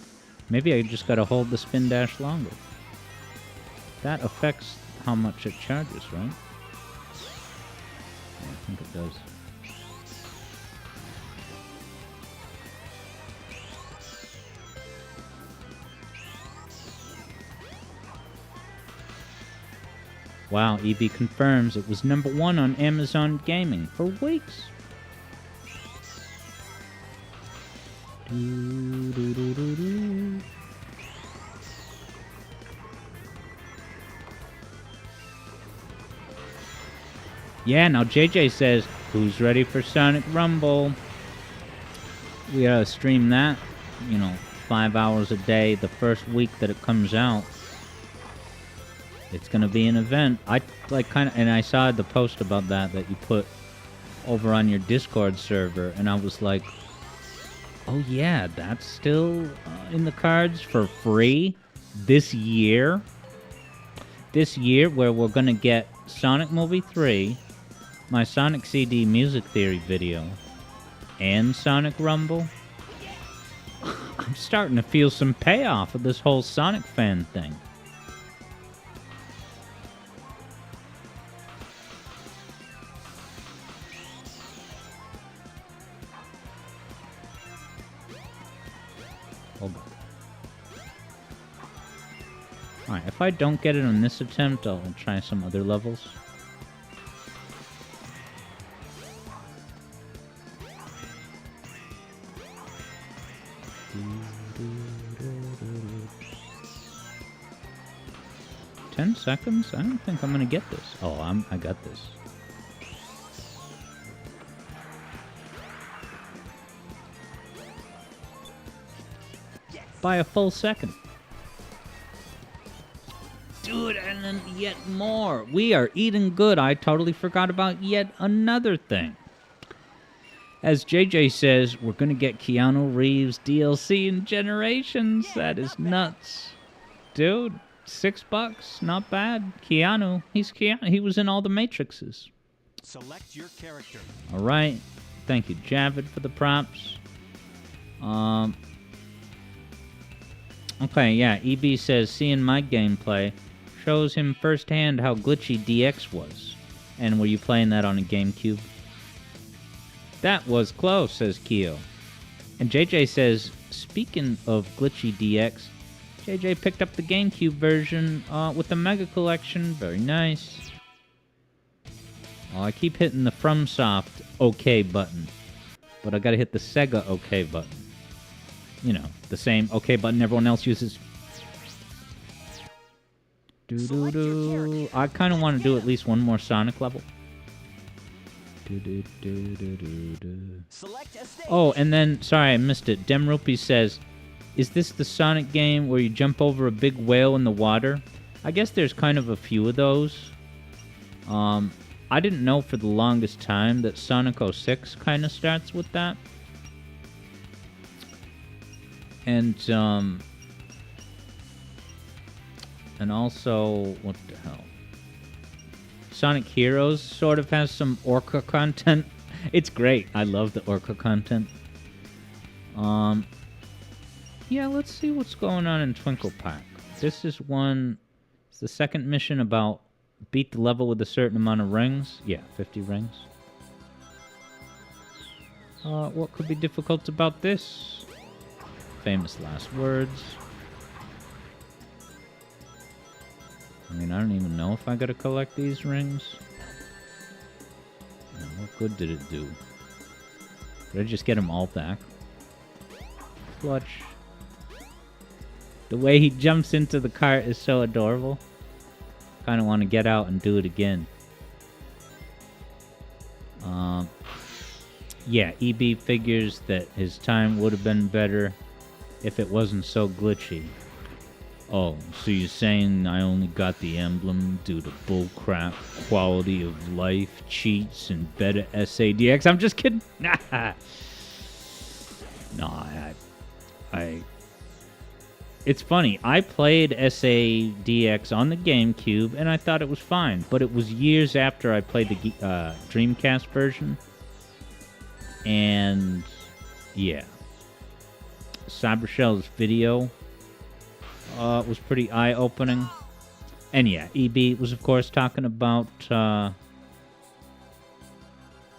Maybe I just gotta hold the spin dash longer. That affects how much it charges, right? Yeah, I think it does. Wow, EB confirms it was #1 on Amazon Gaming for weeks. Yeah, now JJ says, who's ready for Sonic Rumble? We gotta stream that, 5 hours a day the first week that it comes out. It's gonna be an event. And I saw the post about that you put over on your Discord server, and I was like, oh yeah, that's still in the cards for free this year. This year, where we're gonna get Sonic Movie 3, my Sonic CD Music Theory video, and Sonic Rumble. I'm starting to feel some payoff of this whole Sonic fan thing. Hold on. Alright, if I don't get it on this attempt, I'll try some other levels. $10 seconds? I don't think I'm gonna get this. Oh, I got this. By a full second. Dude, and then yet more. We are eating good. I totally forgot about yet another thing. As JJ says, we're going to get Keanu Reeves DLC in Generations. That is nuts. Dude, $6. Not bad. Keanu. He's Keanu. He was in all the Matrixes. Select your character. All right. Thank you, Javid, for the props. Okay, yeah, EB says, seeing my gameplay shows him firsthand how glitchy DX was. And were you playing that on a GameCube? That was close, says Keo. And JJ says, speaking of glitchy DX, JJ picked up the GameCube version with the Mega Collection. Very nice. Oh, I keep hitting the FromSoft OK button. But I gotta hit the Sega OK button. The same OK button everyone else uses. Doo-doo-doo. I kind of want to do at least one more Sonic level. Oh, and then, sorry, I missed it. Demrupi says, is this the Sonic game where you jump over a big whale in the water? I guess there's kind of a few of those. I didn't know for the longest time that Sonic 06 kind of starts with that. And also, what the hell? Sonic Heroes sort of has some Orca content. It's great. I love the Orca content. Yeah, let's see what's going on in Twinkle Pack. This is one... It's the second mission about beat the level with a certain amount of rings. Yeah, 50 rings. What could be difficult about this? Famous last words. I mean, I don't even know if I gotta collect these rings. What good did it do? Did I just get them all back? Clutch. The way he jumps into the cart is so adorable. Kind of want to get out and do it again. Yeah, EB figures that his time would have been better if it wasn't so glitchy. Oh, so you're saying I only got the emblem due to bullcrap, quality of life, cheats, and better SADX? I'm just kidding. No, It's funny. I played SADX on the GameCube, and I thought it was fine. But it was years after I played the Dreamcast version. And, yeah. Cybershell's video was pretty eye-opening. And yeah, EB was, of course, talking about...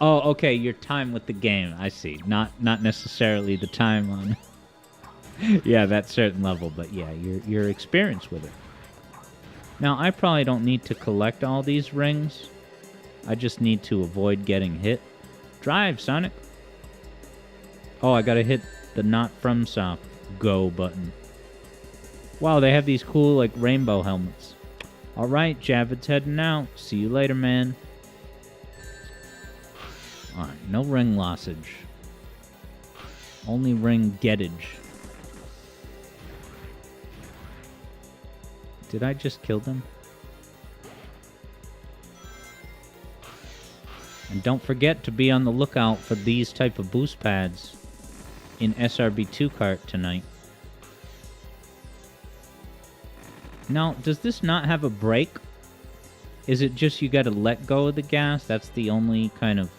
Oh, okay, your time with the game. I see. Not necessarily the time on... yeah, that certain level, but yeah, your experience with it. Now, I probably don't need to collect all these rings. I just need to avoid getting hit. Drive, Sonic! Oh, I gotta hit the not from South go button. Wow, they have these cool, like, rainbow helmets. Alright, Javid's heading out. See you later, man. Alright, no ring lossage. Only ring gettage. Did I just kill them? And don't forget to be on the lookout for these type of boost pads in SRB2 cart tonight. Now, does this not have a brake? Is it just you gotta let go of the gas? That's the only kind of...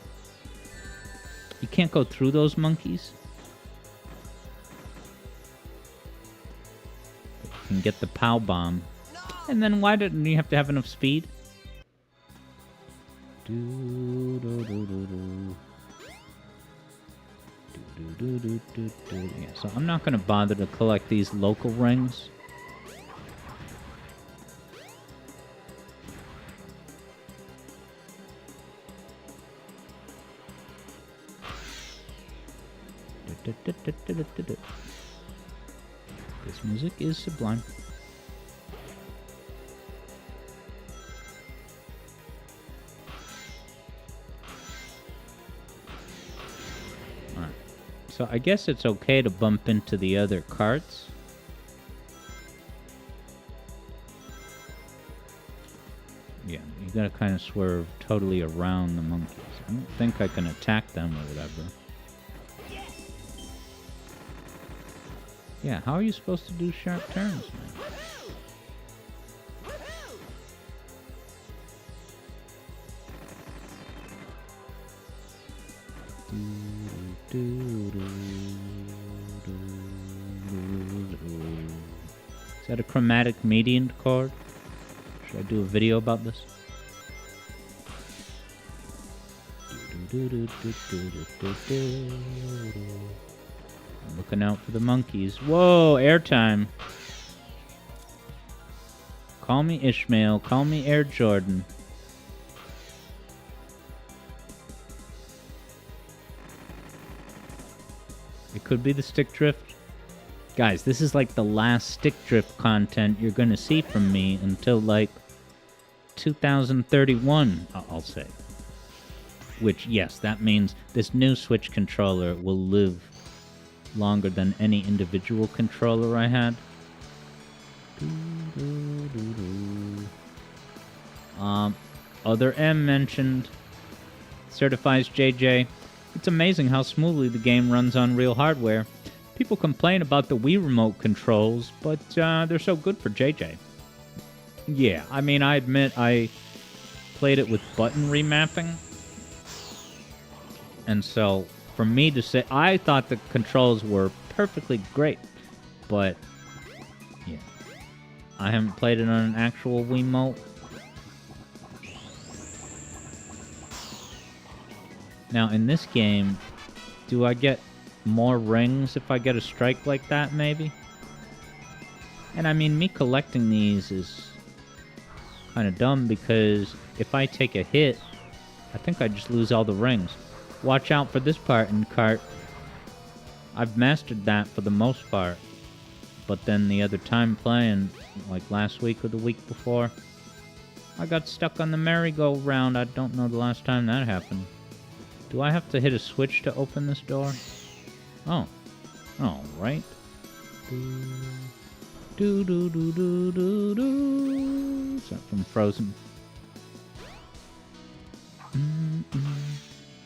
You can't go through those monkeys? You can get the POW bomb. And then why didn't you have to have enough speed? Yeah, so I'm not gonna bother to collect these local rings. This music is sublime. Alright. So I guess it's okay to bump into the other carts. Yeah, you gotta kind of swerve totally around the monkeys. I don't think I can attack them or whatever. Yeah, how are you supposed to do sharp turns, man? Is that a chromatic median chord? Should I do a video about this? I'm looking out for the monkeys. Whoa, airtime. Call me Ishmael. Call me Air Jordan. It could be the stick drift. Guys, this is like the last stick drift content you're gonna see from me until like 2031, I'll say. Which, yes, that means this new Switch controller will live longer than any individual controller I had. Other M mentioned. Certifies JJ. It's amazing how smoothly the game runs on real hardware. People complain about the Wii Remote controls, but they're so good for JJ. Yeah, I mean, I admit I played it with button remapping. And so, for me to say, I thought the controls were perfectly great. But, yeah. I haven't played it on an actual Wiimote. Now, in this game, do I get more rings if I get a strike like that, maybe? And I mean, me collecting these is kind of dumb because if I take a hit, I think I just lose all the rings. Watch out for this part in cart. I've mastered that for the most part. But then the other time playing, like last week or the week before, I got stuck on the merry-go-round. I don't know the last time that happened. Do I have to hit a switch to open this door? Oh. Alright. Do-do-do-do-do-do. Is that from Frozen?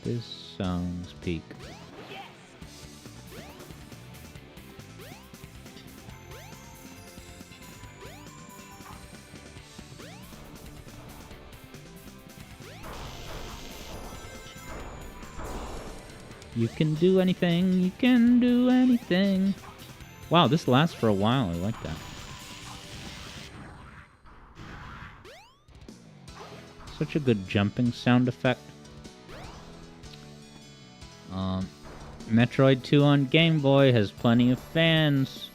This song's peak. You can do anything, you can do anything. Wow, this lasts for a while, I like that. Such a good jumping sound effect. Metroid 2 on Game Boy has plenty of fans.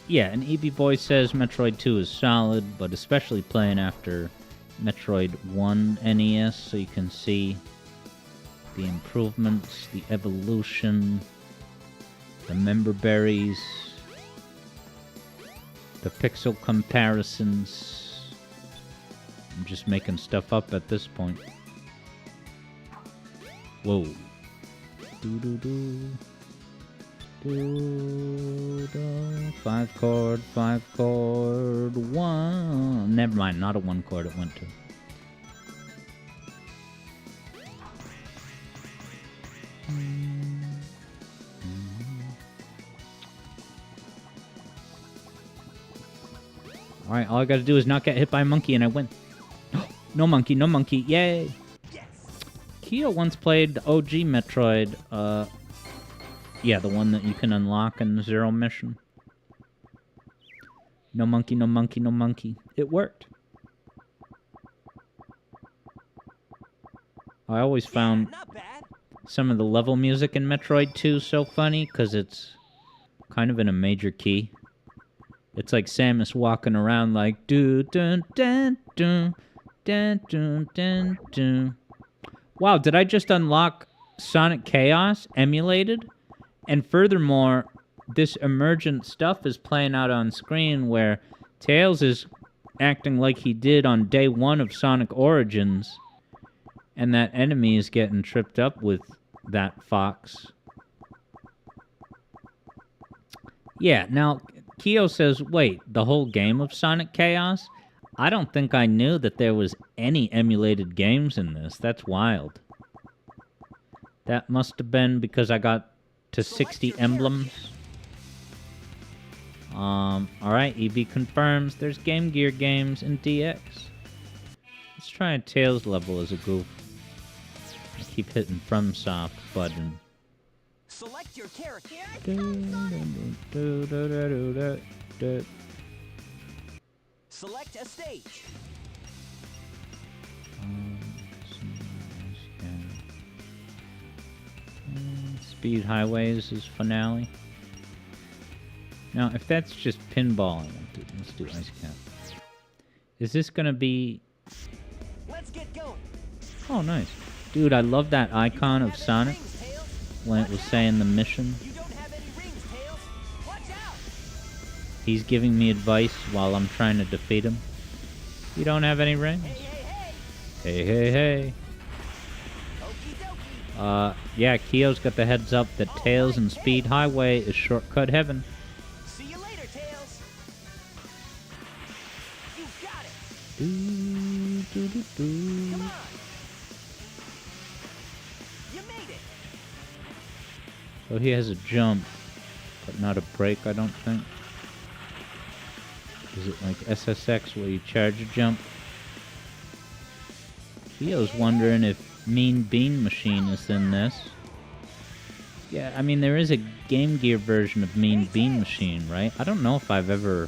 Yeah, and EB Boy says Metroid 2 is solid, but especially playing after Metroid 1 NES, so you can see the improvements, the evolution, the member berries, the pixel comparisons. I'm just making stuff up at this point. Whoa. Doo-doo-doo. Doo-doo. 5 chord, 1. Never mind, not a 1 chord it went to. Alright, all I gotta do is not get hit by a monkey and I win. No monkey, no monkey, yay! Yes. Keo once played the OG Metroid, yeah, the one that you can unlock in the Zero mission. No monkey, no monkey, no monkey. It worked. I always found some of the level music in Metroid 2 so funny, because it's kind of in a major key. It's like Samus walking around like do dun dun dun dun dun dun dun. Wow, did I just unlock Sonic Chaos emulated? And furthermore, this emergent stuff is playing out on screen where Tails is acting like he did on day 1 of Sonic Origins, and that enemy is getting tripped up with that fox. Yeah, now Keo says, wait, the whole game of Sonic Chaos? I don't think I knew that there was any emulated games in this. That's wild. That must have been because I got to 60 emblems. Alright, EB confirms there's Game Gear games in DX. Let's try a Tails level as a goof. I keep hitting FromSoft button. Select your character. Select a stage. Speed Highways is finale. Now, if that's just pinball, let's do Ice Cap. Is this gonna be? Let's get going. Oh, nice, dude! I love that icon of Sonic when it was saying the mission. You don't have any rings, Tails. Watch out. He's giving me advice while I'm trying to defeat him. You don't have any rings. Hey, hey, Hey, hey. hey, hey. Okie dokie. Yeah, Keo's got the heads up that Tails and Speed Highway is shortcut heaven. See you later, Tails. You got it. Come on. You made it. So he has a jump, but not a break, I don't think. Is it like SSX where you charge a jump? Keo's wondering if Mean Bean Machine is in this. Yeah, I mean, there is a Game Gear version of Mean Bean Machine, right? I don't know if I've ever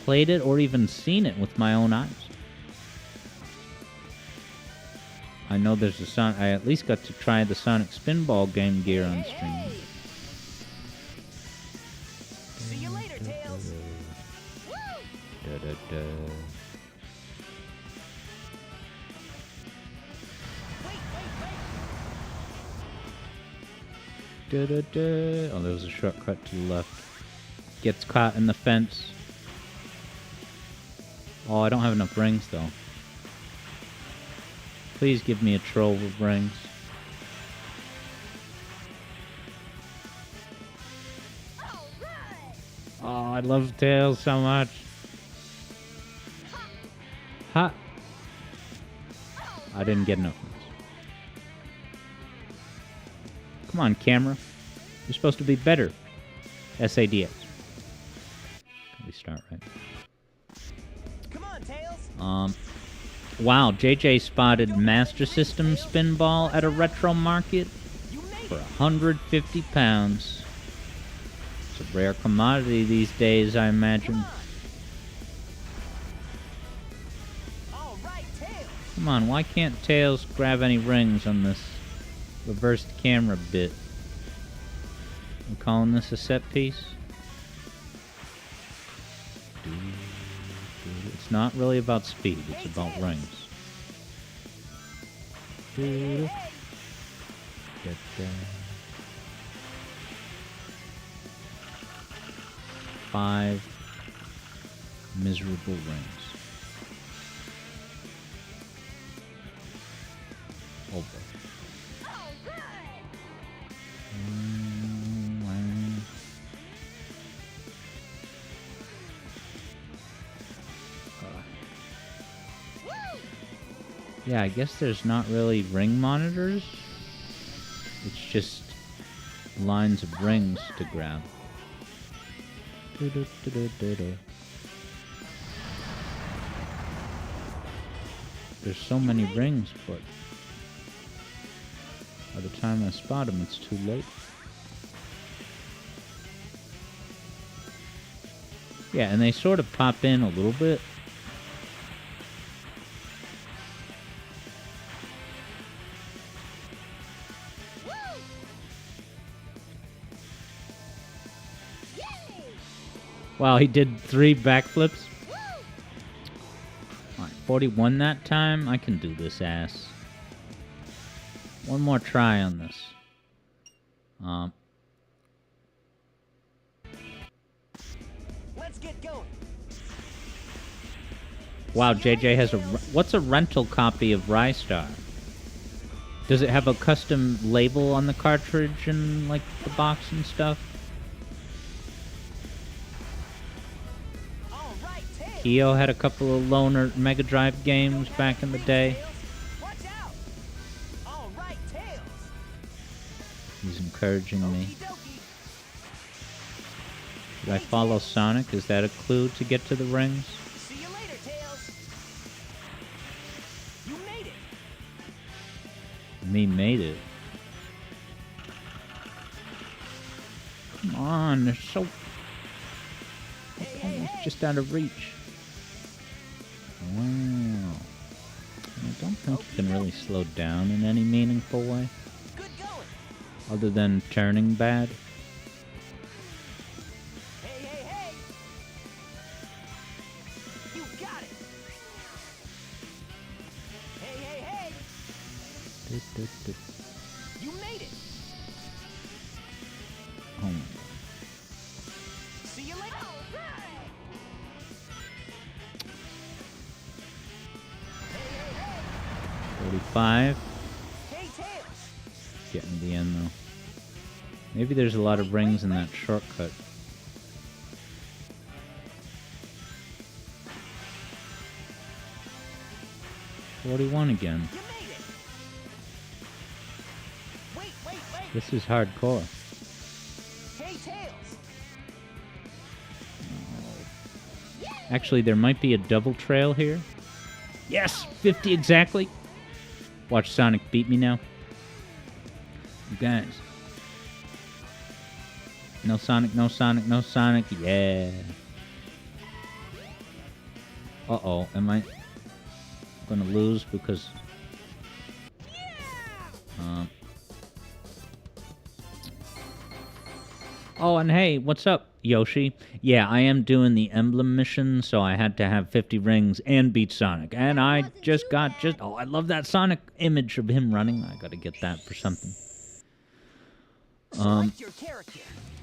played it or even seen it with my own eyes. I know there's a Sonic. I at least got to try the Sonic Spinball Game Gear on stream. See you later, Tails. Da, da, da. Da, da, da. Oh, there was a shortcut to the left. Gets caught in the fence. Oh, I don't have enough rings, though. Please give me a trove of rings. Oh, I love Tails so much. Ha! I didn't get enough rings. Come on, camera. You're supposed to be better. SADX. We start right. Come on, Tails. Wow, JJ spotted Master System Spinball at a retro market for 150 pounds. It's a rare commodity these days, I imagine. right, Tails. Come on, why can't Tails grab any rings on this reversed camera bit? I'm calling this a set piece. It's not really about speed, it's about rings. Hey, hey, hey. 5 miserable rings. Over. Yeah, I guess there's not really ring monitors. It's just lines of rings to grab. There's so many rings, but by the time I spot them, it's too late. Yeah, and they sort of pop in a little bit. Wow, he did 3 backflips. Alright, 41 that time. I can do this, ass. One more try on this. Let's get going. Wow, JJ has a... What's a rental copy of Rystar? Does it have a custom label on the cartridge and, like, the box and stuff? All right, Tails. Keo had a couple of loaner Mega Drive games back in the day. Watch out. All right, Tails. He's encouraging me. Okie dokie. Should I follow Sonic? Is that a clue to get to the rings? See you later, Tails. You made it. Me made it. Come on, they're so... almost just out of reach. Wow. I don't think you can really slow down in any meaningful way. Good going. Other than turning bad. Hey, hey, hey. You got it. Hey, hey, hey. You made it. Oh my god. See you later. 45. Hey, Tails. Getting to the end though. Maybe there's a lot of rings in that shortcut. $41 again. You made it. Wait, wait, wait. This is hardcore. Hey, Tails. Actually, there might be a double trail here. Yes! 50 exactly! Watch Sonic beat me now. You guys. No Sonic, no Sonic, no Sonic. Yeah. Uh-oh. Am I gonna lose because... Oh, and hey, what's up, Yoshi? Yeah, I am doing the emblem mission, so I had to have 50 rings and beat Sonic. And I just got Oh, I love that Sonic image of him running. I gotta get that for something. Select your character.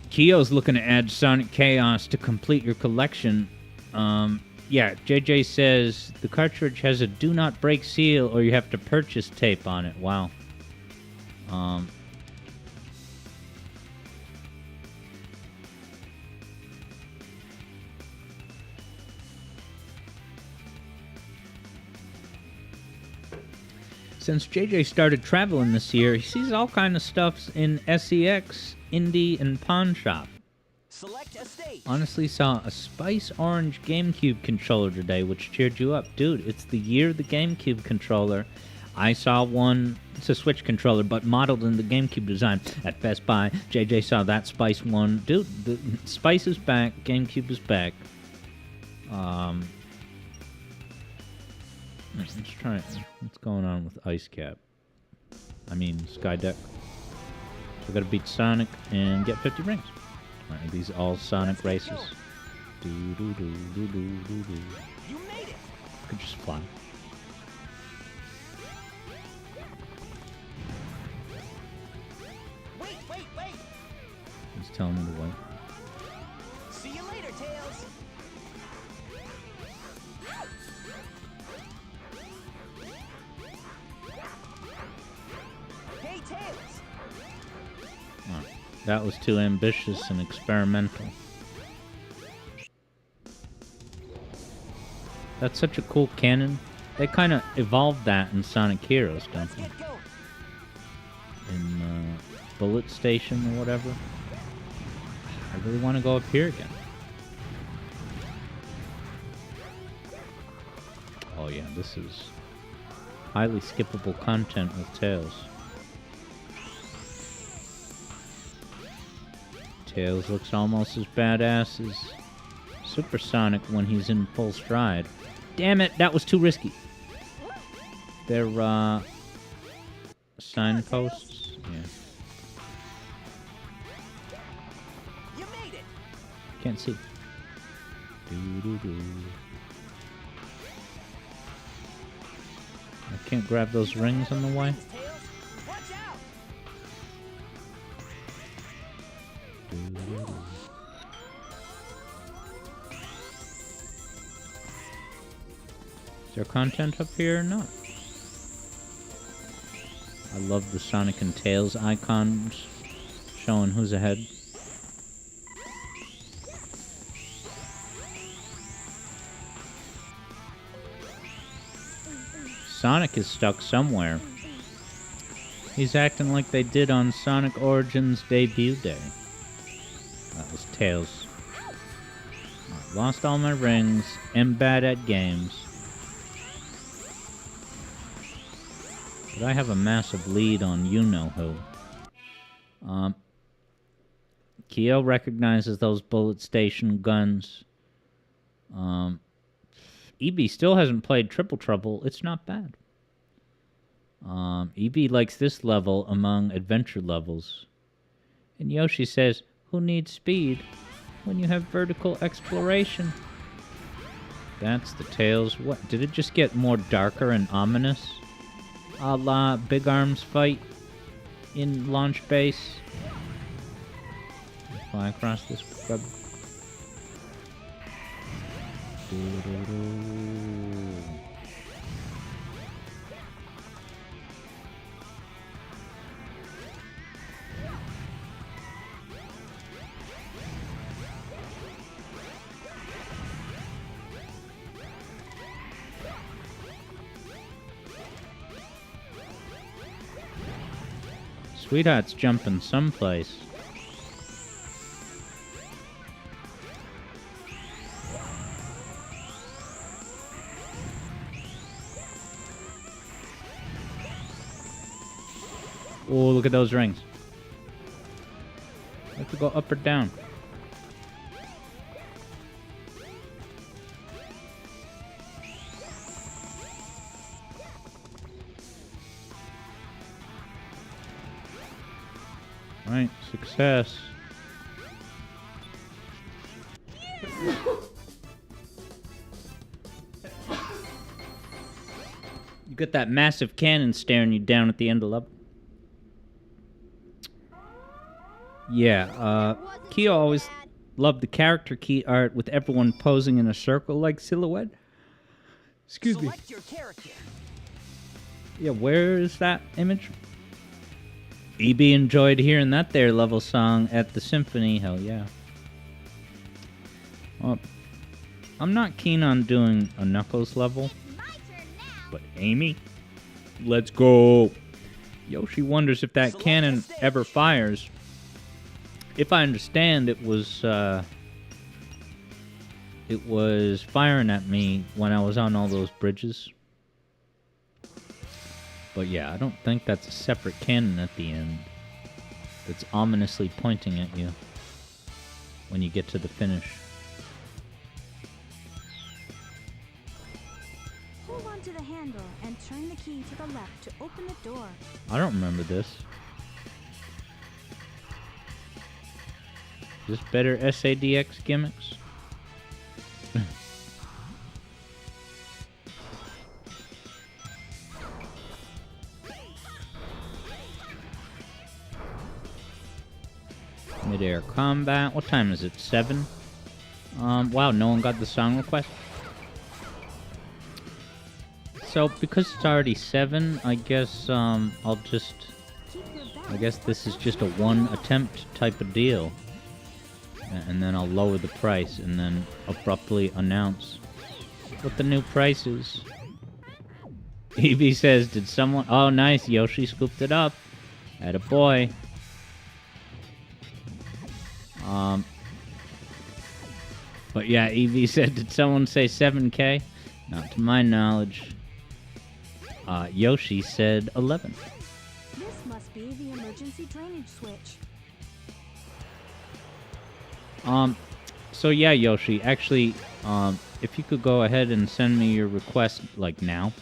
Keo's looking to add Sonic Chaos to complete your collection. Yeah, JJ says the cartridge has a do not break seal or you have to purchase tape on it. Wow. Since JJ started traveling this year, he sees all kind of stuffs in SEX, Indie, and Pawn Shop. Select a stage. Honestly saw a Spice Orange GameCube controller today, which cheered you up. Dude, it's the year of the GameCube controller. I saw one, it's a Switch controller, but modeled in the GameCube design at Best Buy. JJ saw that Spice one. Dude, the Spice is back, GameCube is back. Let's try it. What's going on with Ice Cap? I mean, Skydeck. So I gotta beat Sonic and get 50 rings. Alright, these all Sonic races. Do do do do do do do. You made it. Could just fly. Wait. He's telling me to wait. See you later, Tails. Hey, Tails. Alright. That was too ambitious and experimental. That's such a cool cannon. They kind of evolved that in Sonic Heroes, don't Let's they? get going. In Bullet Station or whatever. I really want to go up here again. Oh yeah, this is highly skippable content with Tails. Tails looks almost as badass as Supersonic when he's in full stride. Damn it, that was too risky. They're signposts. Yeah. You made it. Can't see. I can't grab those rings on the way. Tails, watch out. Is there content up here or not? I love the Sonic and Tails icons showing who's ahead. Sonic is stuck somewhere. He's acting like they did on Sonic Origins debut day. That was Tails. I lost all my rings. Am bad at games. But I have a massive lead on you-know-who. Kyo recognizes those Bullet Station guns. EB still hasn't played Triple Trouble. It's not bad. EB likes this level among adventure levels. And Yoshi says, who needs speed when you have vertical exploration? That's the Tails. What? Did it just get more darker and ominous? A la Big Arms fight in Launch Base. Fly across this scrub. Sweetheart's jumping someplace. Oh, look at those rings. I have to go up or down. Right, success. You got that massive cannon staring you down at the end of level. Yeah, Kyo always loved the character key art with everyone posing in a circle-like silhouette. Excuse me. Select your character. Yeah, where is that image? EB enjoyed hearing that there level song at the symphony. Hell yeah. Well, I'm not keen on doing a Knuckles level. My turn now. But Amy, let's go. Yoshi wonders if that Select cannon the stage. ever fires. If I understand, it was firing at me when I was on all those bridges. But yeah, I don't think that's a separate cannon at the end that's ominously pointing at you when you get to the finish. Hold on to the handle and turn the key to the left to open the door. I don't remember this. Is this better SADX gimmicks? Mid-air combat. What time is it? 7? Wow, no one got the song request. So, because it's already 7, I guess, I'll just... I guess this is just a one attempt type of deal. And then I'll lower the price and then abruptly announce what the new price is. Evie says, did someone... Oh, nice, Yoshi scooped it up. Attaboy. But yeah, Evie said, did someone say 7K? Not to my knowledge. Yoshi said 11. This must be the emergency drainage switch. So yeah, Yoshi, actually, if you could go ahead and send me your request, like now,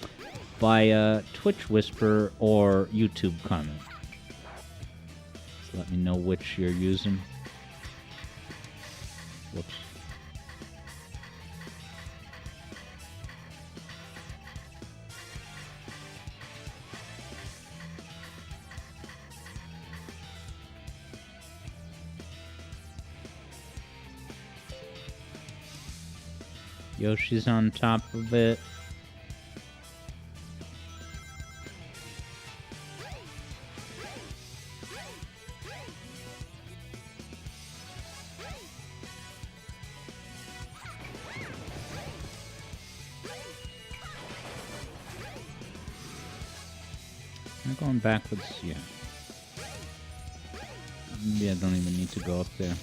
by Twitch Whisper or YouTube comment. So let me know which you're using. Whoops. Yoshi's on top of it. I'm going backwards, yeah. Maybe I don't even need to go up there.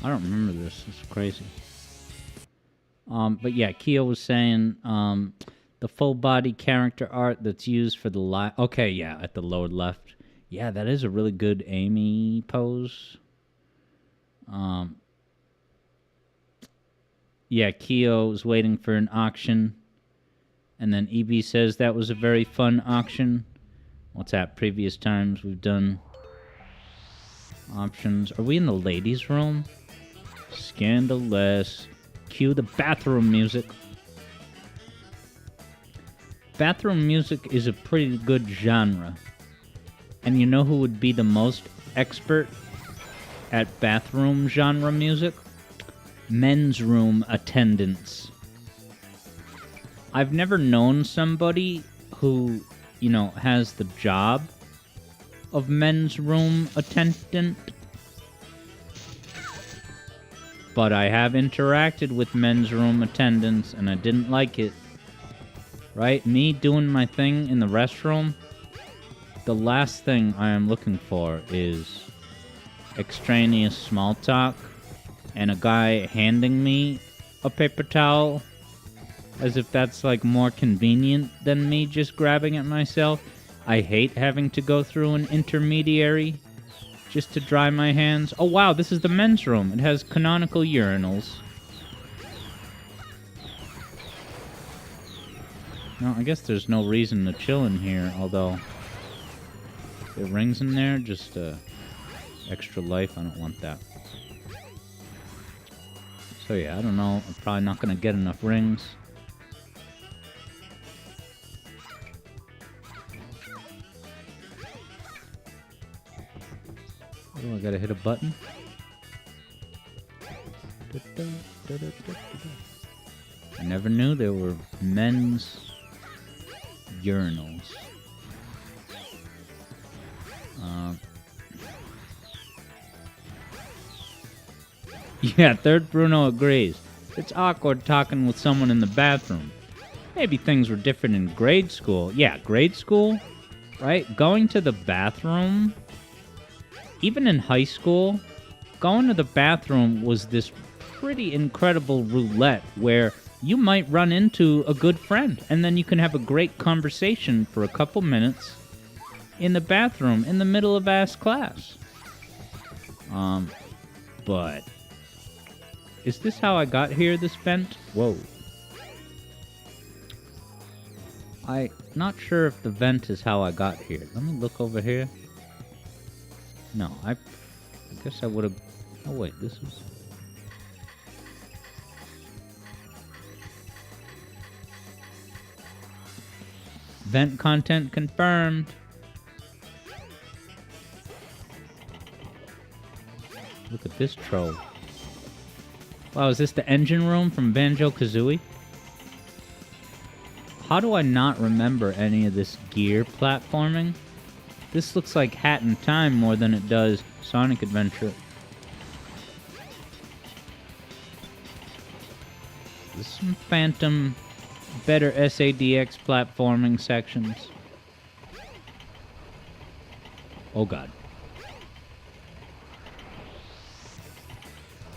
I don't remember this. It's crazy. But yeah, Keo was saying the full body character art that's used for the live. Okay, yeah, at the lower left. Yeah, that is a really good Amy pose. Yeah, Keo is waiting for an auction. And then EB says that was a very fun auction. What's that? Previous times we've done options. Are we in the ladies' room? Scandalous. Cue the bathroom music. Bathroom music is a pretty good genre. And you know who would be the most expert at bathroom genre music? Men's room attendants. I've never known somebody who, you know, has the job of men's room attendant. But I have interacted with men's room attendants, and I didn't like it. Right? Me doing my thing in the restroom, the last thing I am looking for is extraneous small talk and a guy handing me a paper towel as if that's, like, more convenient than me just grabbing it myself. I hate having to go through an intermediary just to dry my hands. Oh wow, this is the men's room. It has canonical urinals. No, I guess there's no reason to chill in here, although the rings in there, just extra life. I don't want that. So yeah, I don't know. I'm probably not gonna get enough rings. Oh, I gotta hit a button. I never knew there were men's urinals. Yeah, Third Bruno agrees. It's awkward talking with someone in the bathroom. Maybe things were different in grade school. Yeah, grade school, right? Going to the bathroom... Even in high school, going to the bathroom was this pretty incredible roulette where you might run into a good friend, and then you can have a great conversation for a couple minutes in the bathroom in the middle of ass class. But is this how I got here, this vent? Whoa. I'm not sure if the vent is how I got here. Let me look over here. No, I guess I would have... Oh, wait, this is... Vent content confirmed. Look at this troll. Wow, is this the engine room from Banjo-Kazooie? How do I not remember any of this gear platforming? This looks like Hat in Time more than it does Sonic Adventure. There's some Phantom, better SADX platforming sections. Oh god.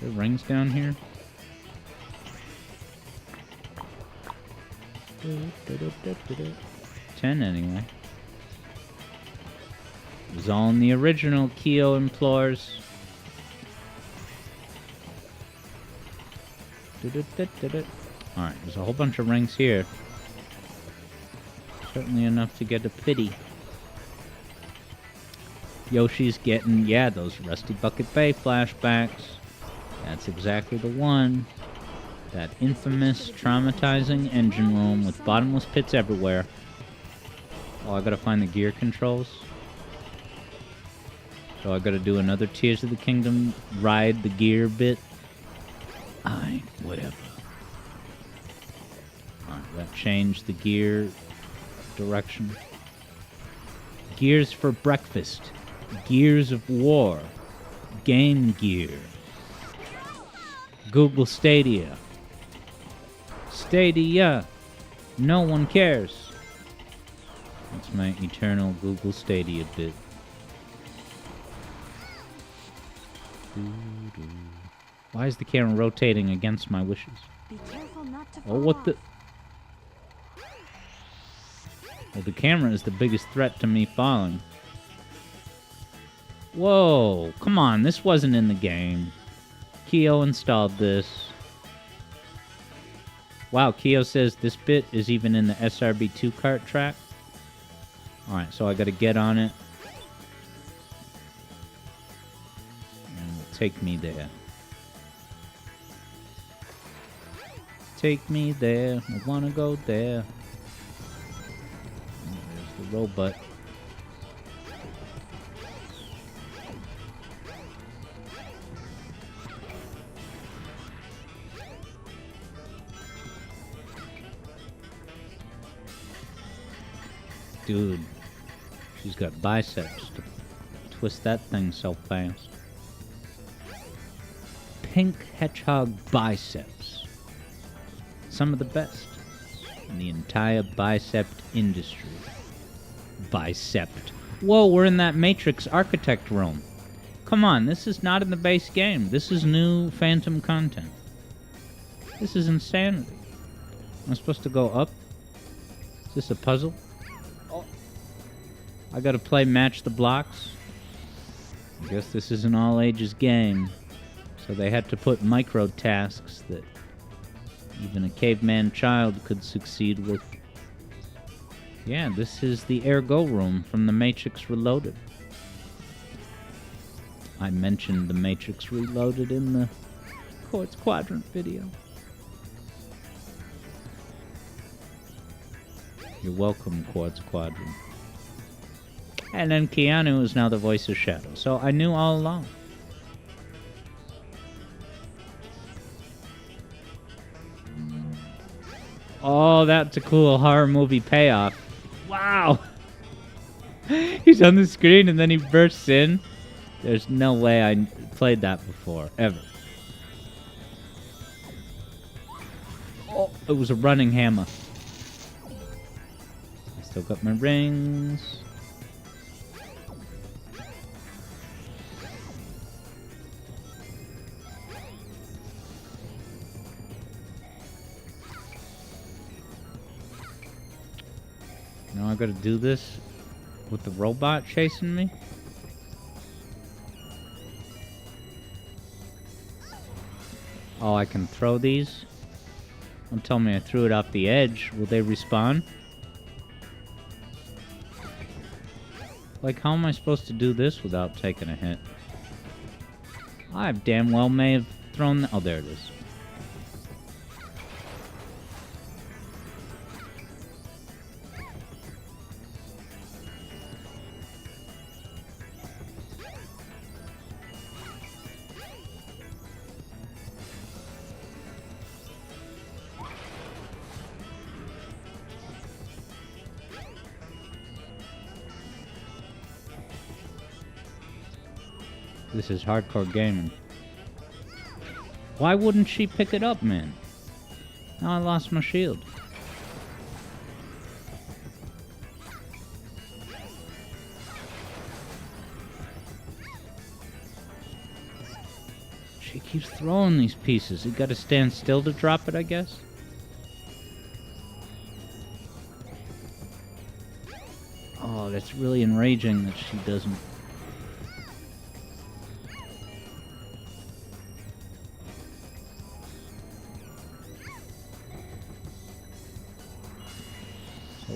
Are there rings down here? 10 anyway. It was all in the original Kyo Implores. Alright, there's a whole bunch of rings here. Certainly enough to get a pity. Yoshi's getting, yeah, those Rusty Bucket Bay flashbacks. That's exactly the one. That infamous, traumatizing engine room with bottomless pits everywhere. Oh, I gotta find the gear controls. So I gotta do another Tears of the Kingdom ride the gear bit. Whatever. Alright, that changed the gear direction. Gears for breakfast. Gears of War. Game Gear. Google Stadia. Stadia. No one cares. That's my eternal Google Stadia bit. Why is the camera rotating against my wishes? Be careful not to Oh, fall what off. the... Well, the camera is the biggest threat to me falling. Whoa, come on, this wasn't in the game. Kyo installed this. Wow, Kyo says this bit is even in the SRB2 kart track. Alright, so I gotta get on it. And it'll take me there. Take me there, I wanna go there. And there's the robot. Dude, she's got biceps to twist that thing so fast. Pink hedgehog biceps. Some of the best in the entire bicep industry. Bicept. Whoa, we're in that Matrix Architect room. Come on, this is not in the base game. This is new Phantom content. This is insanity. Am I supposed to go up? Is this a puzzle? I gotta play Match the Blocks. I guess this is an all-ages game. So they had to put micro tasks that even a caveman child could succeed with. Yeah, this is the Ergo room from The Matrix Reloaded. I mentioned The Matrix Reloaded in the Quartz Quadrant video. You're welcome, Quartz Quadrant. And then Keanu is now the voice of Shadow, so I knew all along. Oh, that's a cool horror movie payoff. Wow! He's on the screen and then he bursts in. There's no way I played that before, ever. Oh, it was a running hammer. I still got my rings. Now I gotta do this with the robot chasing me? Oh, I can throw these? Don't tell me I threw it off the edge. Will they respawn? Like, how am I supposed to do this without taking a hit? I damn well may have thrown... Oh, there it is. This is hardcore gaming. Why wouldn't she pick it up, man? Now I lost my shield. She keeps throwing these pieces. You gotta stand still to drop it, I guess? Oh, that's really enraging that she doesn't...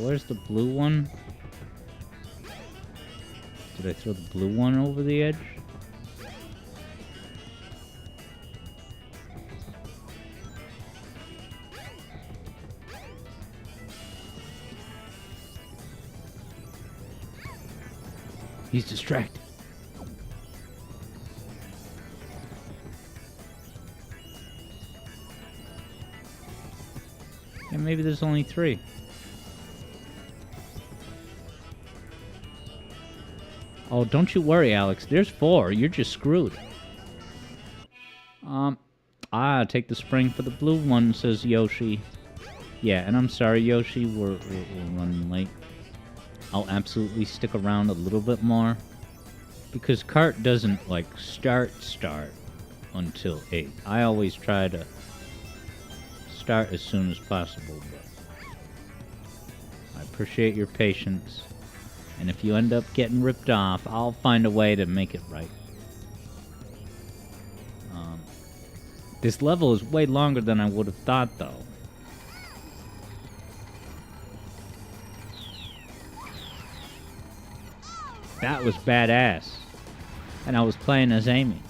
Where's the blue one? Did I throw the blue one over the edge? He's distracted. Yeah, maybe there's only 3. Oh, don't you worry, Alex. There's 4. You're just screwed. Take the spring for the blue one, says Yoshi. Yeah, and I'm sorry, Yoshi. We're running late. I'll absolutely stick around a little bit more. Because Cart doesn't, like, start until 8. I always try to start as soon as possible, but I appreciate your patience. And if you end up getting ripped off, I'll find a way to make it right. This level is way longer than I would have thought, though. That was badass. And I was playing as Amy.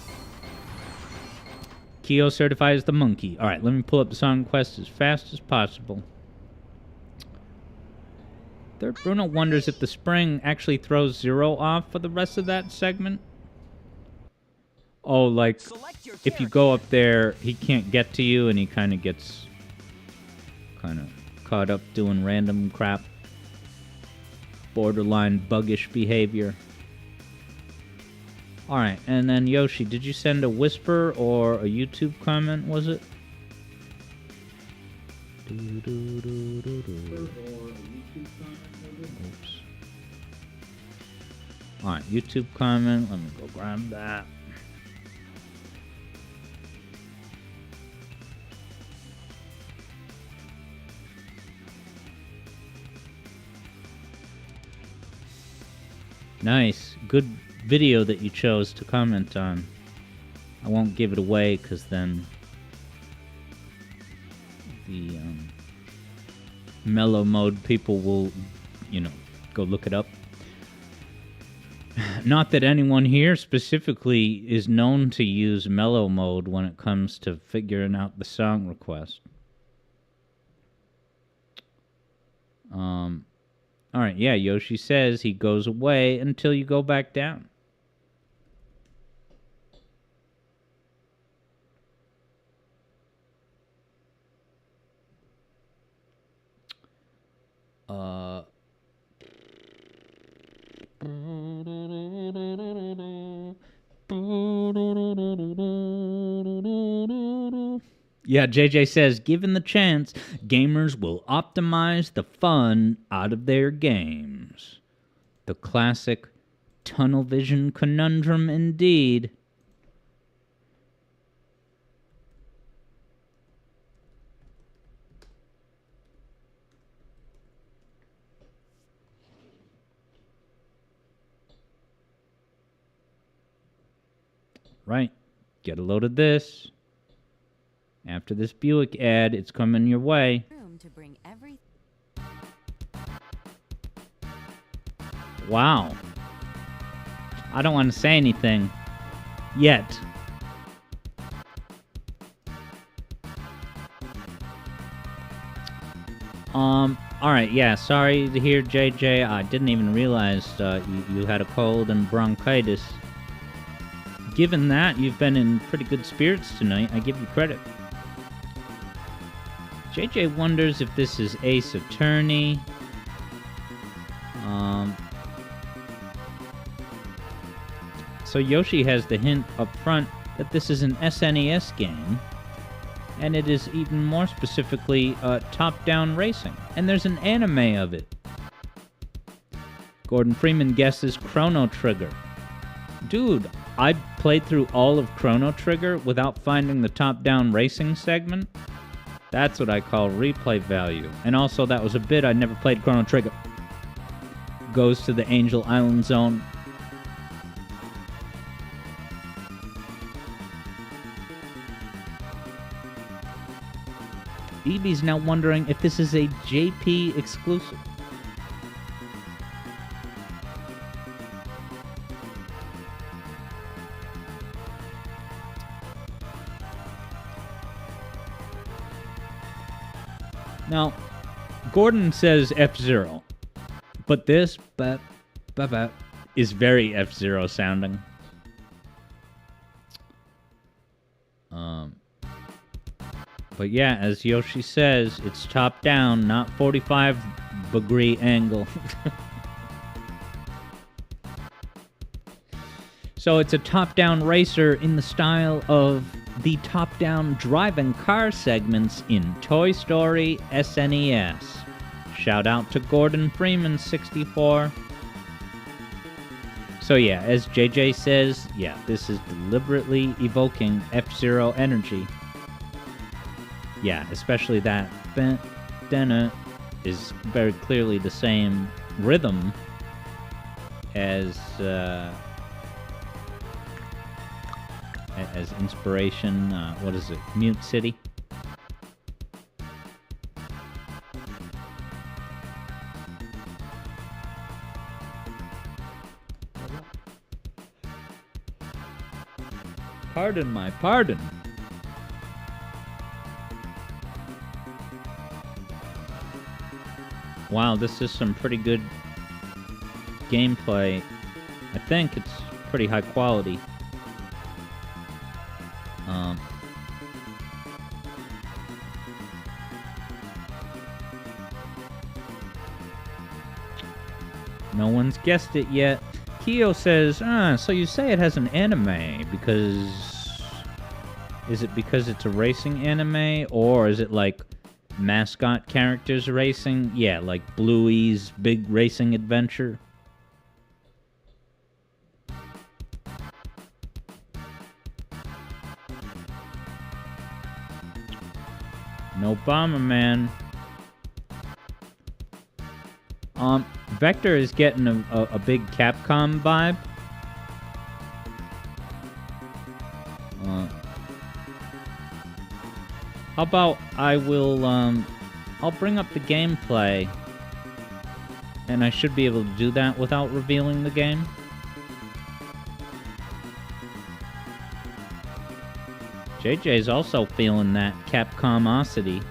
Kyo certified as the monkey. Alright, let me pull up the song quest as fast as possible. Third Bruno wonders if the spring actually throws 0 off for the rest of that segment. Oh, like, if you go up there, he can't get to you, and he kind of gets caught up doing random crap. Borderline buggish behavior. Alright, and then Yoshi, did you send a whisper or a YouTube comment, was it? Oops. Alright, YouTube comment. Let me go grab that. Nice. Good video that you chose to comment on. I won't give it away because then the mellow mode people will, go look it up. Not that anyone here specifically is known to use mellow mode when it comes to figuring out the song request. Alright, yeah, Yoshi says he goes away until you go back down. Yeah, JJ says, given the chance, gamers will optimize the fun out of their games. The classic tunnel vision conundrum indeed. right. Get a load of this. After this Buick ad, it's coming your way. Room to bring every Wow. I don't want to say anything yet. All right, yeah, sorry to hear, JJ. I didn't even realize you had a cold and bronchitis. Given that, you've been in pretty good spirits tonight. I give you credit. JJ wonders if this is Ace Attorney. So Yoshi has the hint up front that this is an SNES game, and it is even more specifically top-down racing, and there's an anime of it. Gordon Freeman guesses Chrono Trigger. Dude, I played through all of Chrono Trigger without finding the top-down racing segment. That's what I call replay value. And also, that was a bit I never played Chrono Trigger. Goes to the Angel Island Zone. Evie's now wondering if this is a JP exclusive. Now, Gordon says F-Zero, but this is very F-Zero sounding. But yeah, as Yoshi says, it's top down, not 45-degree angle. So it's a top-down racer in the style of the top-down driving car segments in Toy Story SNES. Shout out to Gordon Freeman 64. So yeah, as JJ says, yeah, this is deliberately evoking F-Zero energy. Yeah, especially that "dana" is very clearly the same rhythm as inspiration. What is it? Mute City. Pardon my pardon. Wow, this is some pretty good gameplay. I think it's pretty high quality. No one's guessed it yet. Kyo says, so you say it has an anime because... Is it because it's a racing anime, or is it like mascot characters racing? Yeah, like Bluey's Big Racing Adventure. No Bomberman. Vector is getting a big Capcom vibe. How about I'll bring up the gameplay, and I should be able to do that without revealing the game. JJ's also feeling that Capcomosity.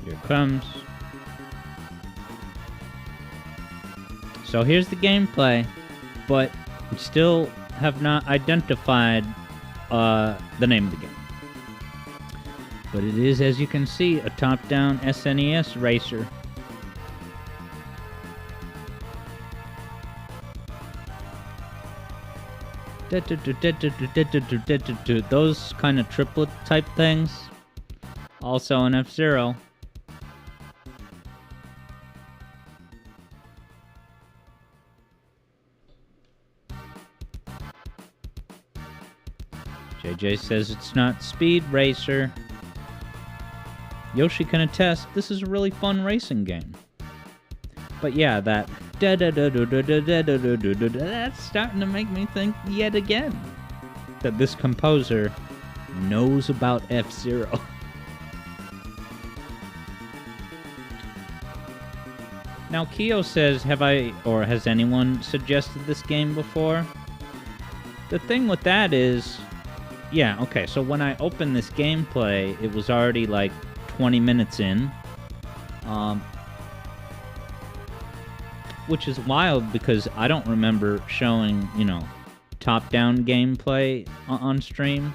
Here it comes. So here's the gameplay, but we still have not identified the name of the game. But it is, as you can see, a top-down SNES racer. Those kind of triplet type things Also an F-Zero. JJ says it's not Speed Racer. Yoshi can attest this is a really fun racing game. But yeah, that that's starting to make me think yet again that this composer knows about F-Zero. Now, Kyo says, has anyone suggested this game before? The thing with that is, yeah, okay, so when I opened this gameplay, it was already like 20 minutes in. Which is wild because I don't remember showing, top-down gameplay on stream.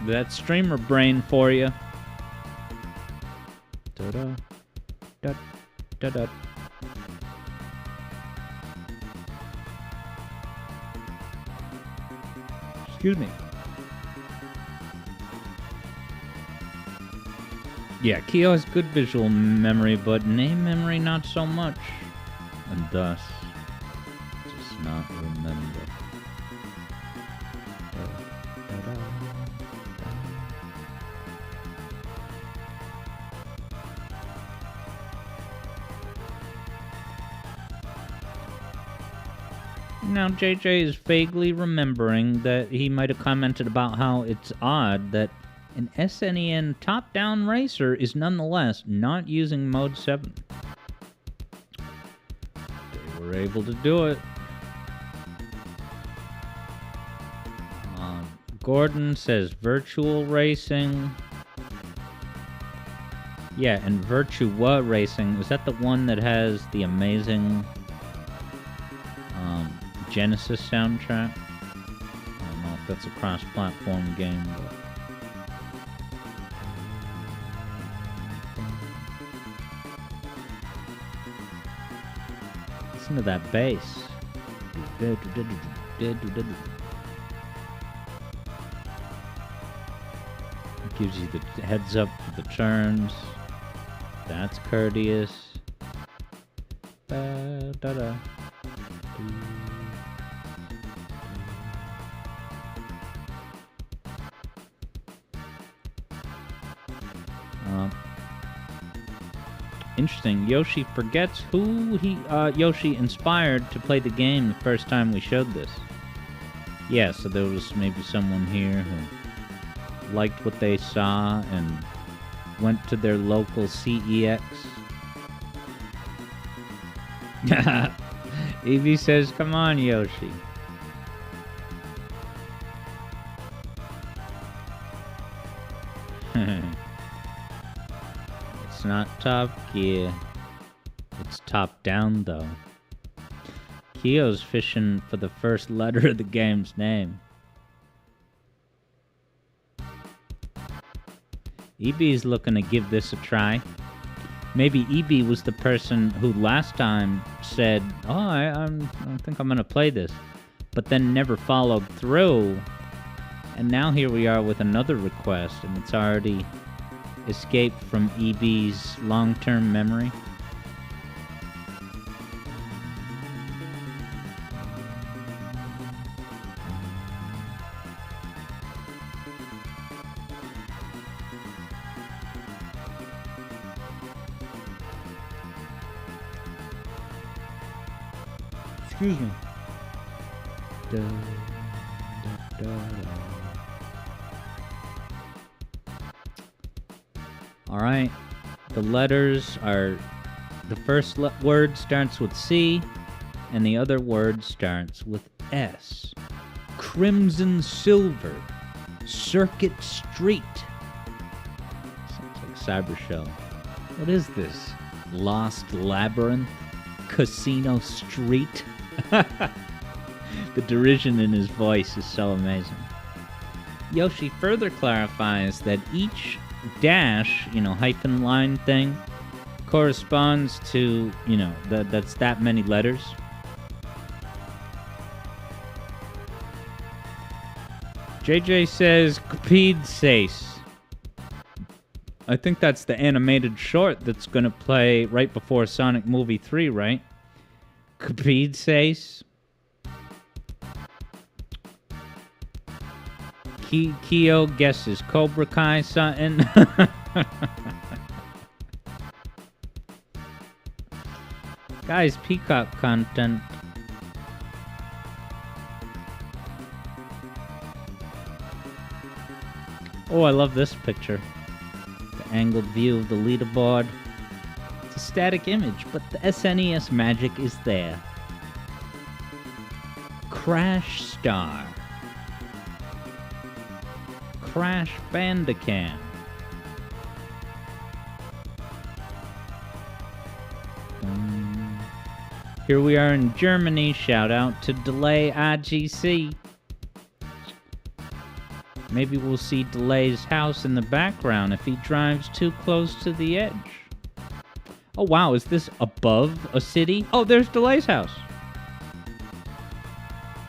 That's streamer brain for you. Da-da. Da-da. Excuse me. Yeah, Kyo has good visual memory, but name memory not so much. And thus, does not remember. Now, JJ is vaguely remembering that he might have commented about how it's odd that an SNEN top-down racer is nonetheless not using Mode 7. They were able to do it. Gordon says virtual racing. Yeah, and Virtua Racing, is that the one that has the amazing Genesis soundtrack? I don't know if that's a cross-platform game, but... Listen to that bass. It gives you the heads up for the turns. That's courteous. Da-da. Interesting. Yoshi forgets who Yoshi inspired to play the game the first time we showed this. Yeah, so there was maybe someone here who liked what they saw and went to their local CEX. Evie says, come on, Yoshi. It's not Top Gear. It's top down, though. Kyo's fishing for the first letter of the game's name. EB's looking to give this a try. Maybe EB was the person who last time said, oh, I think I'm going to play this, but then never followed through. And now here we are with another request, and it's already escaped from EB's long-term memory. Excuse me. Alright, the letters are, the first word starts with C, and the other word starts with S. Crimson Silver, Circuit Street. Sounds like Cyber Shell. What is this? Lost Labyrinth? Casino Street? The derision in his voice is so amazing. Yoshi further clarifies that each dash, hyphen line thing, corresponds to, that's that many letters. JJ says, Capid says. I think that's the animated short that's gonna play right before Sonic Movie 3, right? Capid says. Kyo guesses Cobra Kai something. Guys, Peacock content. Oh, I love this picture. The angled view of the leaderboard. It's a static image, but the SNES magic is there. Crash Star. Crash Bandicam. Here we are in Germany. Shout out to Delay IGC. Maybe we'll see Delay's house in the background if he drives too close to the edge. Oh wow, is this above a city? Oh, there's Delay's house.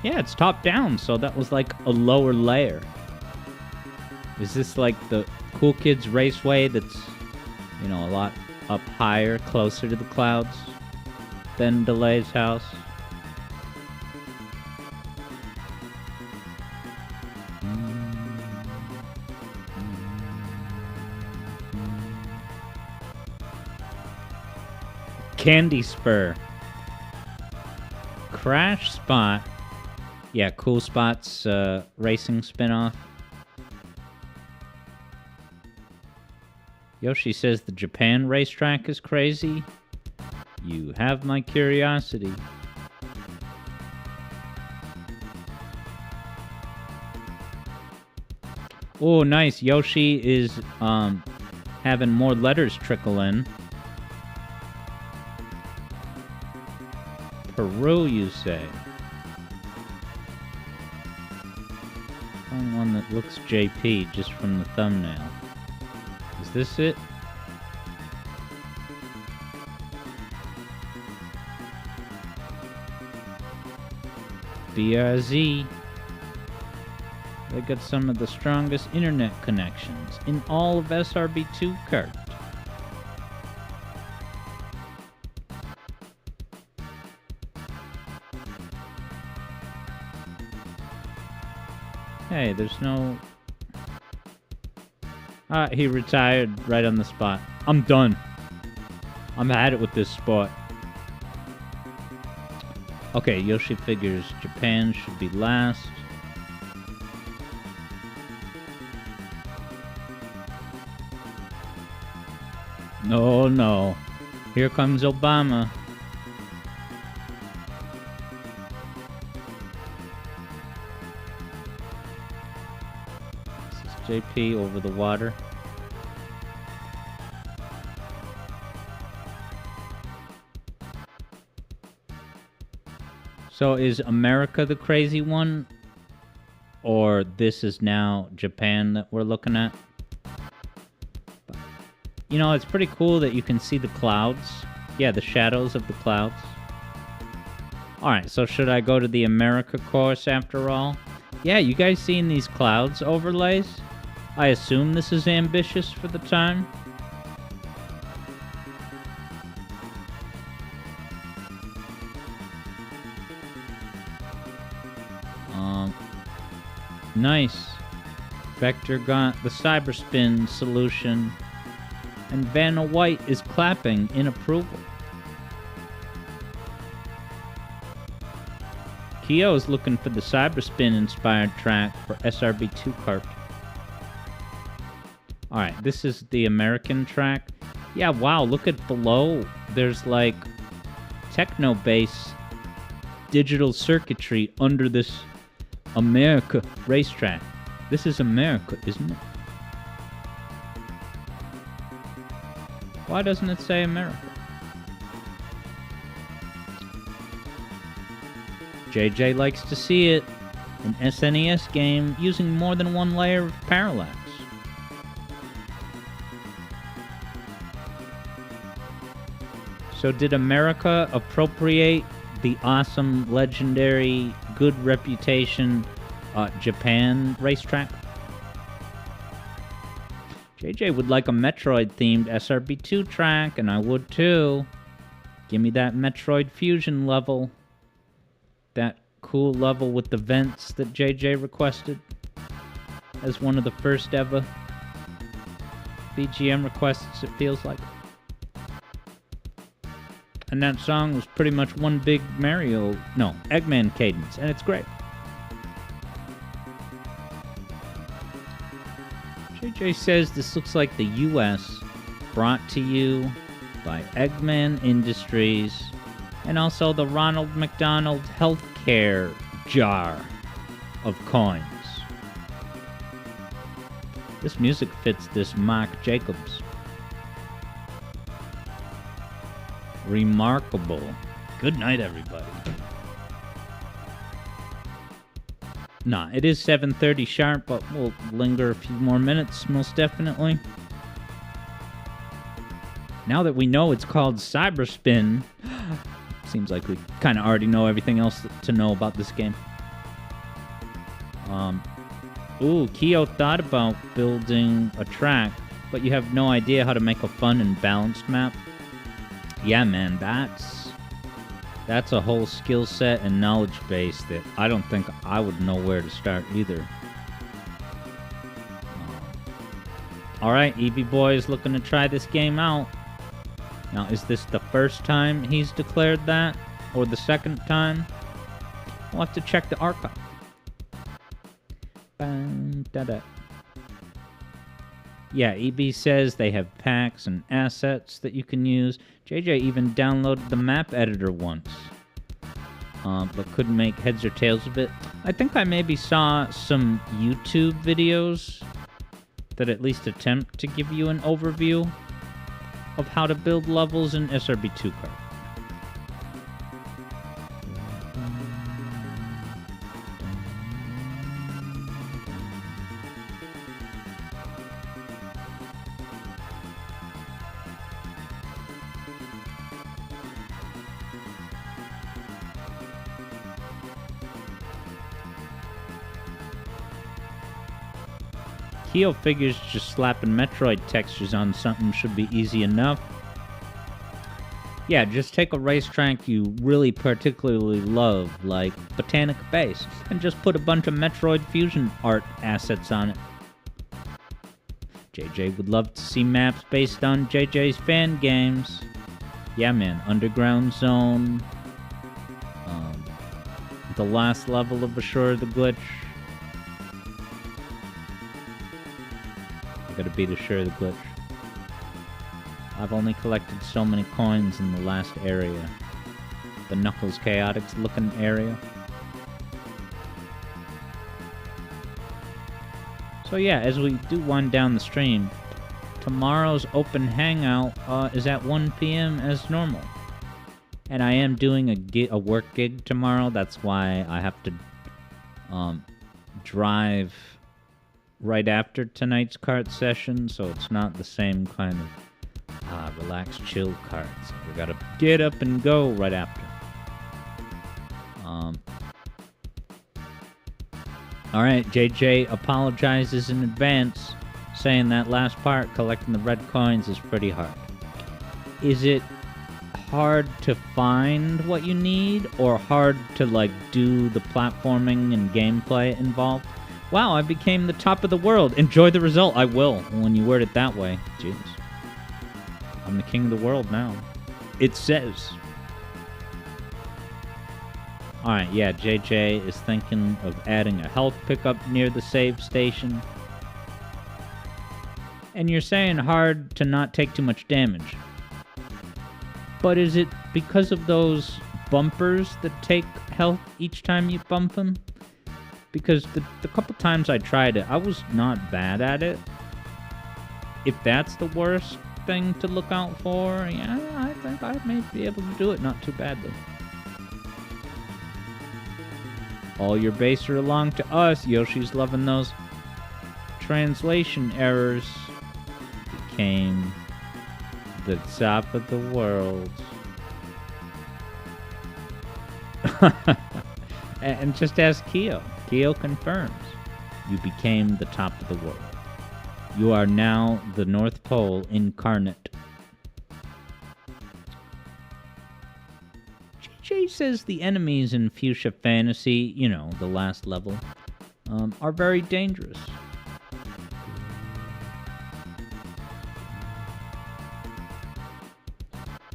Yeah, it's top down, so that was like a lower layer. Is this like the Cool Kids Raceway that's, you know, a lot up higher, closer to the clouds than Delay's house? Candy Spur. Crash Spot. Yeah, Cool Spot's racing spinoff. Yoshi says the Japan racetrack is crazy. You have my curiosity. Oh, nice. Yoshi is having more letters trickle in. Peru, you say? Find one that looks JP just from the thumbnail. Is this it? BRZ. They got some of the strongest internet connections in all of SRB2 kart. Hey, there's no... he retired right on the spot. I'm done. I'm had it with this sport. Okay, Yoshi figures Japan should be last. No, no. Here comes Obama. This is JP over the water. So is America the crazy one? Or this is now Japan that we're looking at? You know, it's pretty cool that you can see the clouds. Yeah, the shadows of the clouds. Alright, so should I go to the America course after all? Yeah, you guys seeing these clouds overlays? I assume this is ambitious for the time. Nice. Vector got the cyberspin solution, and Vanna White is clapping in approval. Kyo is looking for the cyberspin inspired track for SRB2 kart. Alright, this is the American track. Yeah, wow, look at below. There's like techno bass digital circuitry under this America racetrack. This is America, isn't it? Why doesn't it say America? JJ likes to see it. An SNES game using more than one layer of parallax. So did America appropriate the awesome, legendary, good reputation Japan racetrack? JJ would like a Metroid-themed SRB2 track, and I would too. Give me that Metroid Fusion level. That cool level with the vents that JJ requested as one of the first ever BGM requests, it feels like. And that song was pretty much one big Eggman cadence, and it's great. JJ says this looks like the US brought to you by Eggman Industries and also the Ronald McDonald Healthcare jar of coins. This music fits this Mark Jacobs. Remarkable. Good night, everybody. Nah, it is 7:30 sharp, but we'll linger a few more minutes, most definitely. Now that we know it's called Cyberspin, seems like we kind of already know everything else to know about this game. Kyo thought about building a track, but you have no idea how to make a fun and balanced map. Yeah, man, that's a whole skill set and knowledge base that I don't think I would know where to start either. Alright, Eevee Boy is looking to try this game out. Now, is this the first time he's declared that? Or the second time? We'll have to check the archive. Yeah, EB says they have packs and assets that you can use. JJ even downloaded the map editor once, but couldn't make heads or tails of it. I think I maybe saw some YouTube videos that at least attempt to give you an overview of how to build levels in SRB2 card. Keo figures just slapping Metroid textures on something should be easy enough. Yeah, just take a racetrack you really particularly love, like Botanic Base, and just put a bunch of Metroid Fusion art assets on it. JJ would love to see maps based on JJ's fan games. Yeah, man, Underground Zone, the last level of Assure the Glitch. I gotta beat Assure the Glitch. I've only collected so many coins in the last area. The Knuckles Chaotix looking area. So yeah, as we do wind down the stream, tomorrow's open hangout is at 1 p.m. as normal. And I am doing a work gig tomorrow. That's why I have to drive right after tonight's kart session, so it's not the same kind of relax, chill kart. So we gotta get up and go right after. Alright, JJ apologizes in advance, saying that last part, collecting the red coins, is pretty hard. Is it hard to find what you need, or hard to, like, do the platforming and gameplay involved? Wow, I became the top of the world. Enjoy the result. I will, when you word it that way. Jeez. I'm the king of the world now. It says. Alright, yeah, JJ is thinking of adding a health pickup near the save station. And you're saying hard to not take too much damage. But is it because of those bumpers that take health each time you bump them? Because the couple times I tried it, I was not bad at it. If that's the worst thing to look out for, yeah, I think I may be able to do it not too badly. All your base are along to us. Yoshi's loving those translation errors. Became the top of the world. And just ask Keo. Keo confirms. You became the top of the world. You are now the North Pole incarnate. JJ says the enemies in Fuchsia Fantasy, you know, the last level, are very dangerous.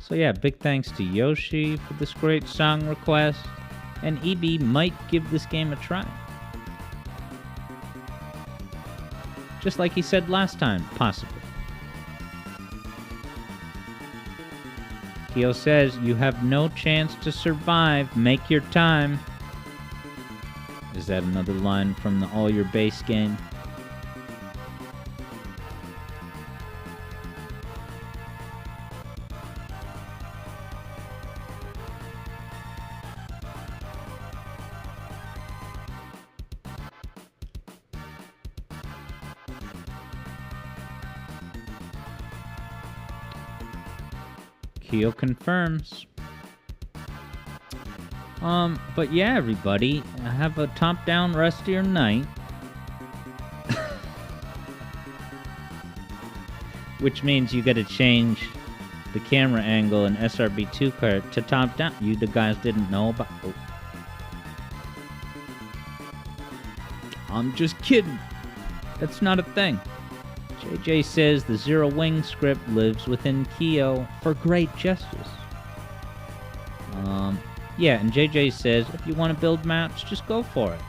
So yeah, big thanks to Yoshi for this great song request, and EB might give this game a try. Just like he said last time, possibly. Keo says, you have no chance to survive, make your time. Is that another line from the All Your Base game? Keo confirms. But yeah, everybody, have a top-down rest of your night. Which means you gotta change the camera angle in SRB2 cart to top-down. You the guys didn't know about... Oh. I'm just kidding. That's not a thing. JJ says the Zero Wing script lives within Keo for great justice. Yeah, and JJ says if you want to build maps, just go for it.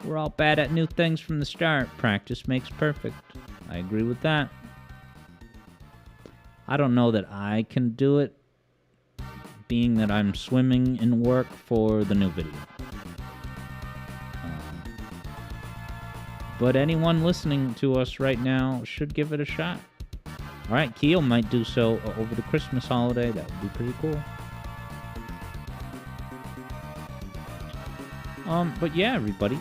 We're all bad at new things from the start. Practice makes perfect. I agree with that. I don't know that I can do it, being that I'm swimming in work for the new video. But anyone listening to us right now should give it a shot. Alright, Keo might do so over the Christmas holiday. That would be pretty cool. But yeah, everybody.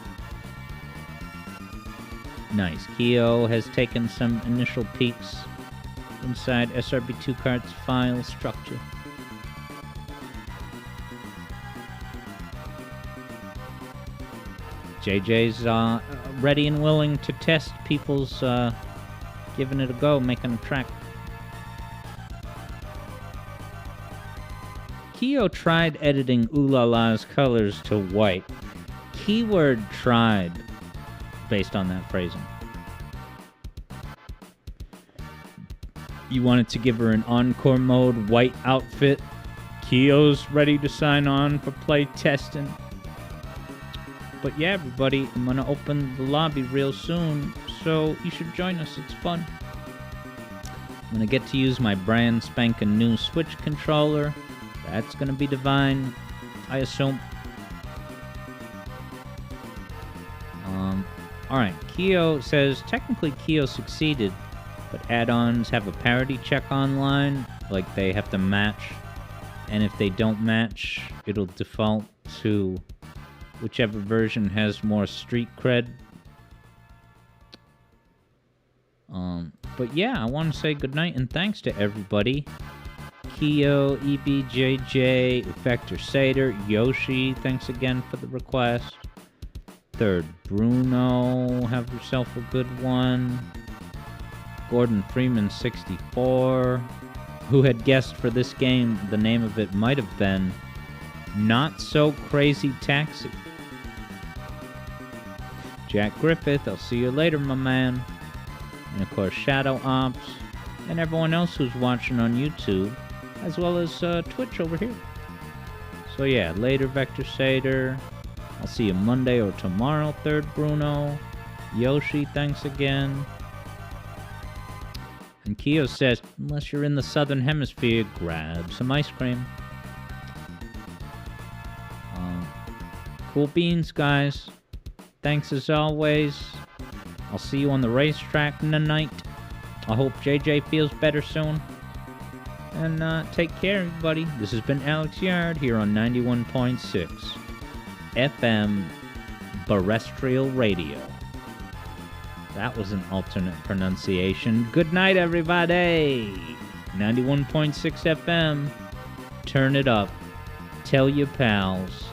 Nice. Keo has taken some initial peeks inside SRB2 Kart's file structure. JJ's ready and willing to test people's giving it a go, making a track. Keo tried editing Ooh La La's colors to white. Keyword tried, based on that phrasing. You wanted to give her an encore mode white outfit. Keo's ready to sign on for play testing. But yeah, everybody, I'm gonna open the lobby real soon, so you should join us. It's fun. I'm gonna get to use my brand spanking new Switch controller. That's gonna be divine, I assume. Alright, Keo says, technically Keo succeeded, but add-ons have a parity check online, like they have to match, and if they don't match, it'll default to whichever version has more street cred. But yeah, I want to say goodnight and thanks to everybody. Keo, EBJJ, Vector Sater, Yoshi, thanks again for the request. Third, Bruno, have yourself a good one. Gordon Freeman 64, who had guessed for this game the name of it might have been Not So Crazy Taxi. Jack Griffith, I'll see you later, my man. And of course, Shadow Ops, and everyone else who's watching on YouTube, as well as Twitch over here. So yeah, later, Vector Sater. I'll see you Monday or tomorrow, Third Bruno. Yoshi, thanks again. And Keo says, unless you're in the southern hemisphere, grab some ice cream. Cool beans, guys. Thanks as always. I'll see you on the racetrack tonight. I hope JJ feels better soon. And take care, everybody. This has been Alex Yard here on 91.6 FM Terrestrial Radio. That was an alternate pronunciation. Good night, everybody. 91.6 FM. Turn it up. Tell your pals.